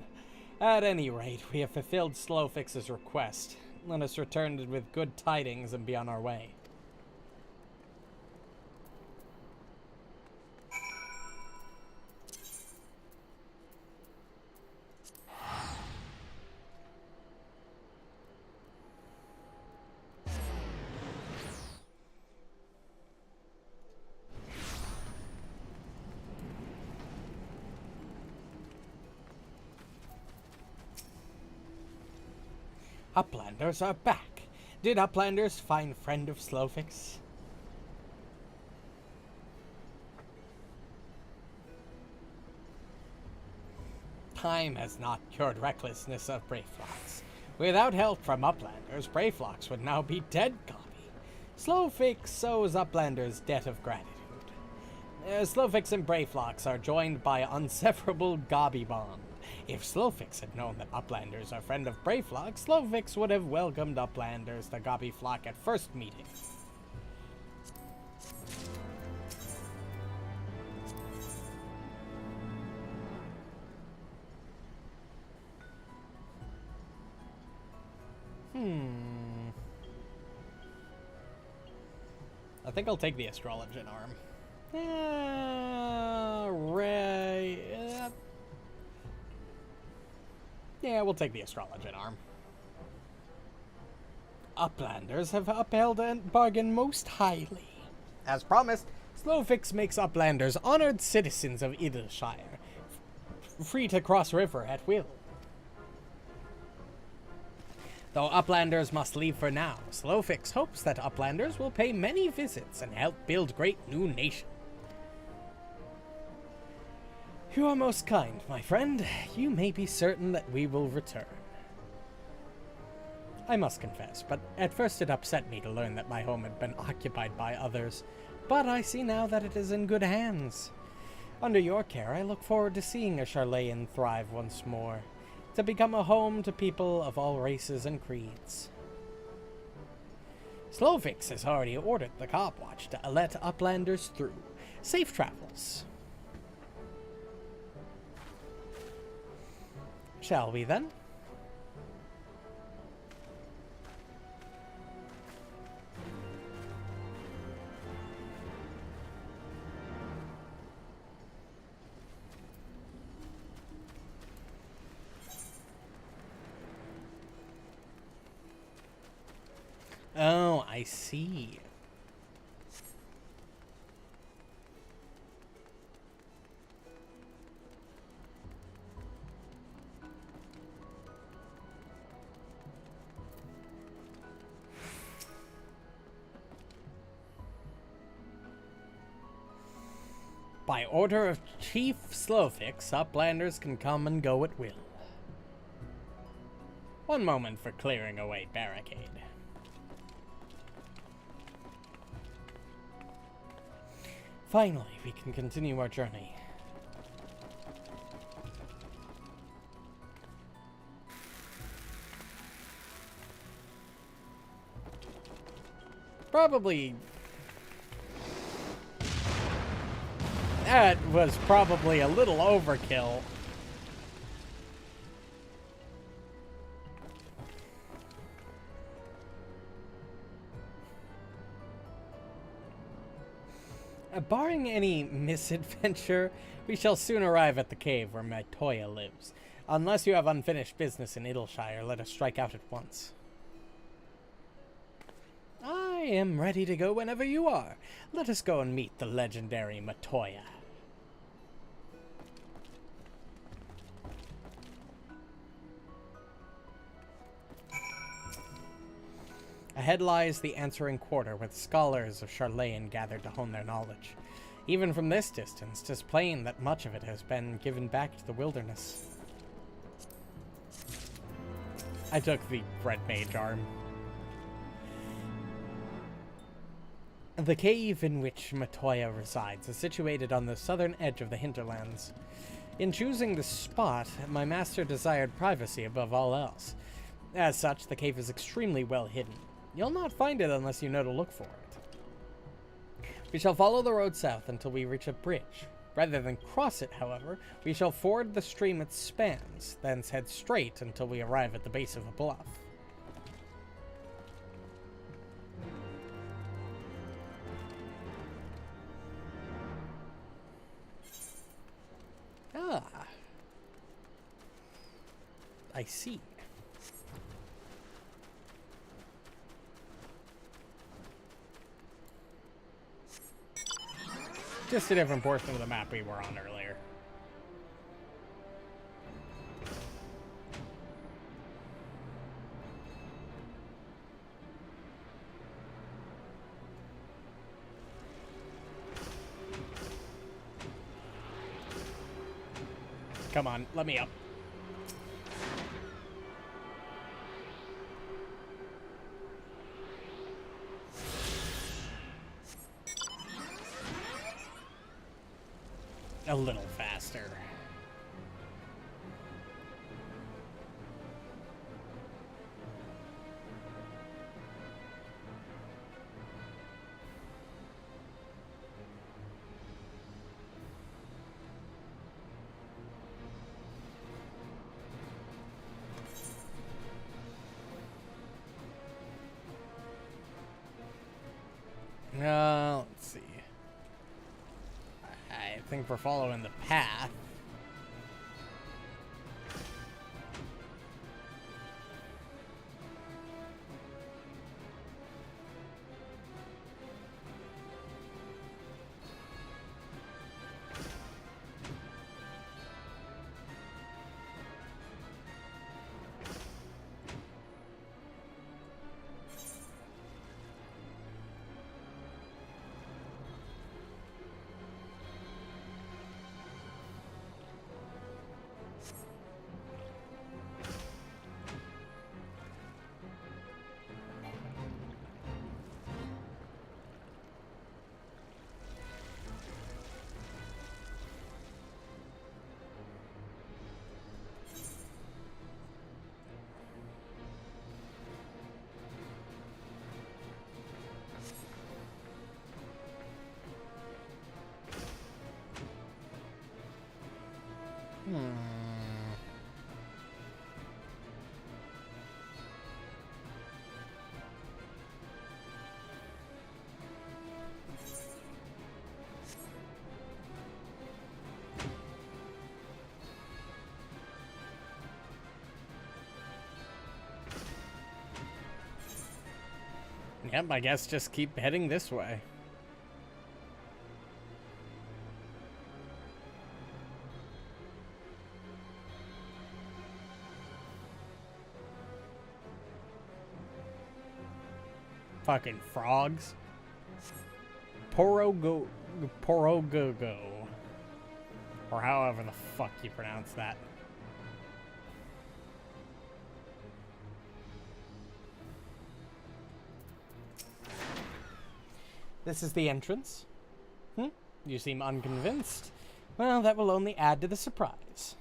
At any rate, we have fulfilled Slowfix's request. Let us return with good tidings and be on our way. Uplanders are back. Did Uplanders find friend of Slowfix? Time has not cured recklessness of Brayflox. Without help from Uplanders, Brayflox would now be dead copy. Slowfix owes Uplanders debt of gratitude. Slowfix and Brayflox are joined by unseverable gobby bond. If Slowfix had known that Uplanders are friend of Brayflox, Slowfix would have welcomed Uplanders to Gobbyflock at first meeting. I think I'll take the Astrologian arm. Yeah, we'll take the Astrologian arm. Uplanders have upheld a bargain most highly. As promised, Slowfix makes Uplanders honored citizens of Idleshire, free to cross river at will. Though Uplanders must leave for now, Slowfix hopes that Uplanders will pay many visits and help build great new nation. You are most kind, my friend. You may be certain that we will return. I must confess, but at first it upset me to learn that my home had been occupied by others, but I see now that it is in good hands. Under your care, I look forward to seeing a Charlayan thrive once more, to become a home to people of all races and creeds. Slowfix has already ordered the Cobwatch to let Uplanders through. Safe travels. Shall we then? Oh, I see. By order of Chief Slowfix, Uplanders can come and go at will. One moment for clearing away barricade. Finally, we can continue our journey. That was probably a little overkill. Barring any misadventure, we shall soon arrive at the cave where Matoya lives. Unless you have unfinished business in Idleshire, let us strike out at once. I am ready to go whenever you are. Let us go and meet the legendary Matoya. Ahead lies the answering quarter, with scholars of Charlayan gathered to hone their knowledge. Even from this distance, 'tis plain that much of it has been given back to the wilderness. I took the red mage arm. The cave in which Matoya resides is situated on the southern edge of the hinterlands. In choosing this spot, my master desired privacy above all else. As such, the cave is extremely well hidden. You'll not find it unless you know to look for it. We shall follow the road south until we reach a bridge. Rather than cross it, however, we shall ford the stream it spans, thence head straight until we arrive at the base of the bluff. Ah. I see. Just a different portion of the map we were on earlier. Come on, let me up. A little faster. Let's see. I think we're following the path. Yep, I guess just keep heading this way. Fucking frogs. Porogogo. Or however the fuck you pronounce that. This is the entrance. You seem unconvinced. Well, that will only add to the surprise.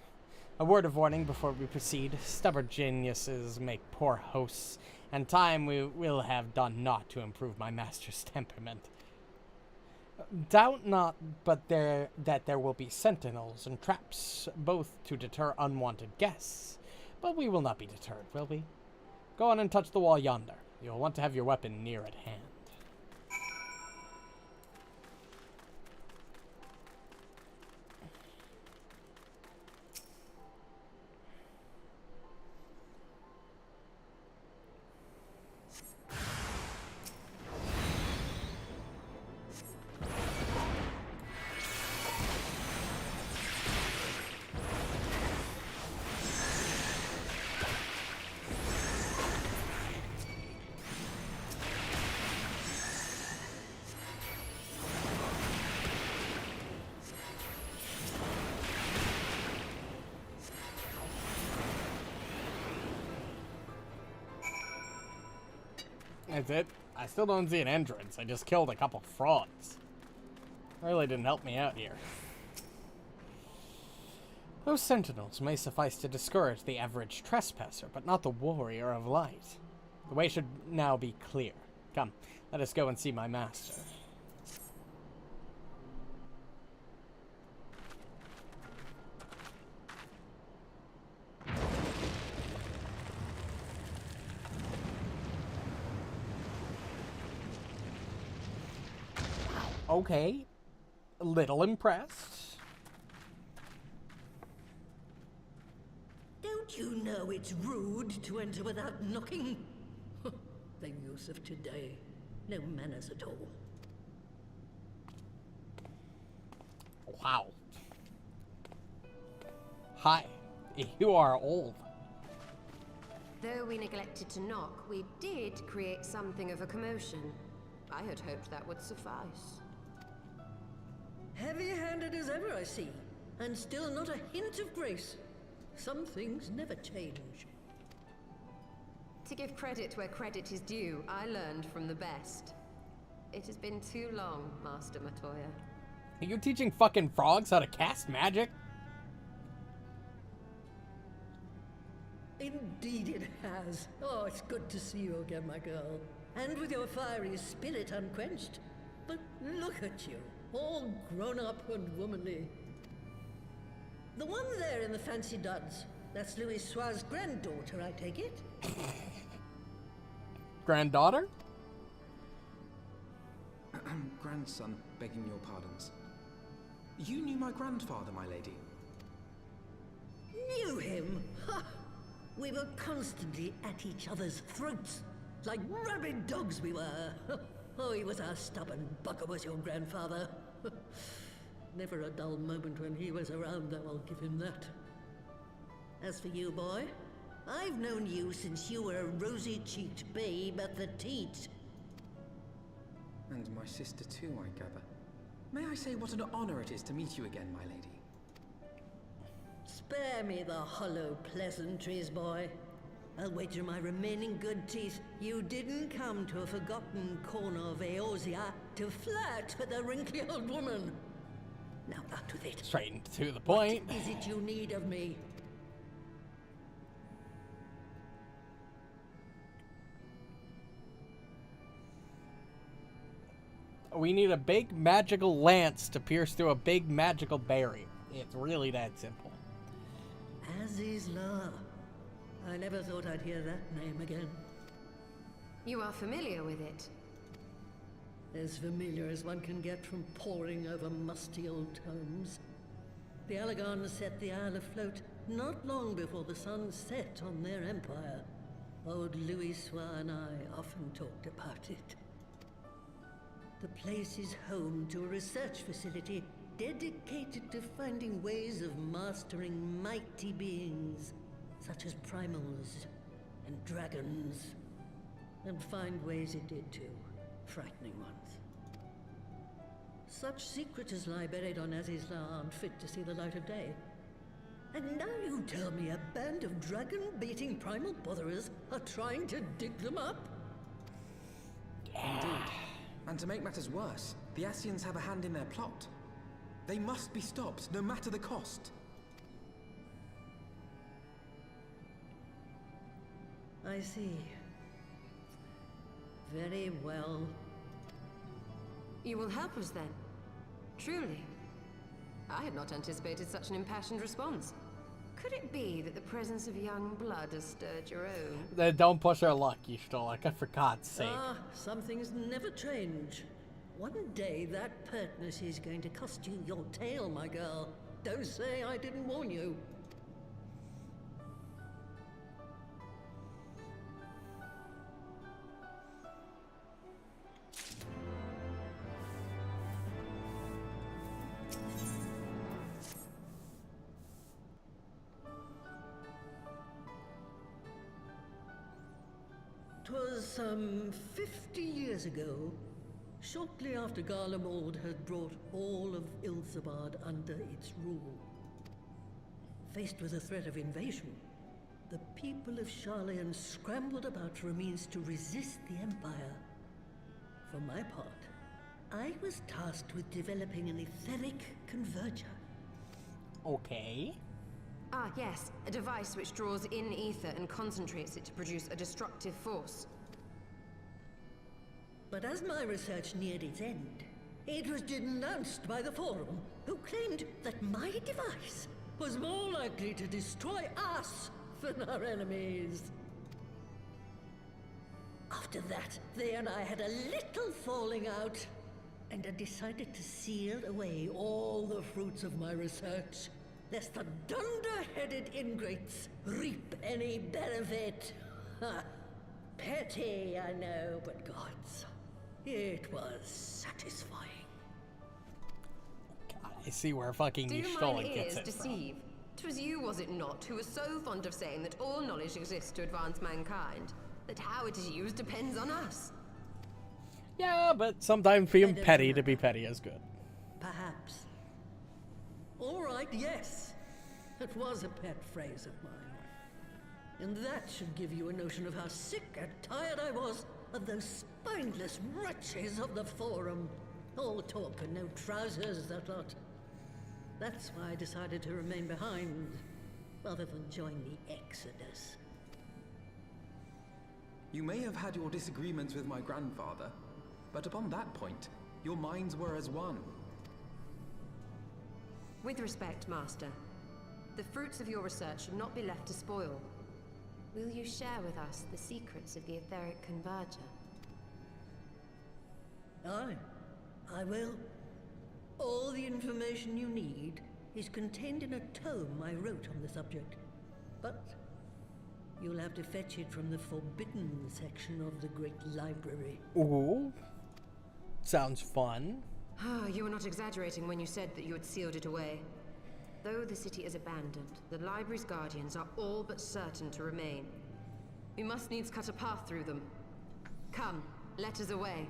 A word of warning before we proceed. Stubborn geniuses make poor hosts, and time will have done naught to improve my master's temperament. Doubt not, but that there will be sentinels and traps, both to deter unwanted guests. But we will not be deterred, will we? Go on and touch the wall yonder. You'll want to have your weapon near at hand. That's it. I still don't see an entrance. I just killed a couple frauds. Really didn't help me out here. Those sentinels may suffice to discourage the average trespasser, but not the warrior of light. The way should now be clear. Come, let us go and see my master. Okay, a little impressed. Don't you know it's rude to enter without knocking? The youth of today, no manners at all. Wow. Hi, you are old. Though we neglected to knock, we did create something of a commotion. I had hoped that would suffice. Heavy-handed as ever, I see. And still not a hint of grace. Some things never change. To give credit where credit is due, I learned from the best. It has been too long, Master Matoya. Are you teaching fucking frogs how to cast magic? Indeed it has. Oh, it's good to see you again, my girl. And with your fiery spirit unquenched. But look at you, all grown up and womanly. The one there in the fancy duds, that's Louis Soir's granddaughter, I take it? Granddaughter? Grandson, begging your pardons. You knew my grandfather, my lady. Knew him? Ha! We were constantly at each other's throats. Like rabid dogs we were. Oh, he was a stubborn bucker, was your grandfather. Never a dull moment when he was around, though, I'll give him that. As for you, boy, I've known you since you were a rosy-cheeked babe at the teat. And my sister too, I gather. May I say what an honor it is to meet you again, my lady? Spare me the hollow pleasantries, boy. I'll wager my remaining good teeth you didn't come to a forgotten corner of Eorzea to flirt with a wrinkly old woman. Now out with it. Straight to the point. What is it you need of me? We need a big magical lance to pierce through a big magical barrier. It's really that simple. Azizla. I never thought I'd hear that name again. You are familiar with it? As familiar as one can get from poring over musty old tomes. The Alagons set the Isle afloat not long before the sun set on their empire. Old Louis Soir and I often talked about it. The place is home to a research facility dedicated to finding ways of mastering mighty beings, such as primals and dragons. And find ways it did too, frightening ones. Such secrets as lie buried on Azizla aren't fit to see the light of day. And now you tell me a band of dragon-baiting primal botherers are trying to dig them up? Indeed. And to make matters worse, the Ascians have a hand in their plot. They must be stopped, no matter the cost. I see. Very well. You will help us then? Truly? I had not anticipated such an impassioned response. Could it be that the presence of young blood has stirred your own? Don't push our luck, Y'shtola, for God's sake. Ah, some things never change. One day that pertness is going to cost you your tail, my girl. Don't say I didn't warn you. Twas some 50 years ago, shortly after Garlemald had brought all of Ilthabad under its rule. Faced with a threat of invasion, the people of Charlayan scrambled about for a means to resist the Empire. For my part, I was tasked with developing an etheric converger. Okay. Ah, yes. A device which draws in ether and concentrates it to produce a destructive force. But as my research neared its end, it was denounced by the Forum, who claimed that my device was more likely to destroy us than our enemies. After that, they and I had a little falling out, and I decided to seal away all the fruits of my research, lest the dunder-headed ingrates reap any benefit. Ha! Petty, I know, but gods, it was satisfying. God, I see where fucking Do Y'shtola mine gets ears it deceive? 'Twas you, was it not, who was so fond of saying that all knowledge exists to advance mankind, that how it is used depends on us. Yeah, but sometimes being petty to be petty is good. Perhaps. All right, yes. It was a pet phrase of mine. And that should give you a notion of how sick and tired I was of those spineless wretches of the Forum. All talk and no trousers, that lot. That's why I decided to remain behind, rather than join the Exodus. You may have had your disagreements with my grandfather, but upon that point, your minds were as one. With respect, Master, the fruits of your research should not be left to spoil. Will you share with us the secrets of the etheric converger? Aye, I will. All the information you need is contained in a tome I wrote on the subject. But you'll have to fetch it from the forbidden section of the Great Library. Ooh. Sounds fun. Ah, you were not exaggerating when you said that you had sealed it away. Though the city is abandoned, the library's guardians are all but certain to remain. We must needs cut a path through them. Come, let us away.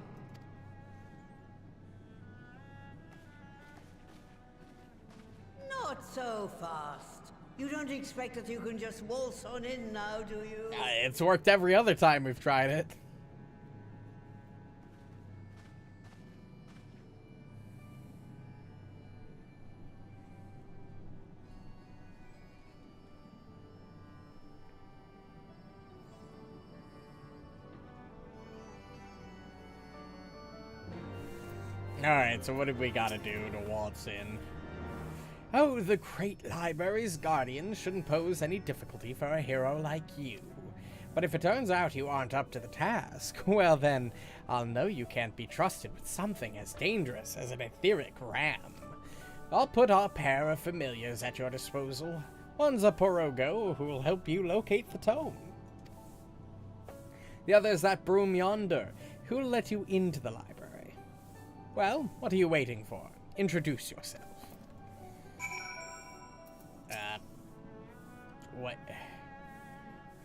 Not so fast. You don't expect that you can just waltz on in now, do you? It's worked every other time we've tried it. Alright, so what did we gotta do to waltz in? Oh, the Great Library's guardians shouldn't pose any difficulty for a hero like you. But if it turns out you aren't up to the task, well then, I'll know you can't be trusted with something as dangerous as an etheric ram. I'll put our pair of familiars at your disposal. One's a Porogo who'll help you locate the tome. The other's that broom yonder, who'll let you into the library. Well, what are you waiting for? Introduce yourself. What?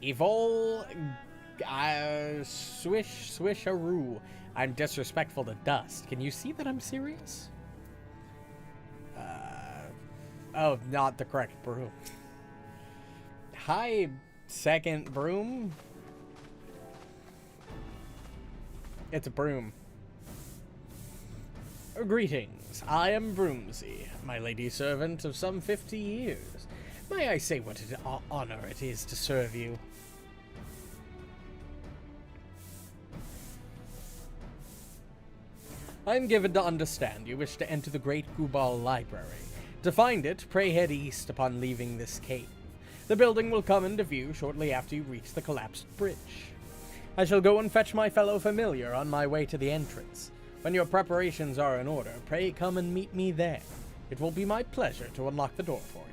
Evol... swisharoo. I'm disrespectful to dust. Can you see that I'm serious? Oh, not the correct broom. Hi, second broom. It's a broom. Greetings, I am Broomsy, my lady servant of some 50 years. May I say what an honor it is to serve you? I am given to understand you wish to enter the Great Gubal Library. To find it, pray head east upon leaving this cave. The building will come into view shortly after you reach the collapsed bridge. I shall go and fetch my fellow familiar on my way to the entrance. When your preparations are in order, pray come and meet me there. It will be my pleasure to unlock the door for you.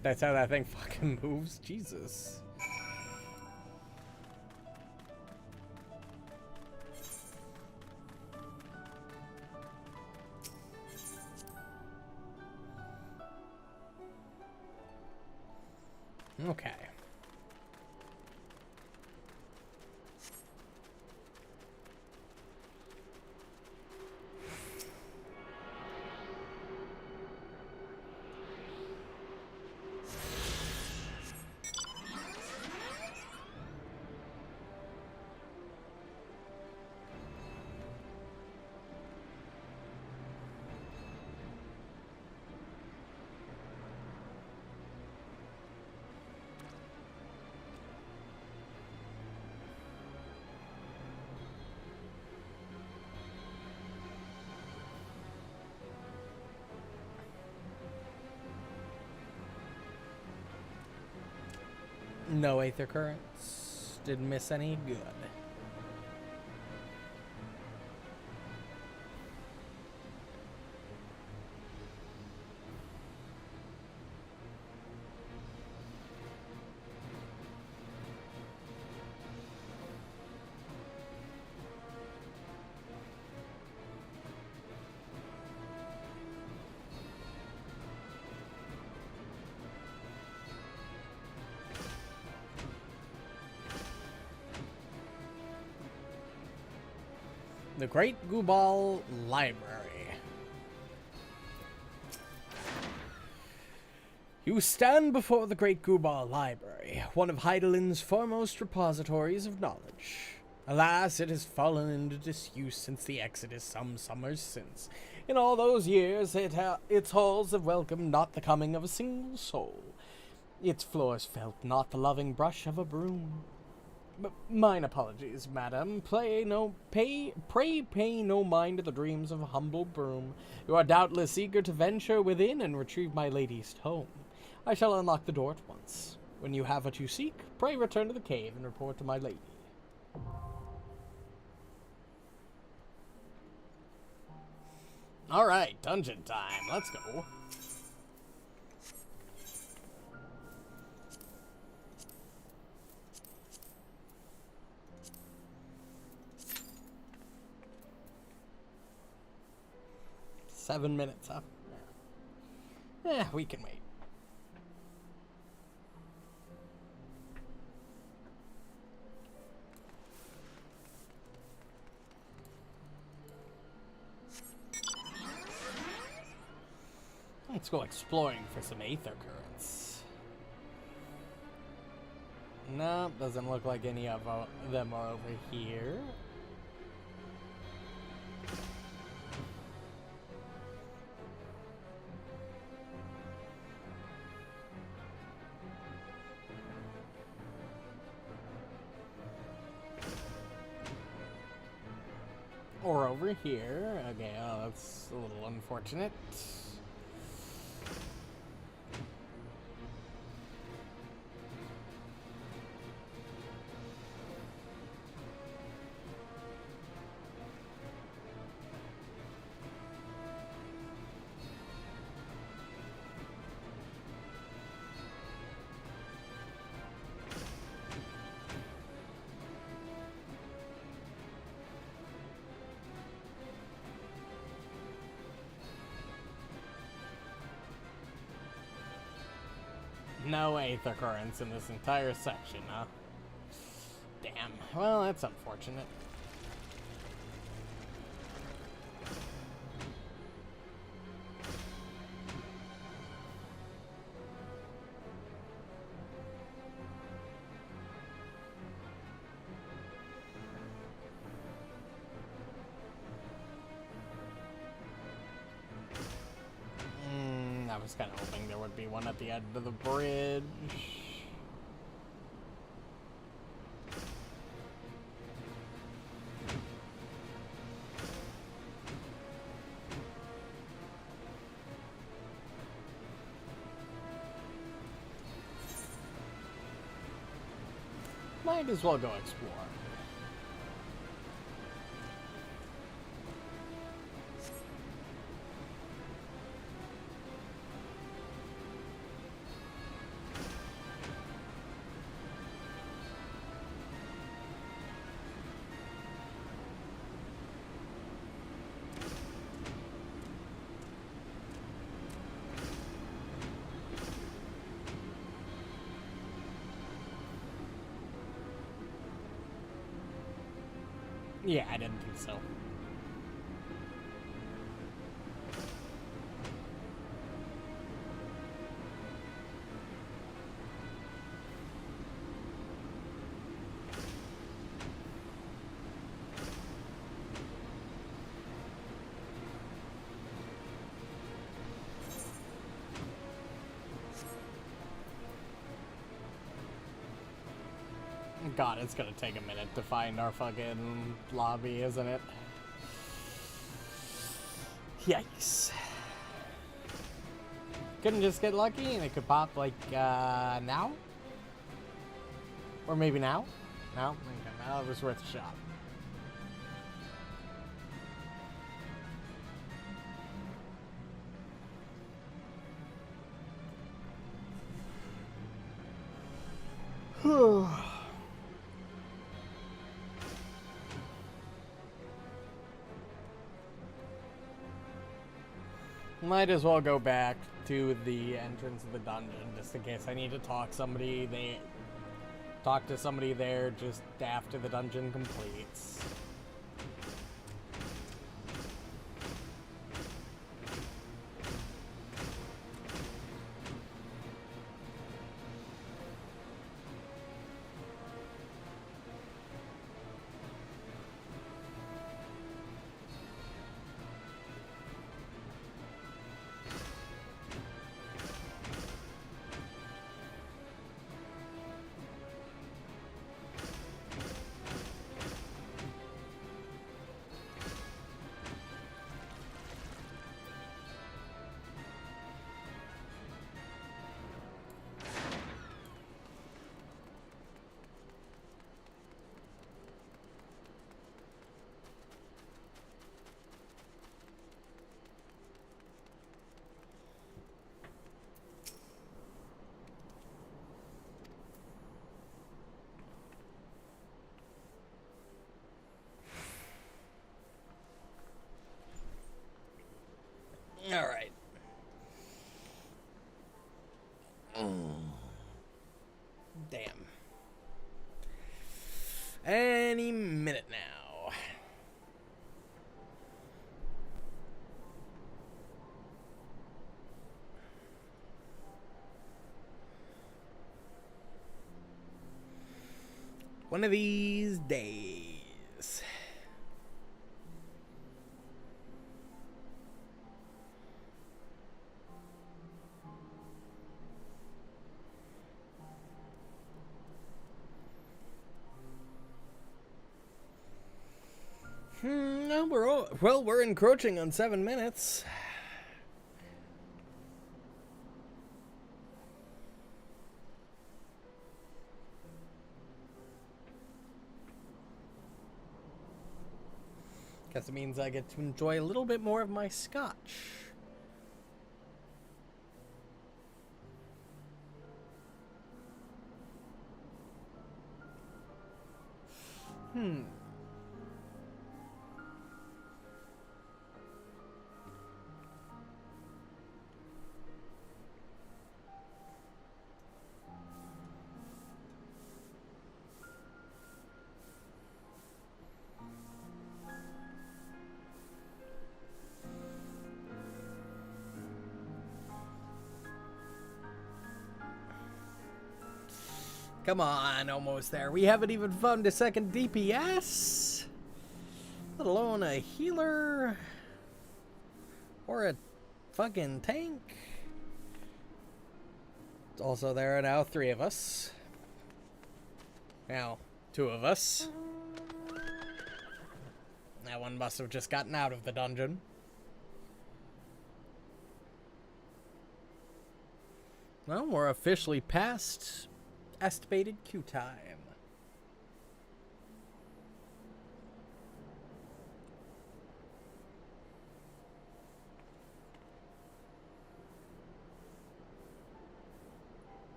That's how that thing fucking moves? Jesus. Okay. No Aether Currents. Didn't miss any. Good. The Great Gubal Library. You stand before the Great Gubal Library, one of Heidelin's foremost repositories of knowledge. Alas, it has fallen into disuse since the Exodus some summers since. In all those years, its halls have welcomed not the coming of a single soul. Its floors felt not the loving brush of a broom. Mine apologies, madam. Pray pay no mind to the dreams of a humble broom. You are doubtless eager to venture within and retrieve my lady's tome. I shall unlock the door at once. When you have what you seek, pray return to the cave and report to my lady. Alright, dungeon time. Let's go. $7 minutes, huh? Yeah, we can wait. Let's go exploring for some Aether Currents. No, doesn't look like any of them are over here. Or over here. Okay, oh, that's a little unfortunate. No Aether Currents in this entire section, huh? Damn. Well, that's unfortunate. I was kind of hoping there would be one at the end of the bridge. Might as well go explore. Yeah, I didn't think so. God, it's gonna take a minute to find our fucking lobby, isn't it? Yikes. Couldn't just get lucky and it could pop like, now? Or maybe now? No? Okay, well, it was worth a shot. Might as well go back to the entrance of the dungeon just in case I need to talk to somebody there just after the dungeon completes. All right. Damn. Any minute now. One of these days. We're encroaching on 7 minutes. Guess it means I get to enjoy a little bit more of my scotch. Come on, almost there. We haven't even found a second DPS, let alone a healer or a fucking tank. It's also there are now 3 of us. Now, 2 of us. That one must have just gotten out of the dungeon. Well, we're officially past estimated queue time.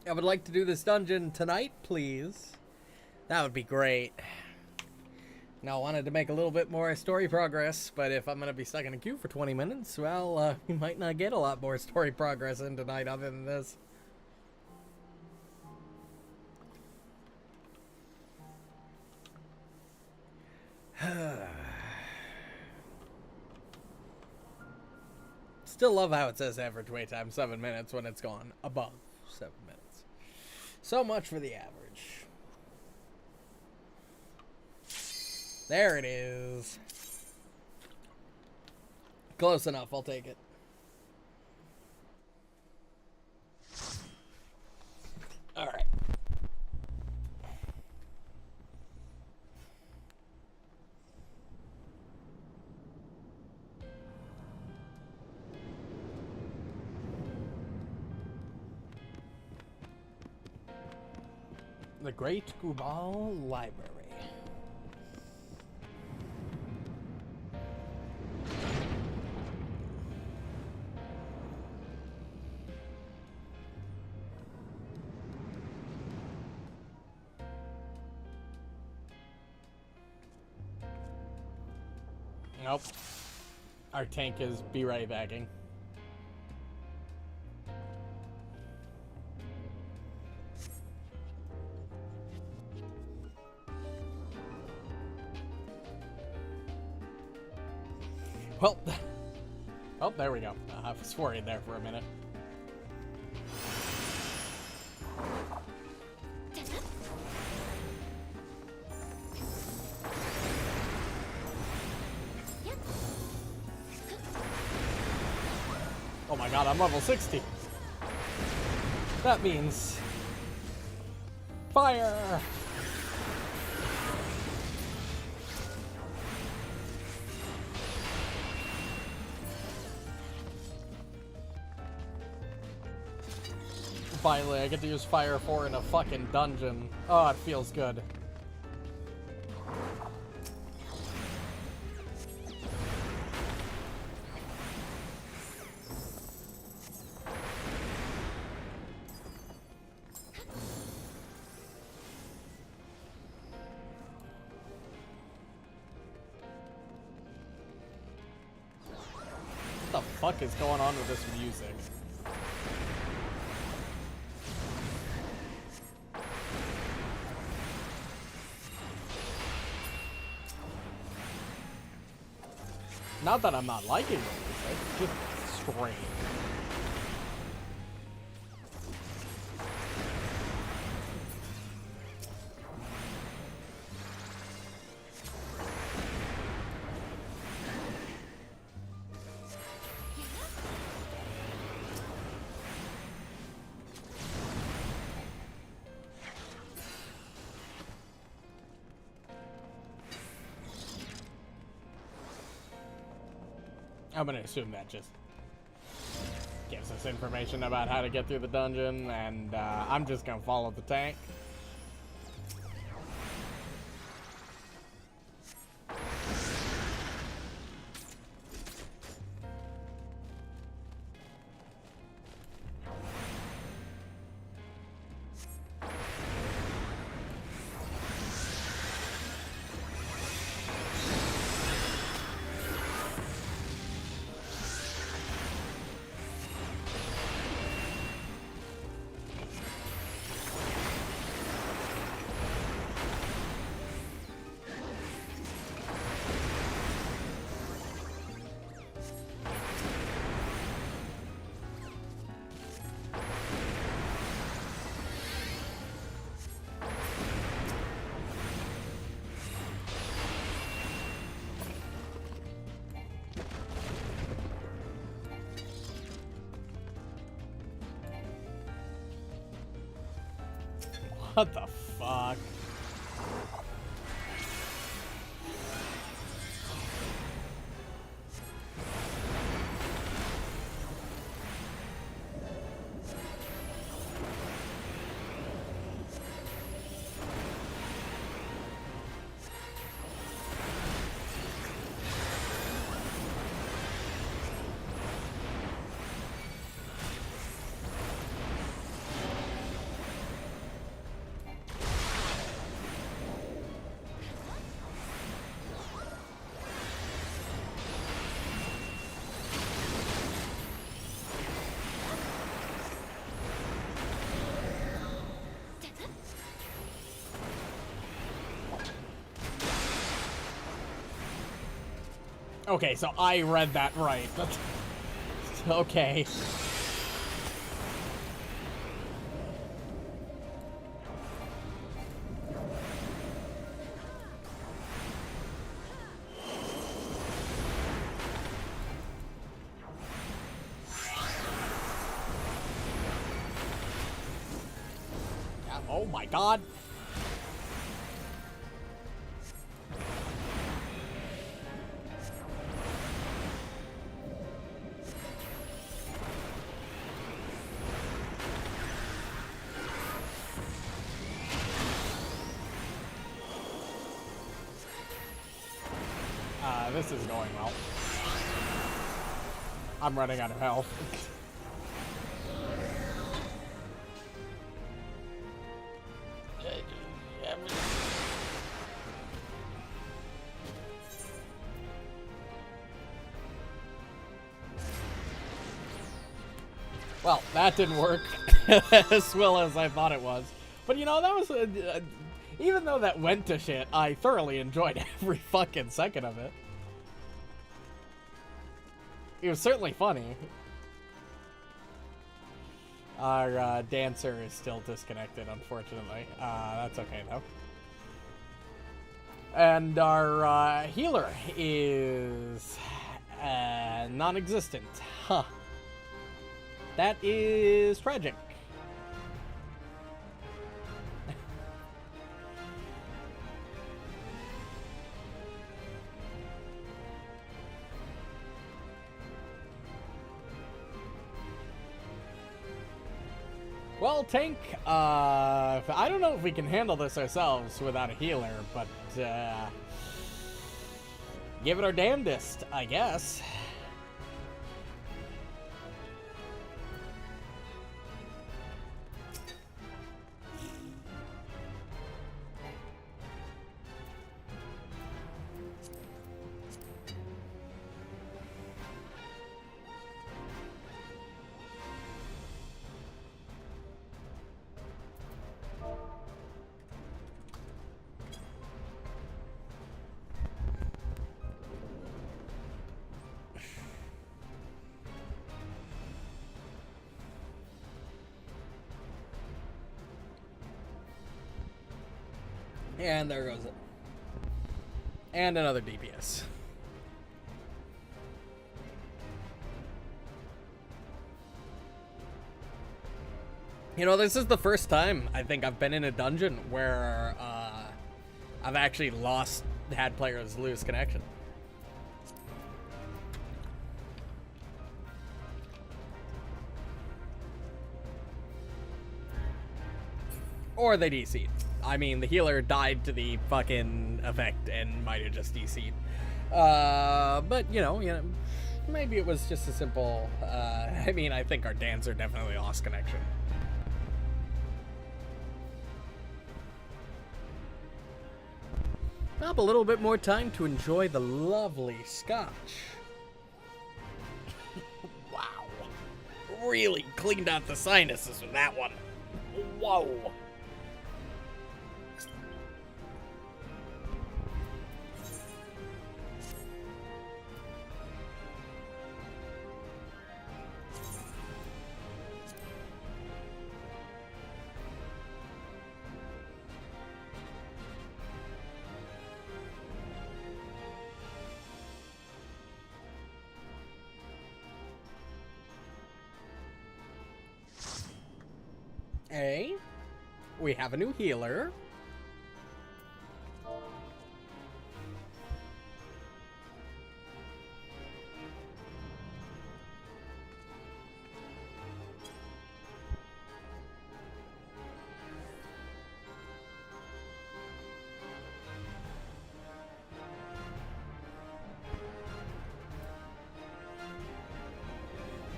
I would like to do this dungeon tonight, please. That would be great. Now, I wanted to make a little bit more story progress, but if I'm going to be stuck in a queue for 20 minutes, well, we might not get a lot more story progress in tonight other than this. Still love how it says average wait time 7 minutes when it's gone above 7 minutes. So much for the average. There it is. Close enough, I'll take it. Alright. The Great Gubal Library. Nope. Our tank is be right backing. Well, oh, there we go. I was worried there for a minute. Oh my god, I'm level 60. That means fire. Finally, I get to use Fire 4 in a fucking dungeon. Oh, it feels good. What the fuck is going on with this music? Not that I'm not liking the music, just strange. I'm gonna assume that just gives us information about how to get through the dungeon, and I'm just gonna follow the tank. What the fuck? Okay, so I read that right. That's okay. Oh my god. this is going well. I'm running out of health. Well, that didn't work as well as I thought it was. But you know, that was even though that went to shit, I thoroughly enjoyed every fucking second of it. It was certainly funny. Our dancer is still disconnected, unfortunately. That's okay, though. And our healer is non-existent. Huh. That is tragic. Well, tank, I don't know if we can handle this ourselves without a healer, but give it our damnedest, I guess. And there goes it. And another DPS. You know, this is the first time I think I've been in a dungeon where I've actually had players lose connection. Or they DC'd. I mean, the healer died to the fucking effect and might have just DC'd. But, you know, maybe it was just a simple... I mean, I think our dancer definitely lost connection. Up a little bit more time to enjoy the lovely scotch. Wow. Really cleaned out the sinuses with that one. Whoa. Hey, we have a new healer.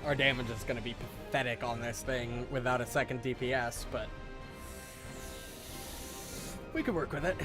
Our damage is going to be pathetic on this thing without a second DPS, but we could work with it.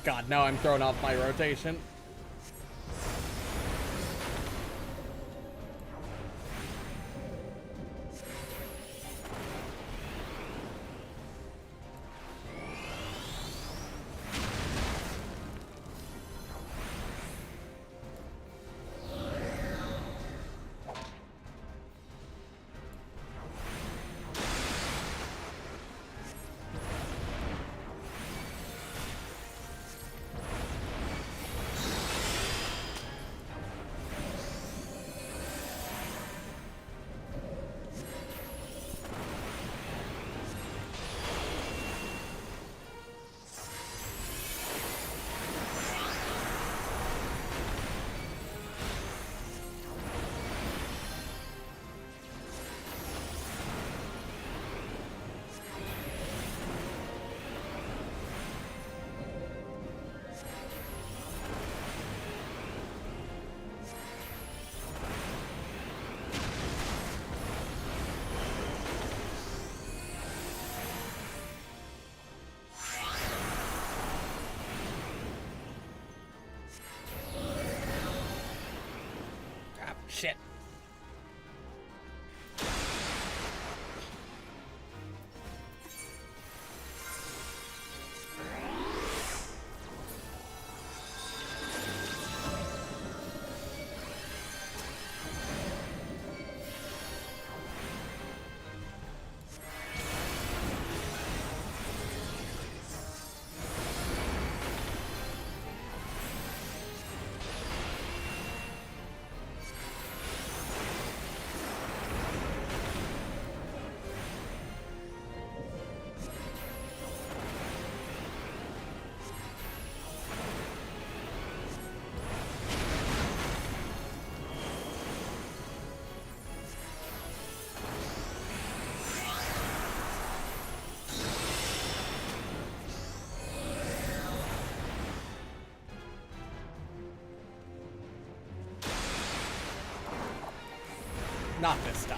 God, now I'm throwing off my rotation. Not this time.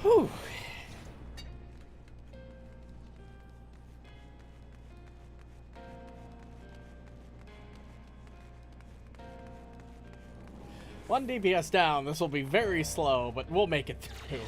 Whew. One DPS down. This will be very slow, but we'll make it through.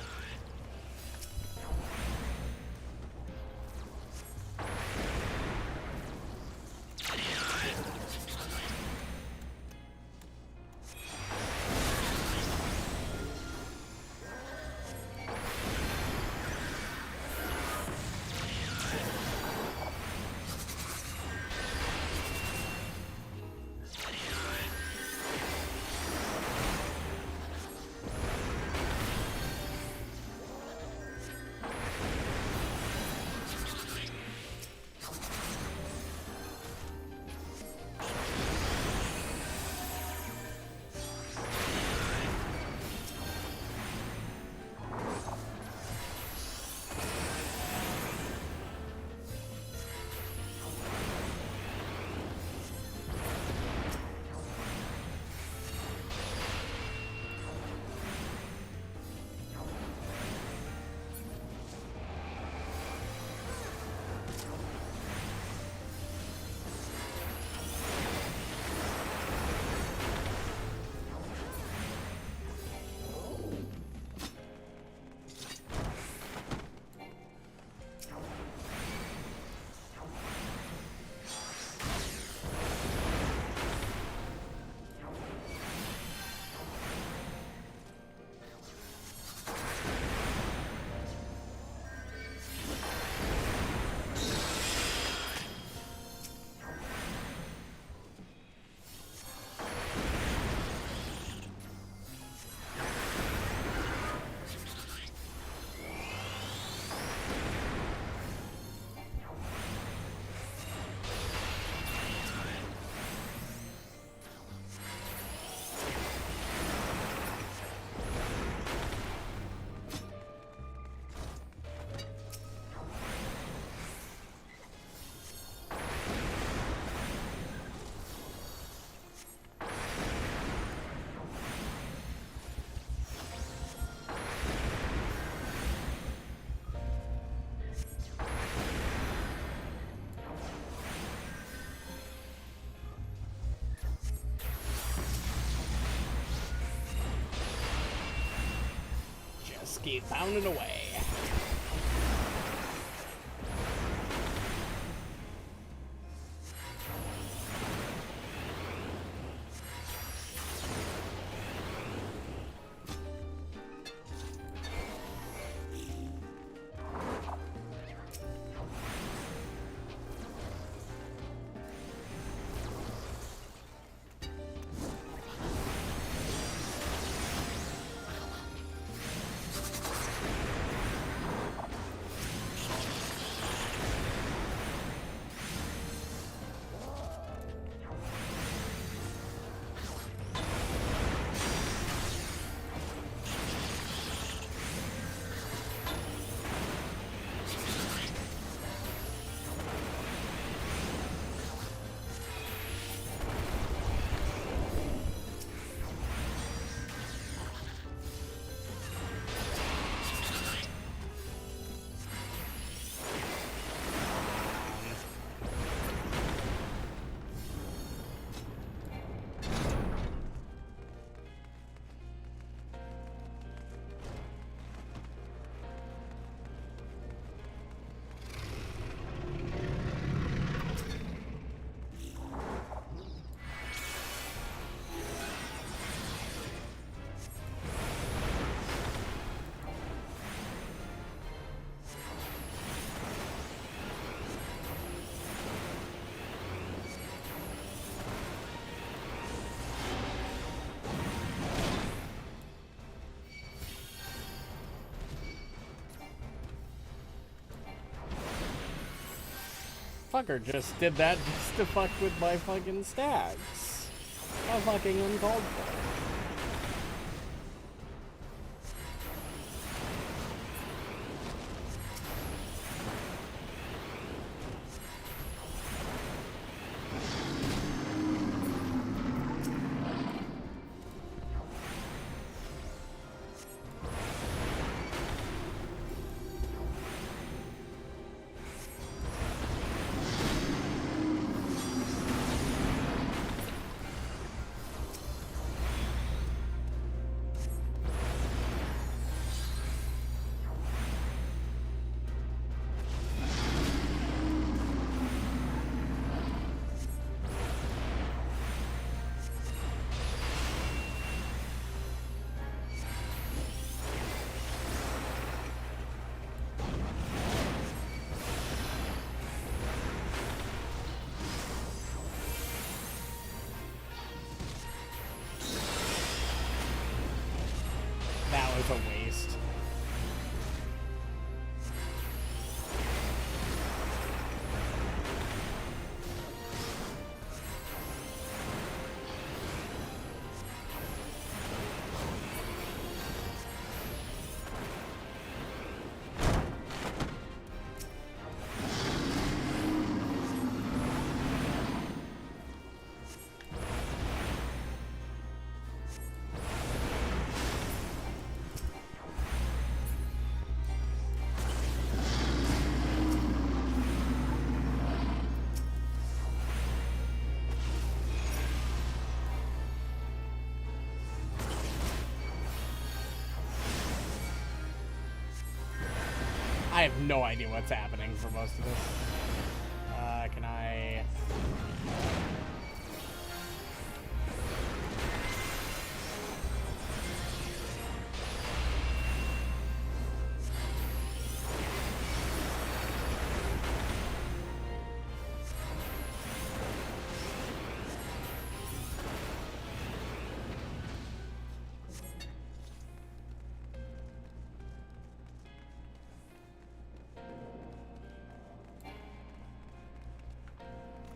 Keep pounding away. Fucker just did that just to fuck with my fucking stags. How fucking uncalled for. That was a waste. I have no idea what's happening for most of this. Can I...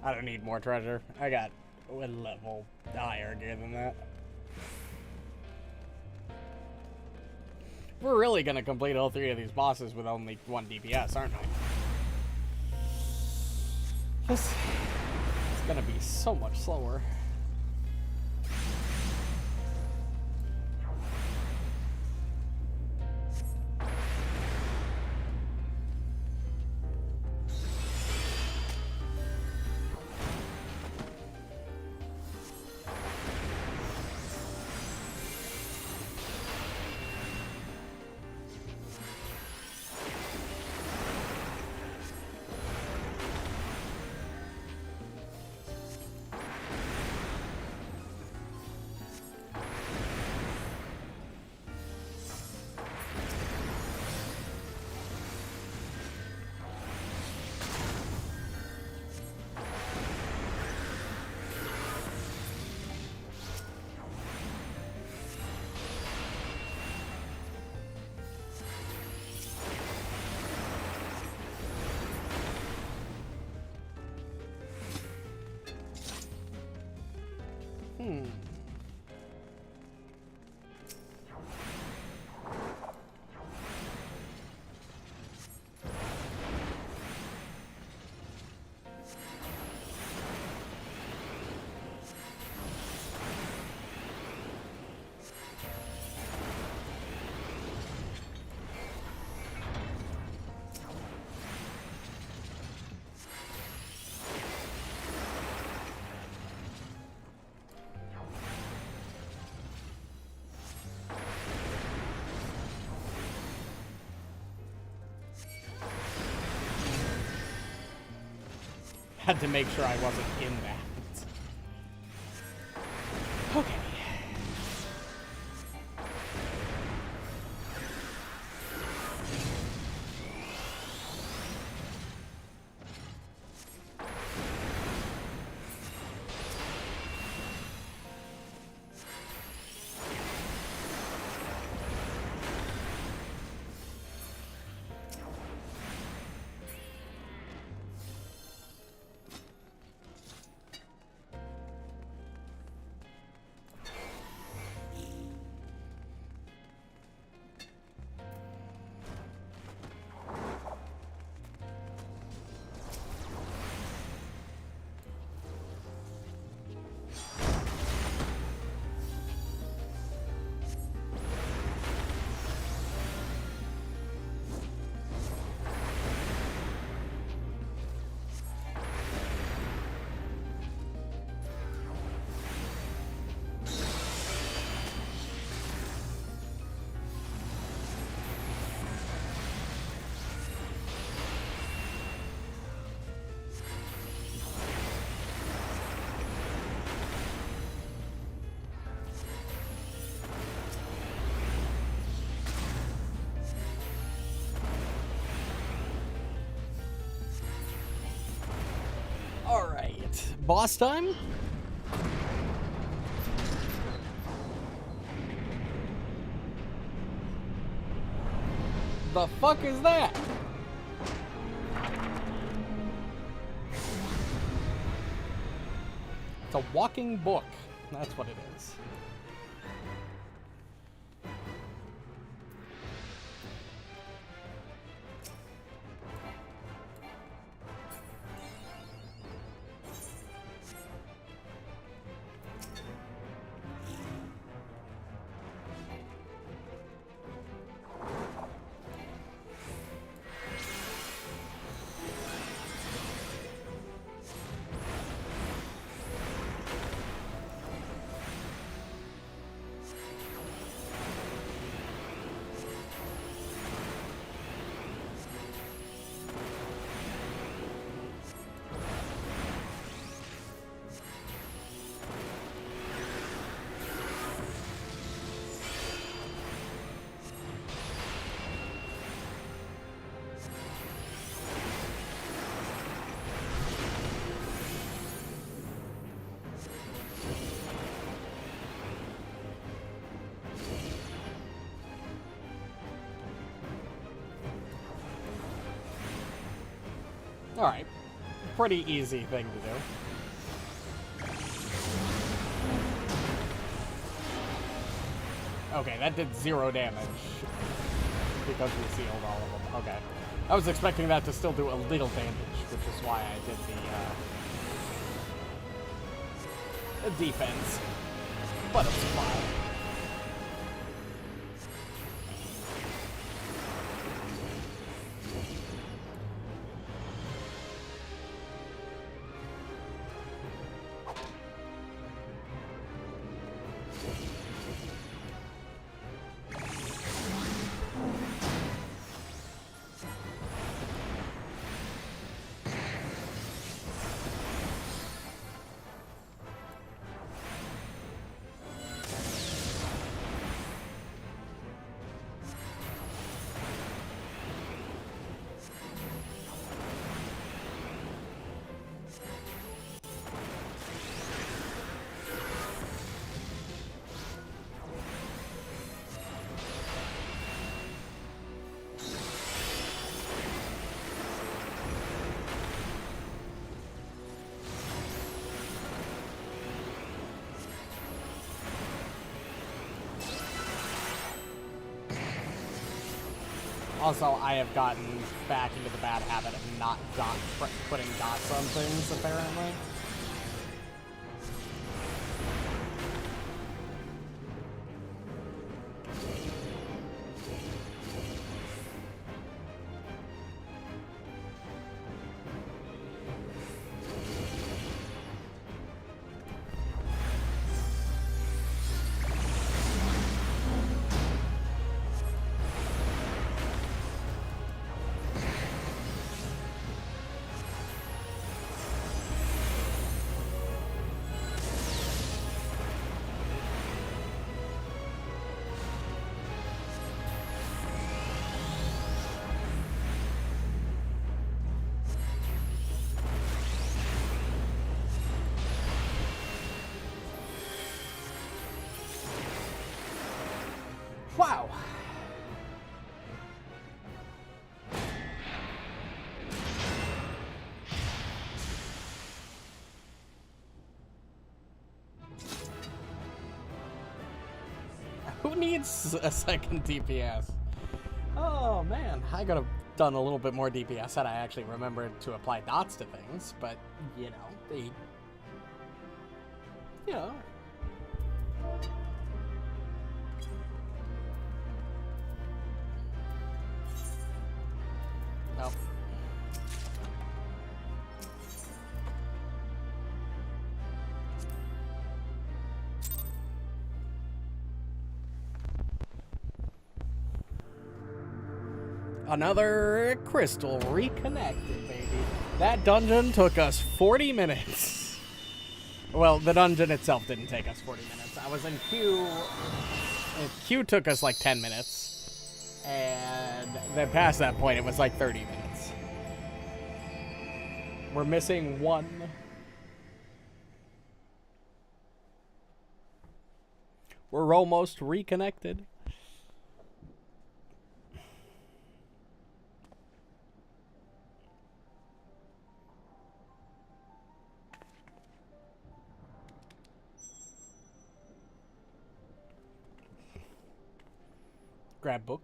I don't need more treasure. I got one level higher gear than that. We're really gonna complete all three of these bosses with only 1 DPS, aren't we? It's gonna be so much slower. Had to make sure I wasn't in that. Okay. boss time? The fuck is that? It's a walking book. That's what it is. Alright. Pretty easy thing to do. Okay, that did 0 damage. Because we sealed all of them. Okay. I was expecting that to still do a little damage, which is why I did the defense. But it's fine. Also, I have gotten back into the bad habit of not putting dots on things, apparently. Wow. Who needs a second DPS? Oh man, I could have done a little bit more DPS had I actually remembered to apply dots to things, but you know, Nope. Another crystal reconnected, baby. That dungeon took us 40 minutes. Well, the dungeon itself didn't take us 40 minutes. I was in queue. Queue took us like 10 minutes. And then past that point, it was like 30 minutes. We're missing one We're almost reconnected. Grab book.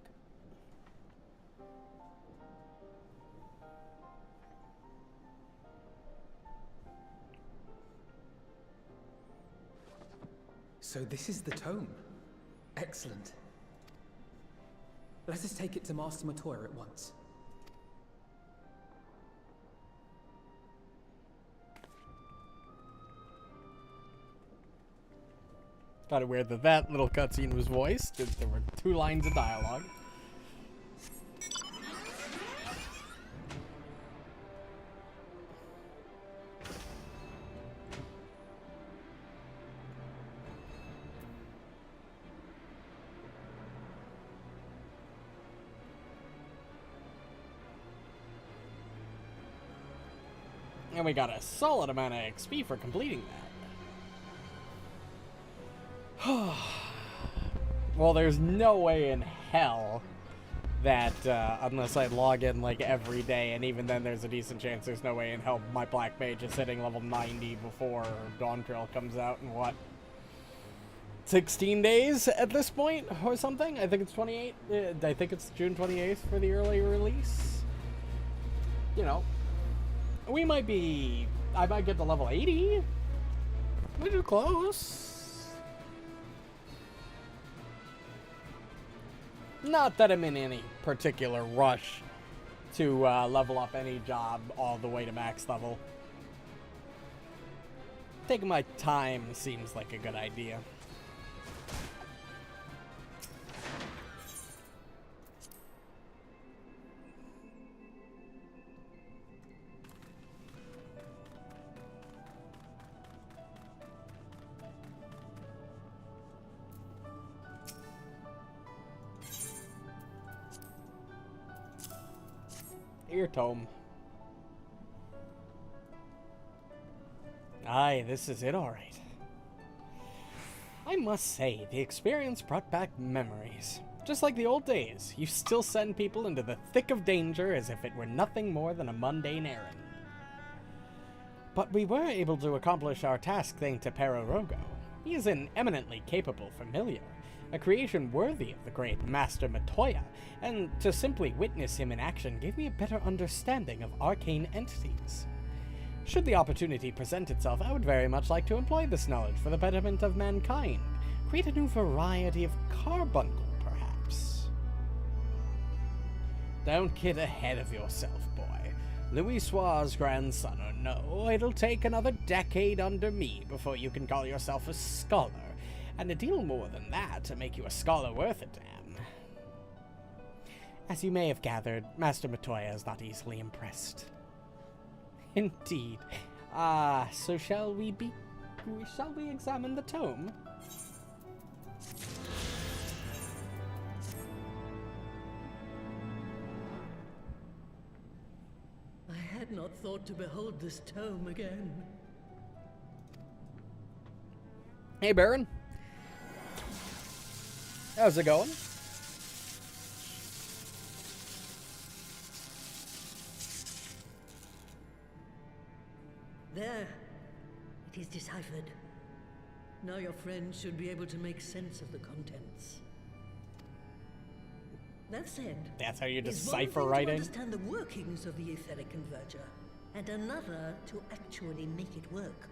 So this is the tome. Excellent. Let us take it to Master Matoya at once. Kind of weird that that little cutscene was voiced. There were 2 lines of dialogue. And we got a solid amount of XP for completing that. Well, there's no way in hell that, unless I log in, like, every day, and even then there's a decent chance there's no way in hell my Black Mage is hitting level 90 before Dawn Trail comes out in, what, 16 days at this point, or something? I think it's 28. I think it's June 28th for the early release. You know. We might be... I might get to level 80. We're too close. Not that I'm in any particular rush to level up any job all the way to max level. Taking my time seems like a good idea. Ear tome. Aye, this is it, alright. I must say, the experience brought back memories. Just like the old days, you still send people into the thick of danger as if it were nothing more than a mundane errand. But we were able to accomplish our task thanks to Perorogo. He is an eminently capable familiar, a creation worthy of the great Master Matoya, and to simply witness him in action gave me a better understanding of arcane entities. Should the opportunity present itself, I would very much like to employ this knowledge for the betterment of mankind. Create a new variety of carbuncle, perhaps. Don't get ahead of yourself, boy. Louis Soir's grandson or no, it'll take another decade under me before you can call yourself a scholar. And a deal more than that to make you a scholar worth a damn. As you may have gathered, Master Matoya is not easily impressed. Indeed. So shall we examine the tome? I had not thought to behold this tome again. Hey, Baron. How's it going? There. It is deciphered. Now your friend should be able to make sense of the contents. That said, that's how you is decipher one thing writing? to understand the workings of the etheric converger, and another to actually make it work.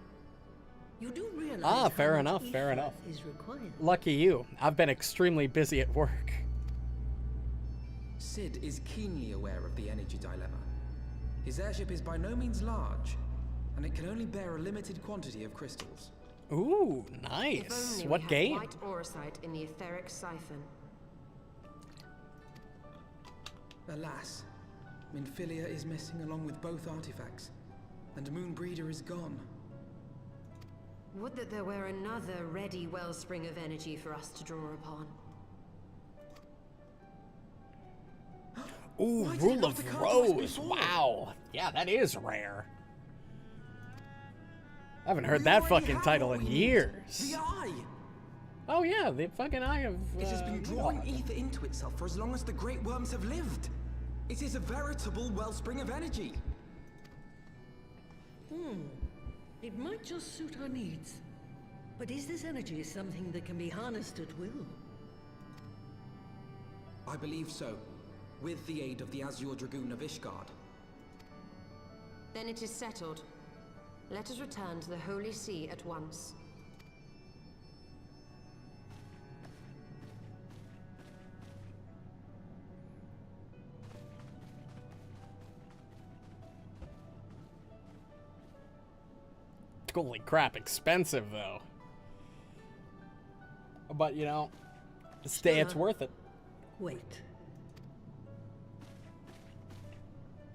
You do realize fair how enough, much fair ether enough. is required. Lucky you. I've been extremely busy at work. Sid is keenly aware of the energy dilemma. His airship is by no means large, and it can only bear a limited quantity of crystals. Ooh, If nice. only What we had game? white auracite in the etheric siphon. Alas, Minfilia is missing along with both artifacts, and Moonbreeder is gone. Would that there were another ready wellspring of energy for us to draw upon. Ooh, Why did it Rule not of occur to us Rose. before? Wow. Yeah, that is rare. I haven't heard We that already fucking have title what in we need. years. The eye! Oh yeah, the fucking Eye of... It has been drawing ether into itself for as long as the great worms have lived. It is a veritable wellspring of energy. It might just suit our needs. But is this energy something that can be harnessed at will? I believe so, with the aid of the Azure Dragoon of Ishgard. Then it is settled. Let us return to the Holy See at once. Holy crap, expensive though. But you know, stay, it's worth it. Wait.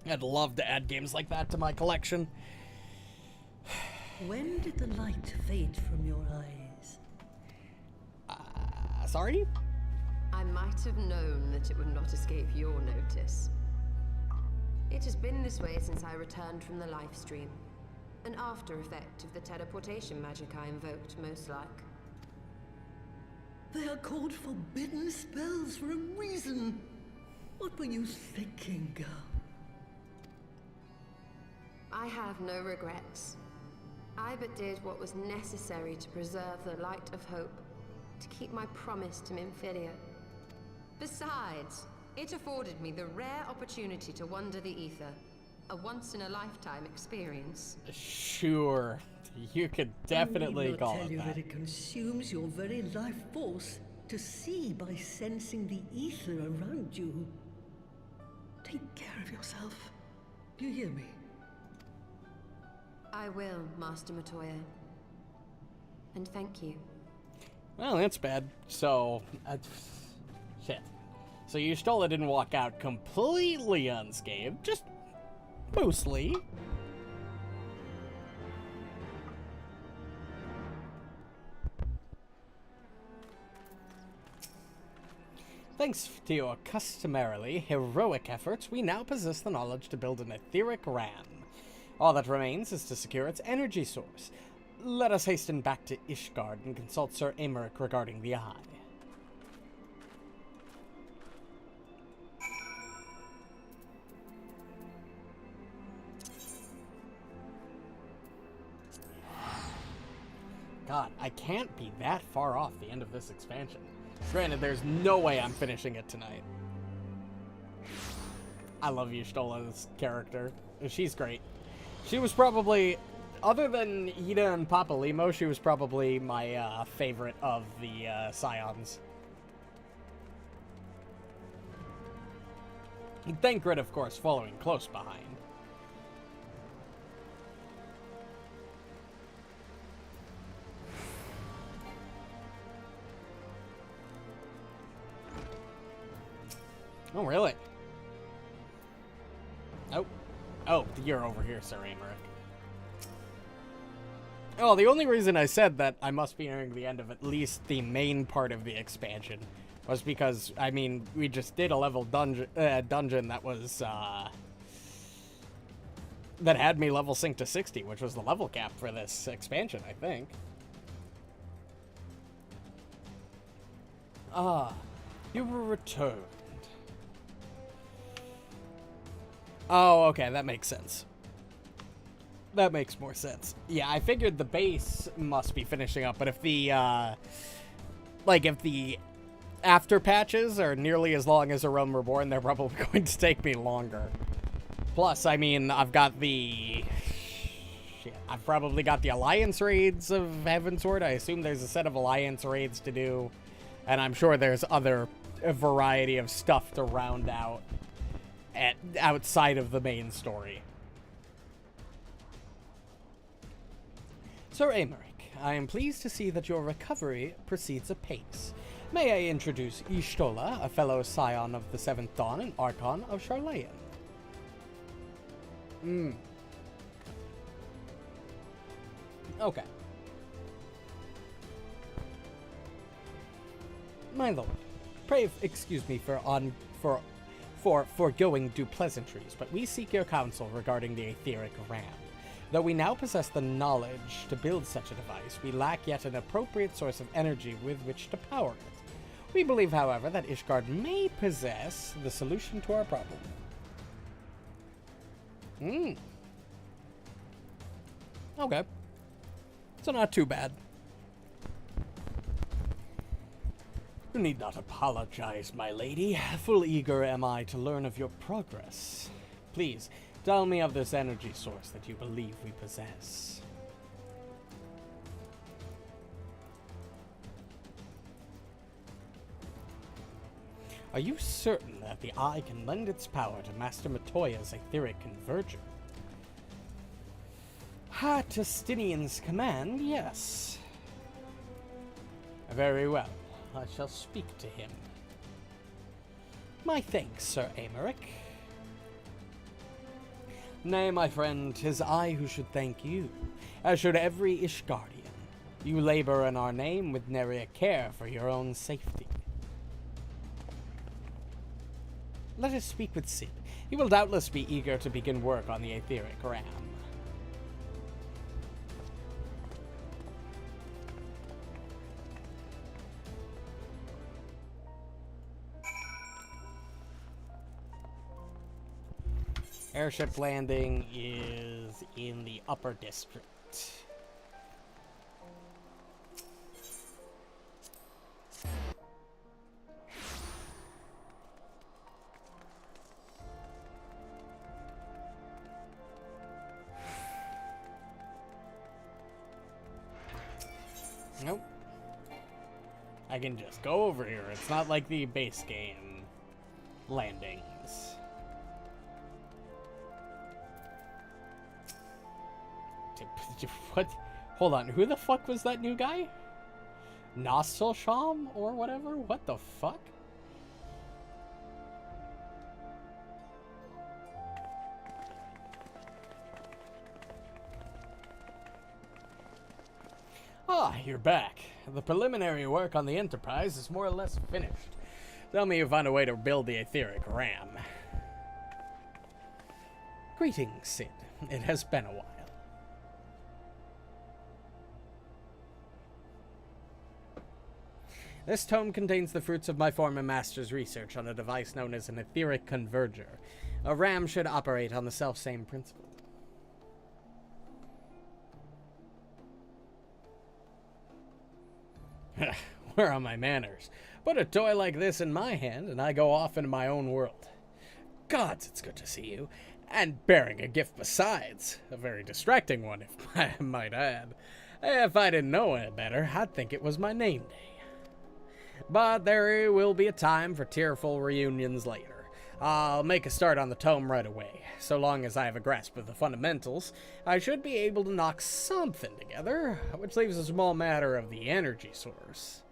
I'd love to add games like that to my collection. When did the light fade from your eyes? Sorry? I might have known that it would not escape your notice. It has been this way since I returned from the life stream. An after effect of the teleportation magic I invoked, most like. They are called forbidden spells for a reason. What were you thinking, girl? I have no regrets. I but did what was necessary to preserve the light of hope, to keep my promise to Minfidia. Besides, it afforded me the rare opportunity to wander the ether, a once-in-a-lifetime experience. Sure, you could definitely call tell it you that. that it consumes your very life force to see by sensing the ether around you. Take care of yourself. Do you hear me? I will, Master Matoya. And thank you. Well, that's bad. So, shit. So Y'shtola didn't walk out completely unscathed, just mostly. Thanks to your customarily heroic efforts, we now possess the knowledge to build an etheric ram. All that remains is to secure its energy source. Let us hasten back to Ishgard and consult Sir Aymeric regarding the eye. God, I can't be that far off the end of this expansion. Granted, there's no way I'm finishing it tonight. I love Y'shtola's character. She's great. She was probably, other than Ida and Papalimo, she was probably my favorite of the Scions. And Thancred, of course, following close behind. Oh, really? Oh, you're over here, Sir Aymeric. Oh, the only reason I said that I must be nearing the end of at least the main part of the expansion was because, I mean, we just did a level dungeon that was, that had me level sync to 60, which was the level cap for this expansion, I think. Ah, you were returned. Oh, okay, that makes sense. That makes more sense. Yeah, I figured the base must be finishing up, but if the, if the after patches are nearly as long as A Realm Reborn, they're probably going to take me longer. Plus, I mean, I've got the... Shit, I've probably got the Alliance raids of Heavensward. I assume there's a set of Alliance raids to do, and I'm sure there's a variety of stuff to round out outside of the main story. Sir Aymeric, I am pleased to see that your recovery proceeds apace. May I introduce Y'shtola, a fellow scion of the Seventh Dawn and Archon of Sharlayan. Okay. My lord, pray excuse me for foregoing due pleasantries, but we seek your counsel regarding the etheric ram. Though we now possess the knowledge to build such a device, we lack yet an appropriate source of energy with which to power it. We believe, however, that Ishgard may possess the solution to our problem. Okay. So not too bad. You need not apologize, my lady. Full eager am I to learn of your progress. Please, tell me of this energy source that you believe we possess. Are you certain that the eye can lend its power to Master Matoya's etheric converger? At Justinian's command, yes. Very well. I shall speak to him. My thanks, Sir Aymeric. Nay, my friend, 'tis I who should thank you, as should every Ishgardian. You labor in our name with nary a care for your own safety. Let us speak with Sid. He will doubtless be eager to begin work on the etheric ram. Airship landing is in the upper district. Nope. I can just go over here. It's not like the base game landings. What? Hold on. Who the fuck was that new guy? Nostelsham or whatever? What the fuck? Ah, you're back. The preliminary work on the Enterprise is more or less finished. Tell me you found a way to build the etheric ram. Greetings, Sid. It has been a while. This tome contains the fruits of my former master's research on a device known as an etheric converger. A ram should operate on the self-same principle. Where are my manners? Put a toy like this in my hand, and I go off into my own world. Gods, it's good to see you. And bearing a gift besides. A very distracting one, if I might add. If I didn't know it better, I'd think it was my name day. But there will be a time for tearful reunions later. I'll make a start on the tome right away. So long as I have a grasp of the fundamentals, I should be able to knock something together, which leaves a small matter of the energy source.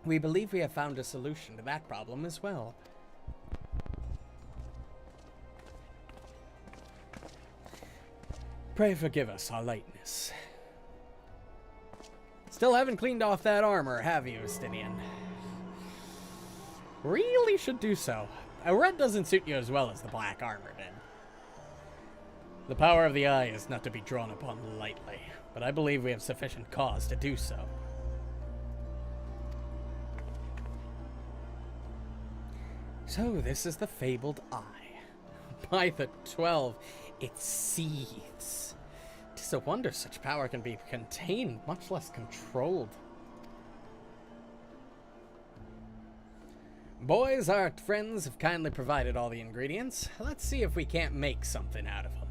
We believe we have found a solution to that problem as well. Pray forgive us our lateness. Still haven't cleaned off that armor, have you, Justinian? Really should do so. A red doesn't suit you as well as the black armor did. The power of the eye is not to be drawn upon lightly, but I believe we have sufficient cause to do so. So this is the fabled eye. By the 12, it seethes. 'Tis a wonder such power can be contained, much less controlled. Boys, our friends have kindly provided all the ingredients. Let's see if we can't make something out of them.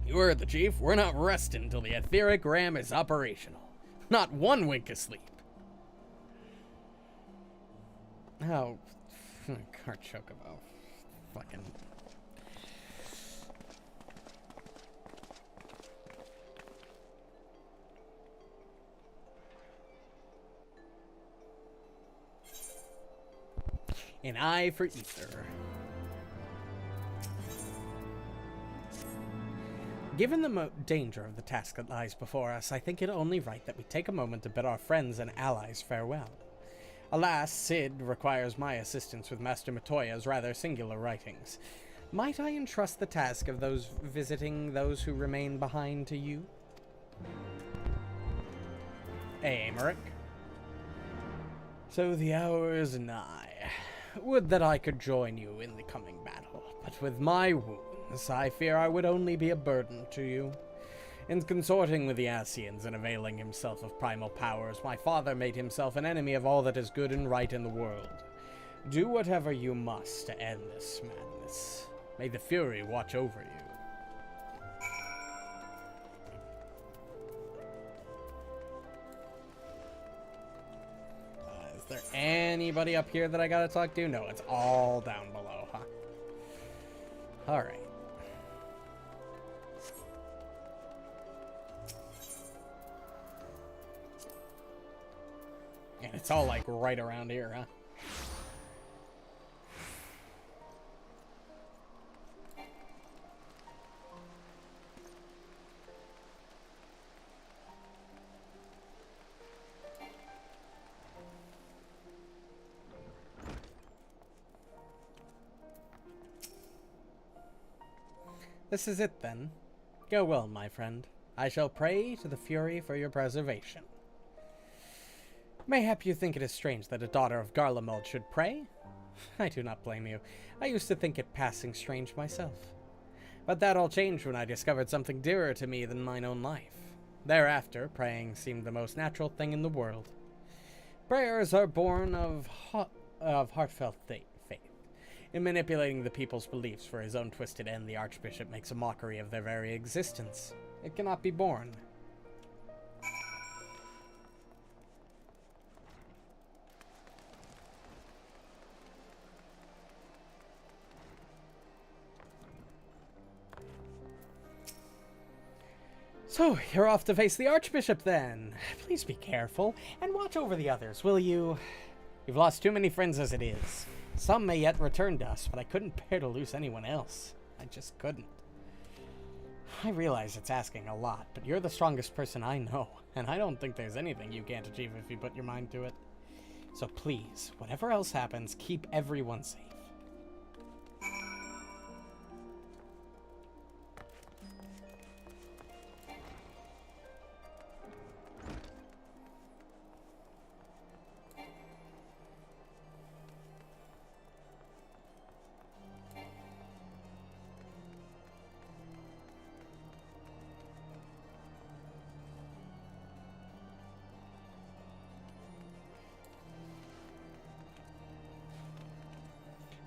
You heard the chief. We're not resting until the etheric ram is operational. Not one wink of sleep. Oh, Cart Chocobo. Fucking. An eye for ether. Given the danger of the task that lies before us, I think it only right that we take a moment to bid our friends and allies farewell. Alas, Cid requires my assistance with Master Matoya's rather singular writings. Might I entrust the task of visiting those who remain behind to you? Hey, Amaric. So the hour is nigh. Would that I could join you in the coming battle, but with my wounds, I fear I would only be a burden to you. In consorting with the Asians and availing himself of primal powers, my father made himself an enemy of all that is good and right in the world. Do whatever you must to end this madness. May the Fury watch over you. Is there anybody up here that I gotta talk to? No, it's all down below, huh? Alright. And it's all like right around here, huh? This is it, then. Go well, my friend. I shall pray to the Fury for your preservation. Mayhap you think it is strange that a daughter of Garlemald should pray? I do not blame you. I used to think it passing strange myself. But that all changed when I discovered something dearer to me than mine own life. Thereafter, praying seemed the most natural thing in the world. Prayers are born of heartfelt faith. In manipulating the people's beliefs for his own twisted end, the Archbishop makes a mockery of their very existence. It cannot be borne. So, you're off to face the Archbishop, then. Please be careful, and watch over the others, will you? You've lost too many friends as it is. Some may yet return to us, but I couldn't bear to lose anyone else. I just couldn't. I realize it's asking a lot, but you're the strongest person I know, and I don't think there's anything you can't achieve if you put your mind to it. So please, whatever else happens, keep everyone safe.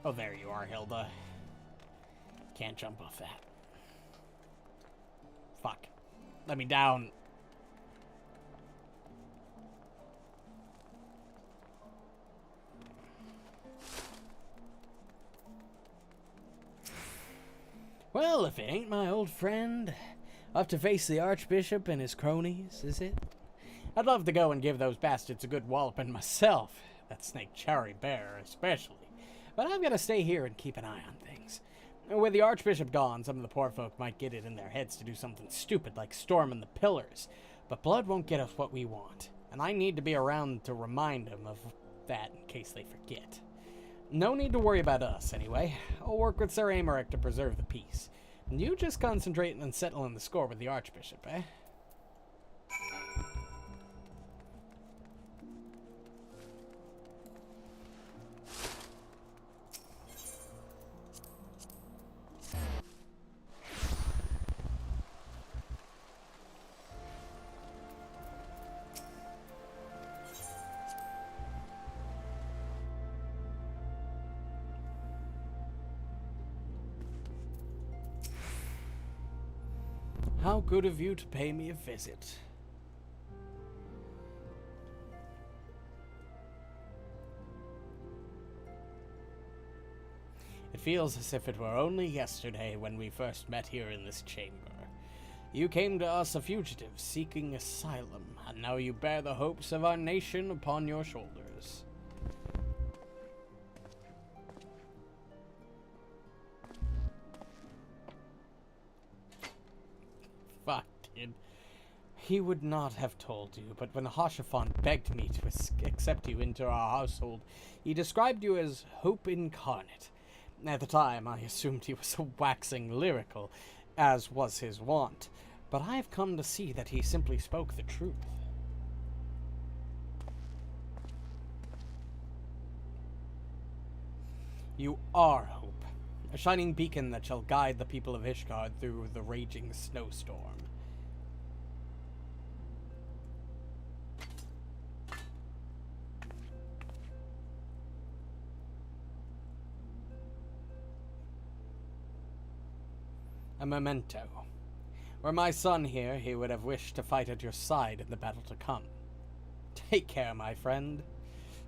Oh, there you are, Hilda. Can't jump off that. Fuck. Let me down. Well, if it ain't my old friend, up to face the Archbishop and his cronies, is it? I'd love to go and give those bastards a good walloping myself. That snake Cherry Bear, especially. But I've got to stay here and keep an eye on things. With the Archbishop gone, some of the poor folk might get it in their heads to do something stupid like storming the pillars. But blood won't get us what we want, and I need to be around to remind them of that in case they forget. No need to worry about us, anyway. I'll work with Sir Amaric to preserve the peace. And you just concentrate on settling the score with the Archbishop, eh? How good of you to pay me a visit. It feels as if it were only yesterday when we first met here in this chamber. You came to us a fugitive seeking asylum, and now you bear the hopes of our nation upon your shoulders. continued. He would not have told you, but when Hashafan begged me to accept you into our household, he described you as hope incarnate. At the time, I assumed he was waxing lyrical, as was his wont, but I have come to see that he simply spoke the truth. You are hope, a shining beacon that shall guide the people of Ishgard through the raging snowstorm. A memento. Were my son here, he would have wished to fight at your side in the battle to come. Take care, my friend,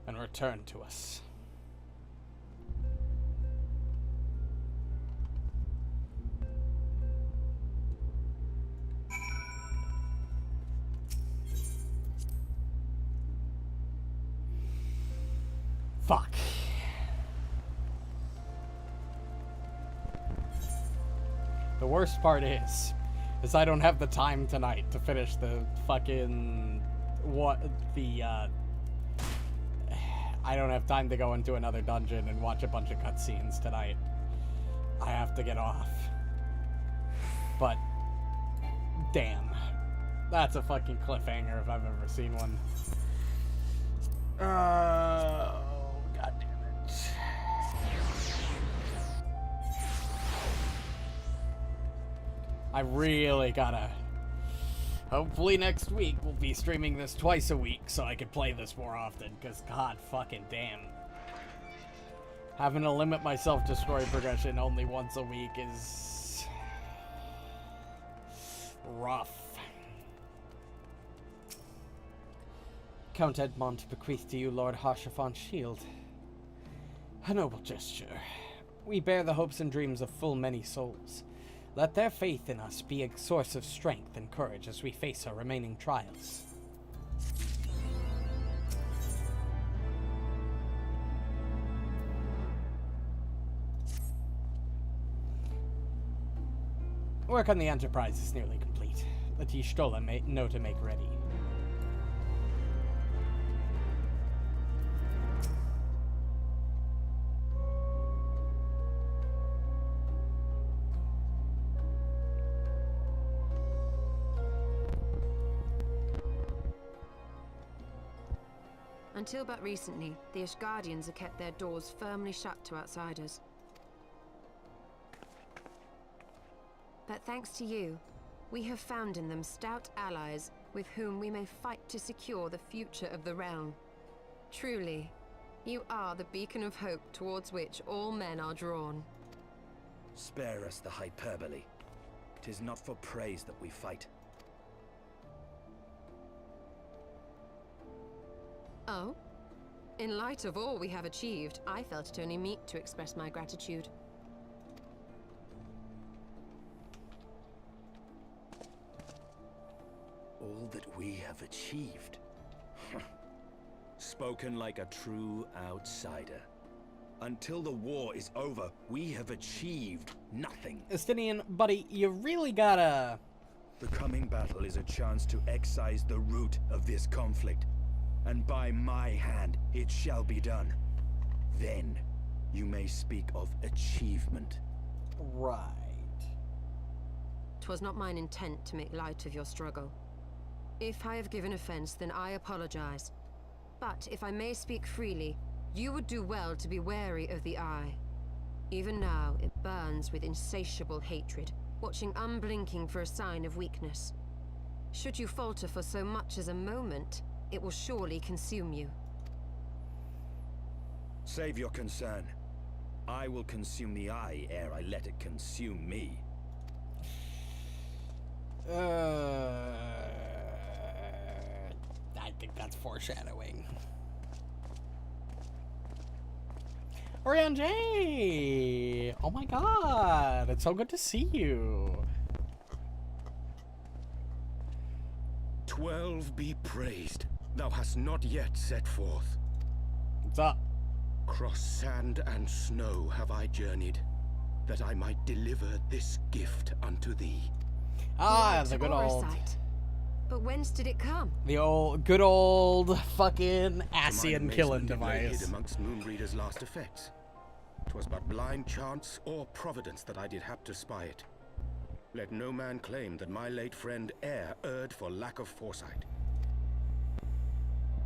and return to us. Fuck. The worst part is I don't have the time tonight to finish the fucking, I don't have time to go into another dungeon and watch a bunch of cutscenes tonight. I have to get off. But, damn. That's a fucking cliffhanger if I've ever seen one. God damn it. I really gotta... Hopefully next week we'll be streaming this twice a week so I can play this more often, because god fucking damn. Having to limit myself to story progression only once a week is... rough. Count Edmond bequeathed to you Lord Hashafan's shield. A noble gesture. We bear the hopes and dreams of full many souls. Let their faith in us be a source of strength and courage as we face our remaining trials. Work on the Enterprise is nearly complete. The T'Challa may know to make ready. Until but recently, the Ishgardians have kept their doors firmly shut to outsiders. But thanks to you, we have found in them stout allies with whom we may fight to secure the future of the realm. Truly, you are the beacon of hope towards which all men are drawn. Spare us the hyperbole. 'Tis not for praise that we fight. Oh? In light of all we have achieved, I felt it only meet to express my gratitude. All that we have achieved. Spoken like a true outsider. Until the war is over, we have achieved nothing. Estinian, buddy, you really gotta... The coming battle is a chance to excise the root of this conflict. And by my hand, it shall be done. Then, you may speak of achievement. Right. 'Twas not mine intent to make light of your struggle. If I have given offense, then I apologize. But if I may speak freely, you would do well to be wary of the Eye. Even now, it burns with insatiable hatred, watching unblinking for a sign of weakness. Should you falter for so much as a moment, it will surely consume you. Save your concern. I will consume the Eye ere I let it consume me. I think that's foreshadowing. Orianjay! Oh my god, it's so good to see you. 12 be praised. Thou hast not yet set forth. What's up? Cross sand and snow have I journeyed, that I might deliver this gift unto thee. Ah, the good old. But whence did it come? The good old fucking Asian killing It lay hid device. amongst Moonbreeder's last effects. 'Twas but blind chance or providence that I did hap to spy it. Let no man claim that my late friend e'er erred for lack of foresight.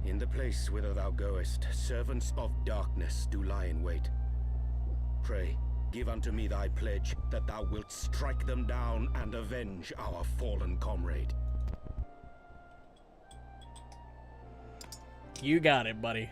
In the place whither thou goest, servants of darkness do lie in wait. Pray, give unto me thy pledge that thou wilt strike them down and avenge our fallen comrade. You got it, buddy.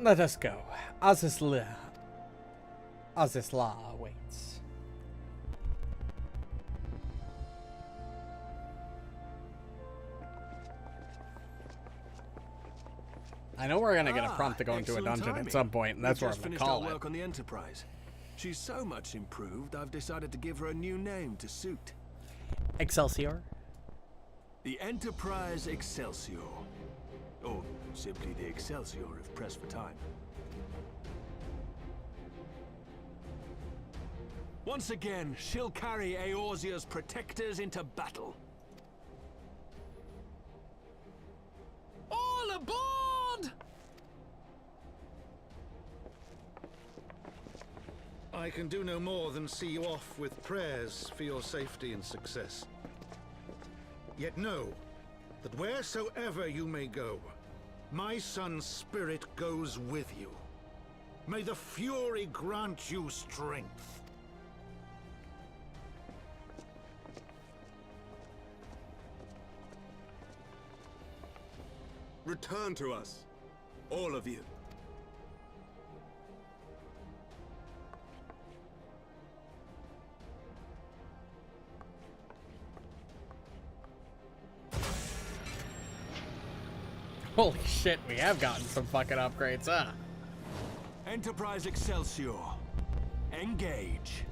Let us go. Azizla waits. I know we're gonna get a prompt to go into a dungeon at some point, and that's where I'm gonna call our it. work on the Enterprise. She's so much improved, I've decided to give her a new name to suit. Excelsior? The Enterprise Excelsior. Or simply the Excelsior if pressed for time. Once again, she'll carry Eorzea's protectors into battle. All aboard! I can do no more than see you off with prayers for your safety and success. Yet know that wheresoever you may go, my son's spirit goes with you. May the Fury grant you strength. Return to us, all of you. Holy shit, we have gotten some fucking upgrades, huh? Enterprise Excelsior. Engage.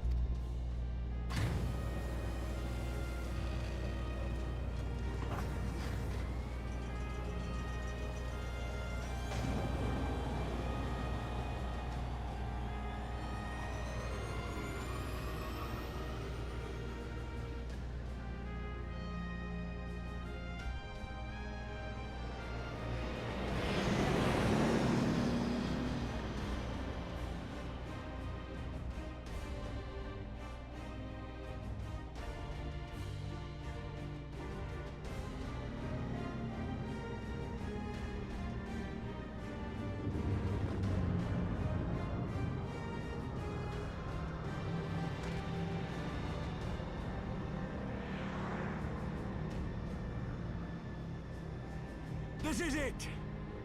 This is it!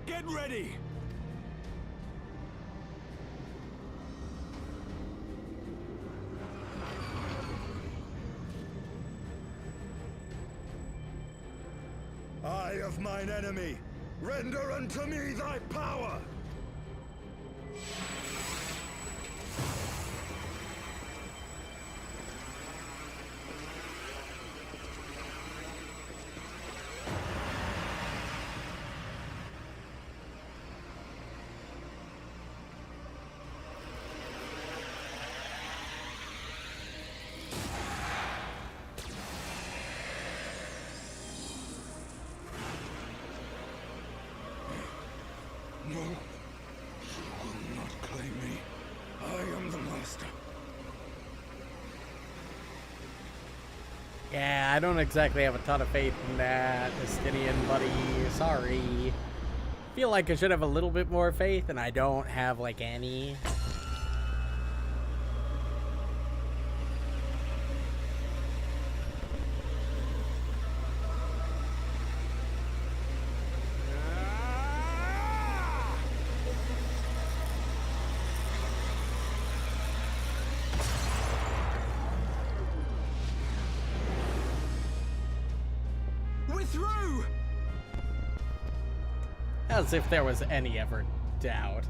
Get ready! Eye of mine enemy, render unto me thy power! No, she will not claim me. I am the master. Yeah, I don't exactly have a ton of faith in that, Justinian buddy. Sorry. Feel like I should have a little bit more faith, and I don't have, like, any. Through! As if there was any ever doubt.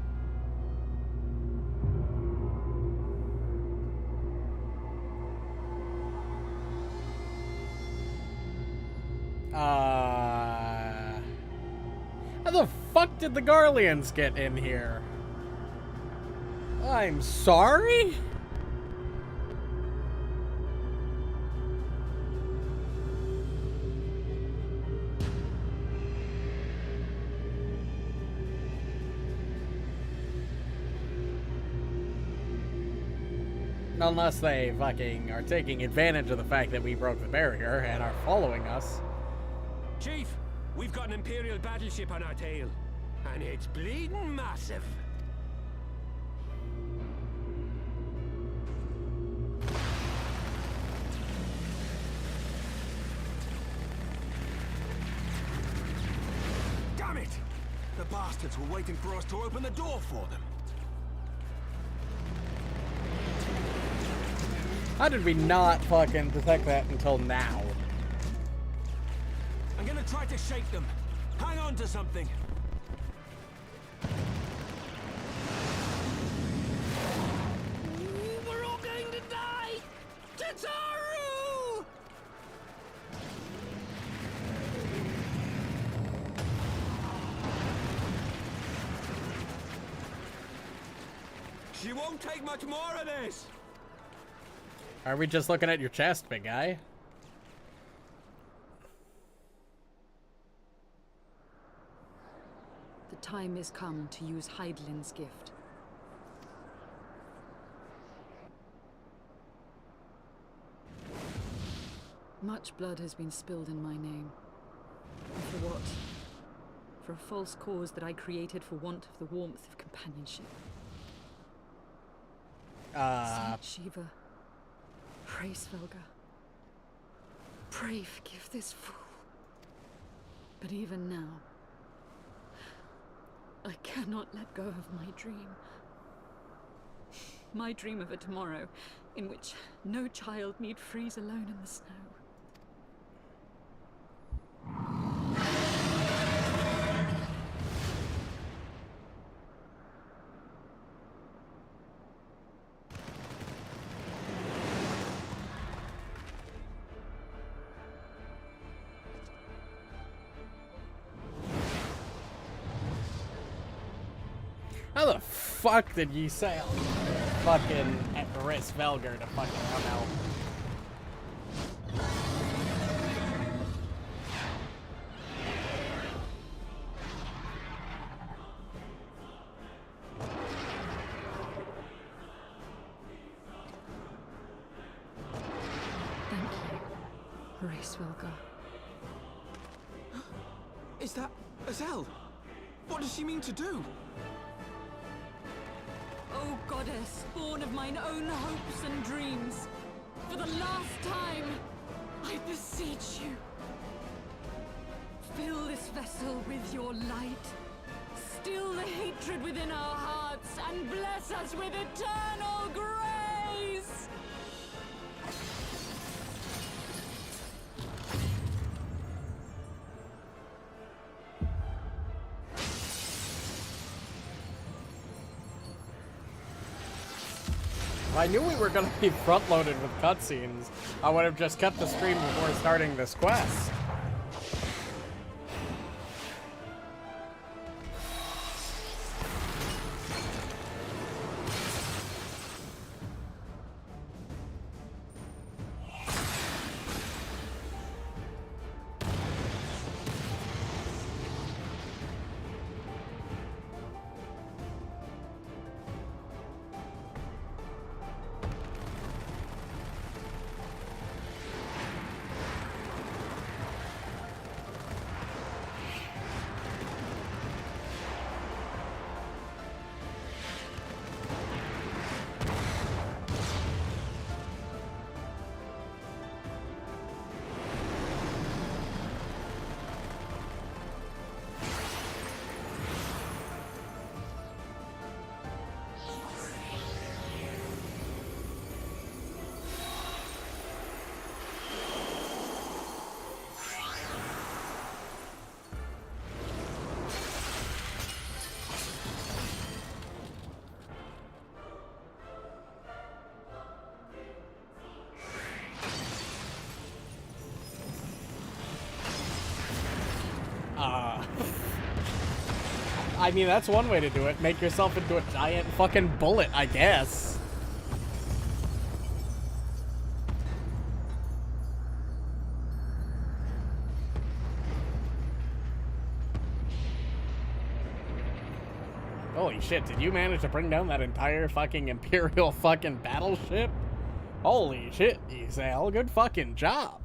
How the fuck did the Garleans get in here? I'm sorry? Unless they fucking are taking advantage of the fact that we broke the barrier and are following us. Chief, we've got an Imperial battleship on our tail. And it's bleeding massive. Damn it! The bastards were waiting for us to open the door for them. How did we not fucking detect that until now? I'm gonna try to shake them. Hang on to something. We're all going to die! Tataru! She won't take much more of this! Are we just looking at your chest, big guy? The time is come to use Hydaelyn's gift. Much blood has been spilled in my name. And for what? For a false cause that I created for want of the warmth of companionship. Saint Shiva, pray Svelga. Pray forgive this fool. But even now, I cannot let go of my dream. My dream of a tomorrow in which no child need freeze alone in the snow. How the fuck did you sail fucking at Maris Velger to fucking come out? Thank you, Race Svelga. Is that Azel? What does she mean to do? O goddess, born of mine own hopes and dreams, for the last time, I beseech you, fill this vessel with your light, still the hatred within our hearts, and bless us with eternal grace! If I knew we were going to be front-loaded with cutscenes, I would have just kept the stream before starting this quest. I mean, that's one way to do it. Make yourself into a giant fucking bullet, I guess. Holy shit, did you manage to bring down that entire fucking Imperial fucking battleship? Holy shit, Isel, good fucking job.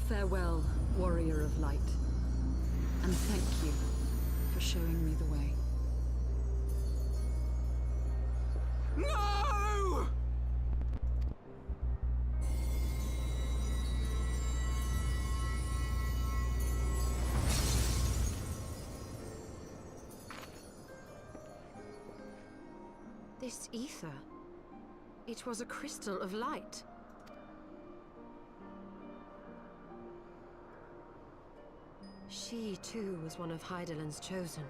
Farewell, warrior of light. And thank you for showing me the way. No! This ether. It was a crystal of light. She, too, was one of Hydaelyn's chosen.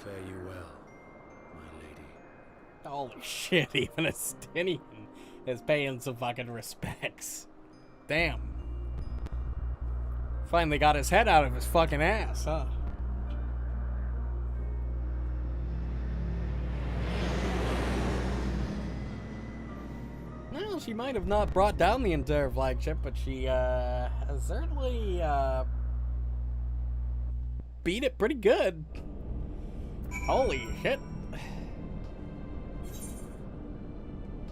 Fare you well, my lady. Holy shit, even Estinian is paying some fucking respects. Damn. Finally got his head out of his fucking ass, huh? Well, she might have not brought down the entire flagship, but she has certainly beat it pretty good. Holy shit.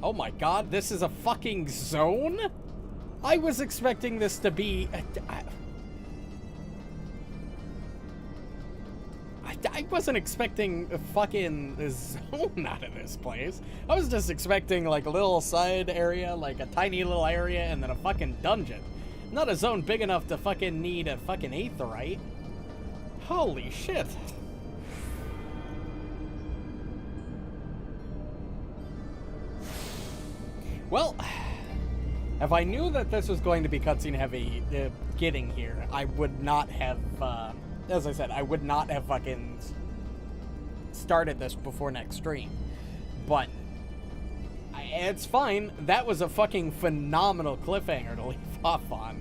Oh my god, this is a fucking zone? I was expecting this to be... I wasn't expecting a fucking zone out of this place. I was just expecting like a little side area, like a tiny little area, and then a fucking dungeon. Not a zone big enough to fucking need a fucking aetheryte. Holy shit. Well, if I knew that this was going to be cutscene heavy getting here, I would not have... as I said, I would not have fucking started this before next stream. But it's fine. That was a fucking phenomenal cliffhanger to leave off on.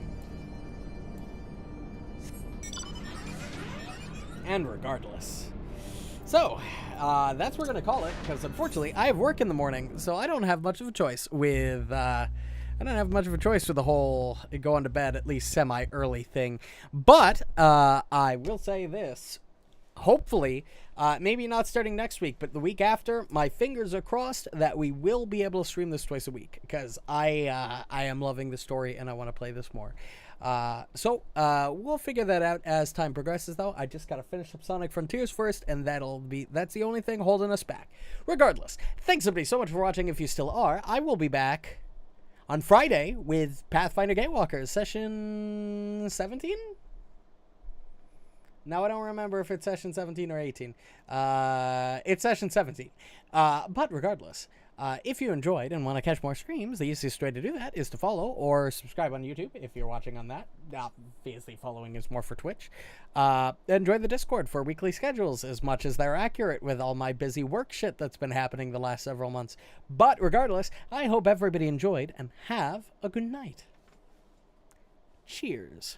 And regardless. So, that's what we're going to call it, because unfortunately I have work in the morning, so I don't have much of a choice with... I don't have much of a choice with the whole going to bed at least semi-early thing. But I will say this. Hopefully, maybe not starting next week, but the week after, my fingers are crossed that we will be able to stream this twice a week. Because I am loving the story and I want to play this more. So we'll figure that out as time progresses, though. I just got to finish up Sonic Frontiers first, and that's the only thing holding us back. Regardless, thanks everybody so much for watching. If you still are, I will be back on Friday with Pathfinder Gatewalkers, session 17? Now I don't remember if it's session 17 or 18. It's session 17. But regardless, if you enjoyed and want to catch more streams, the easiest way to do that is to follow or subscribe on YouTube if you're watching on that. Obviously, following is more for Twitch. Enjoy the Discord for weekly schedules as much as they're accurate with all my busy work shit that's been happening the last several months. But regardless, I hope everybody enjoyed and have a good night. Cheers.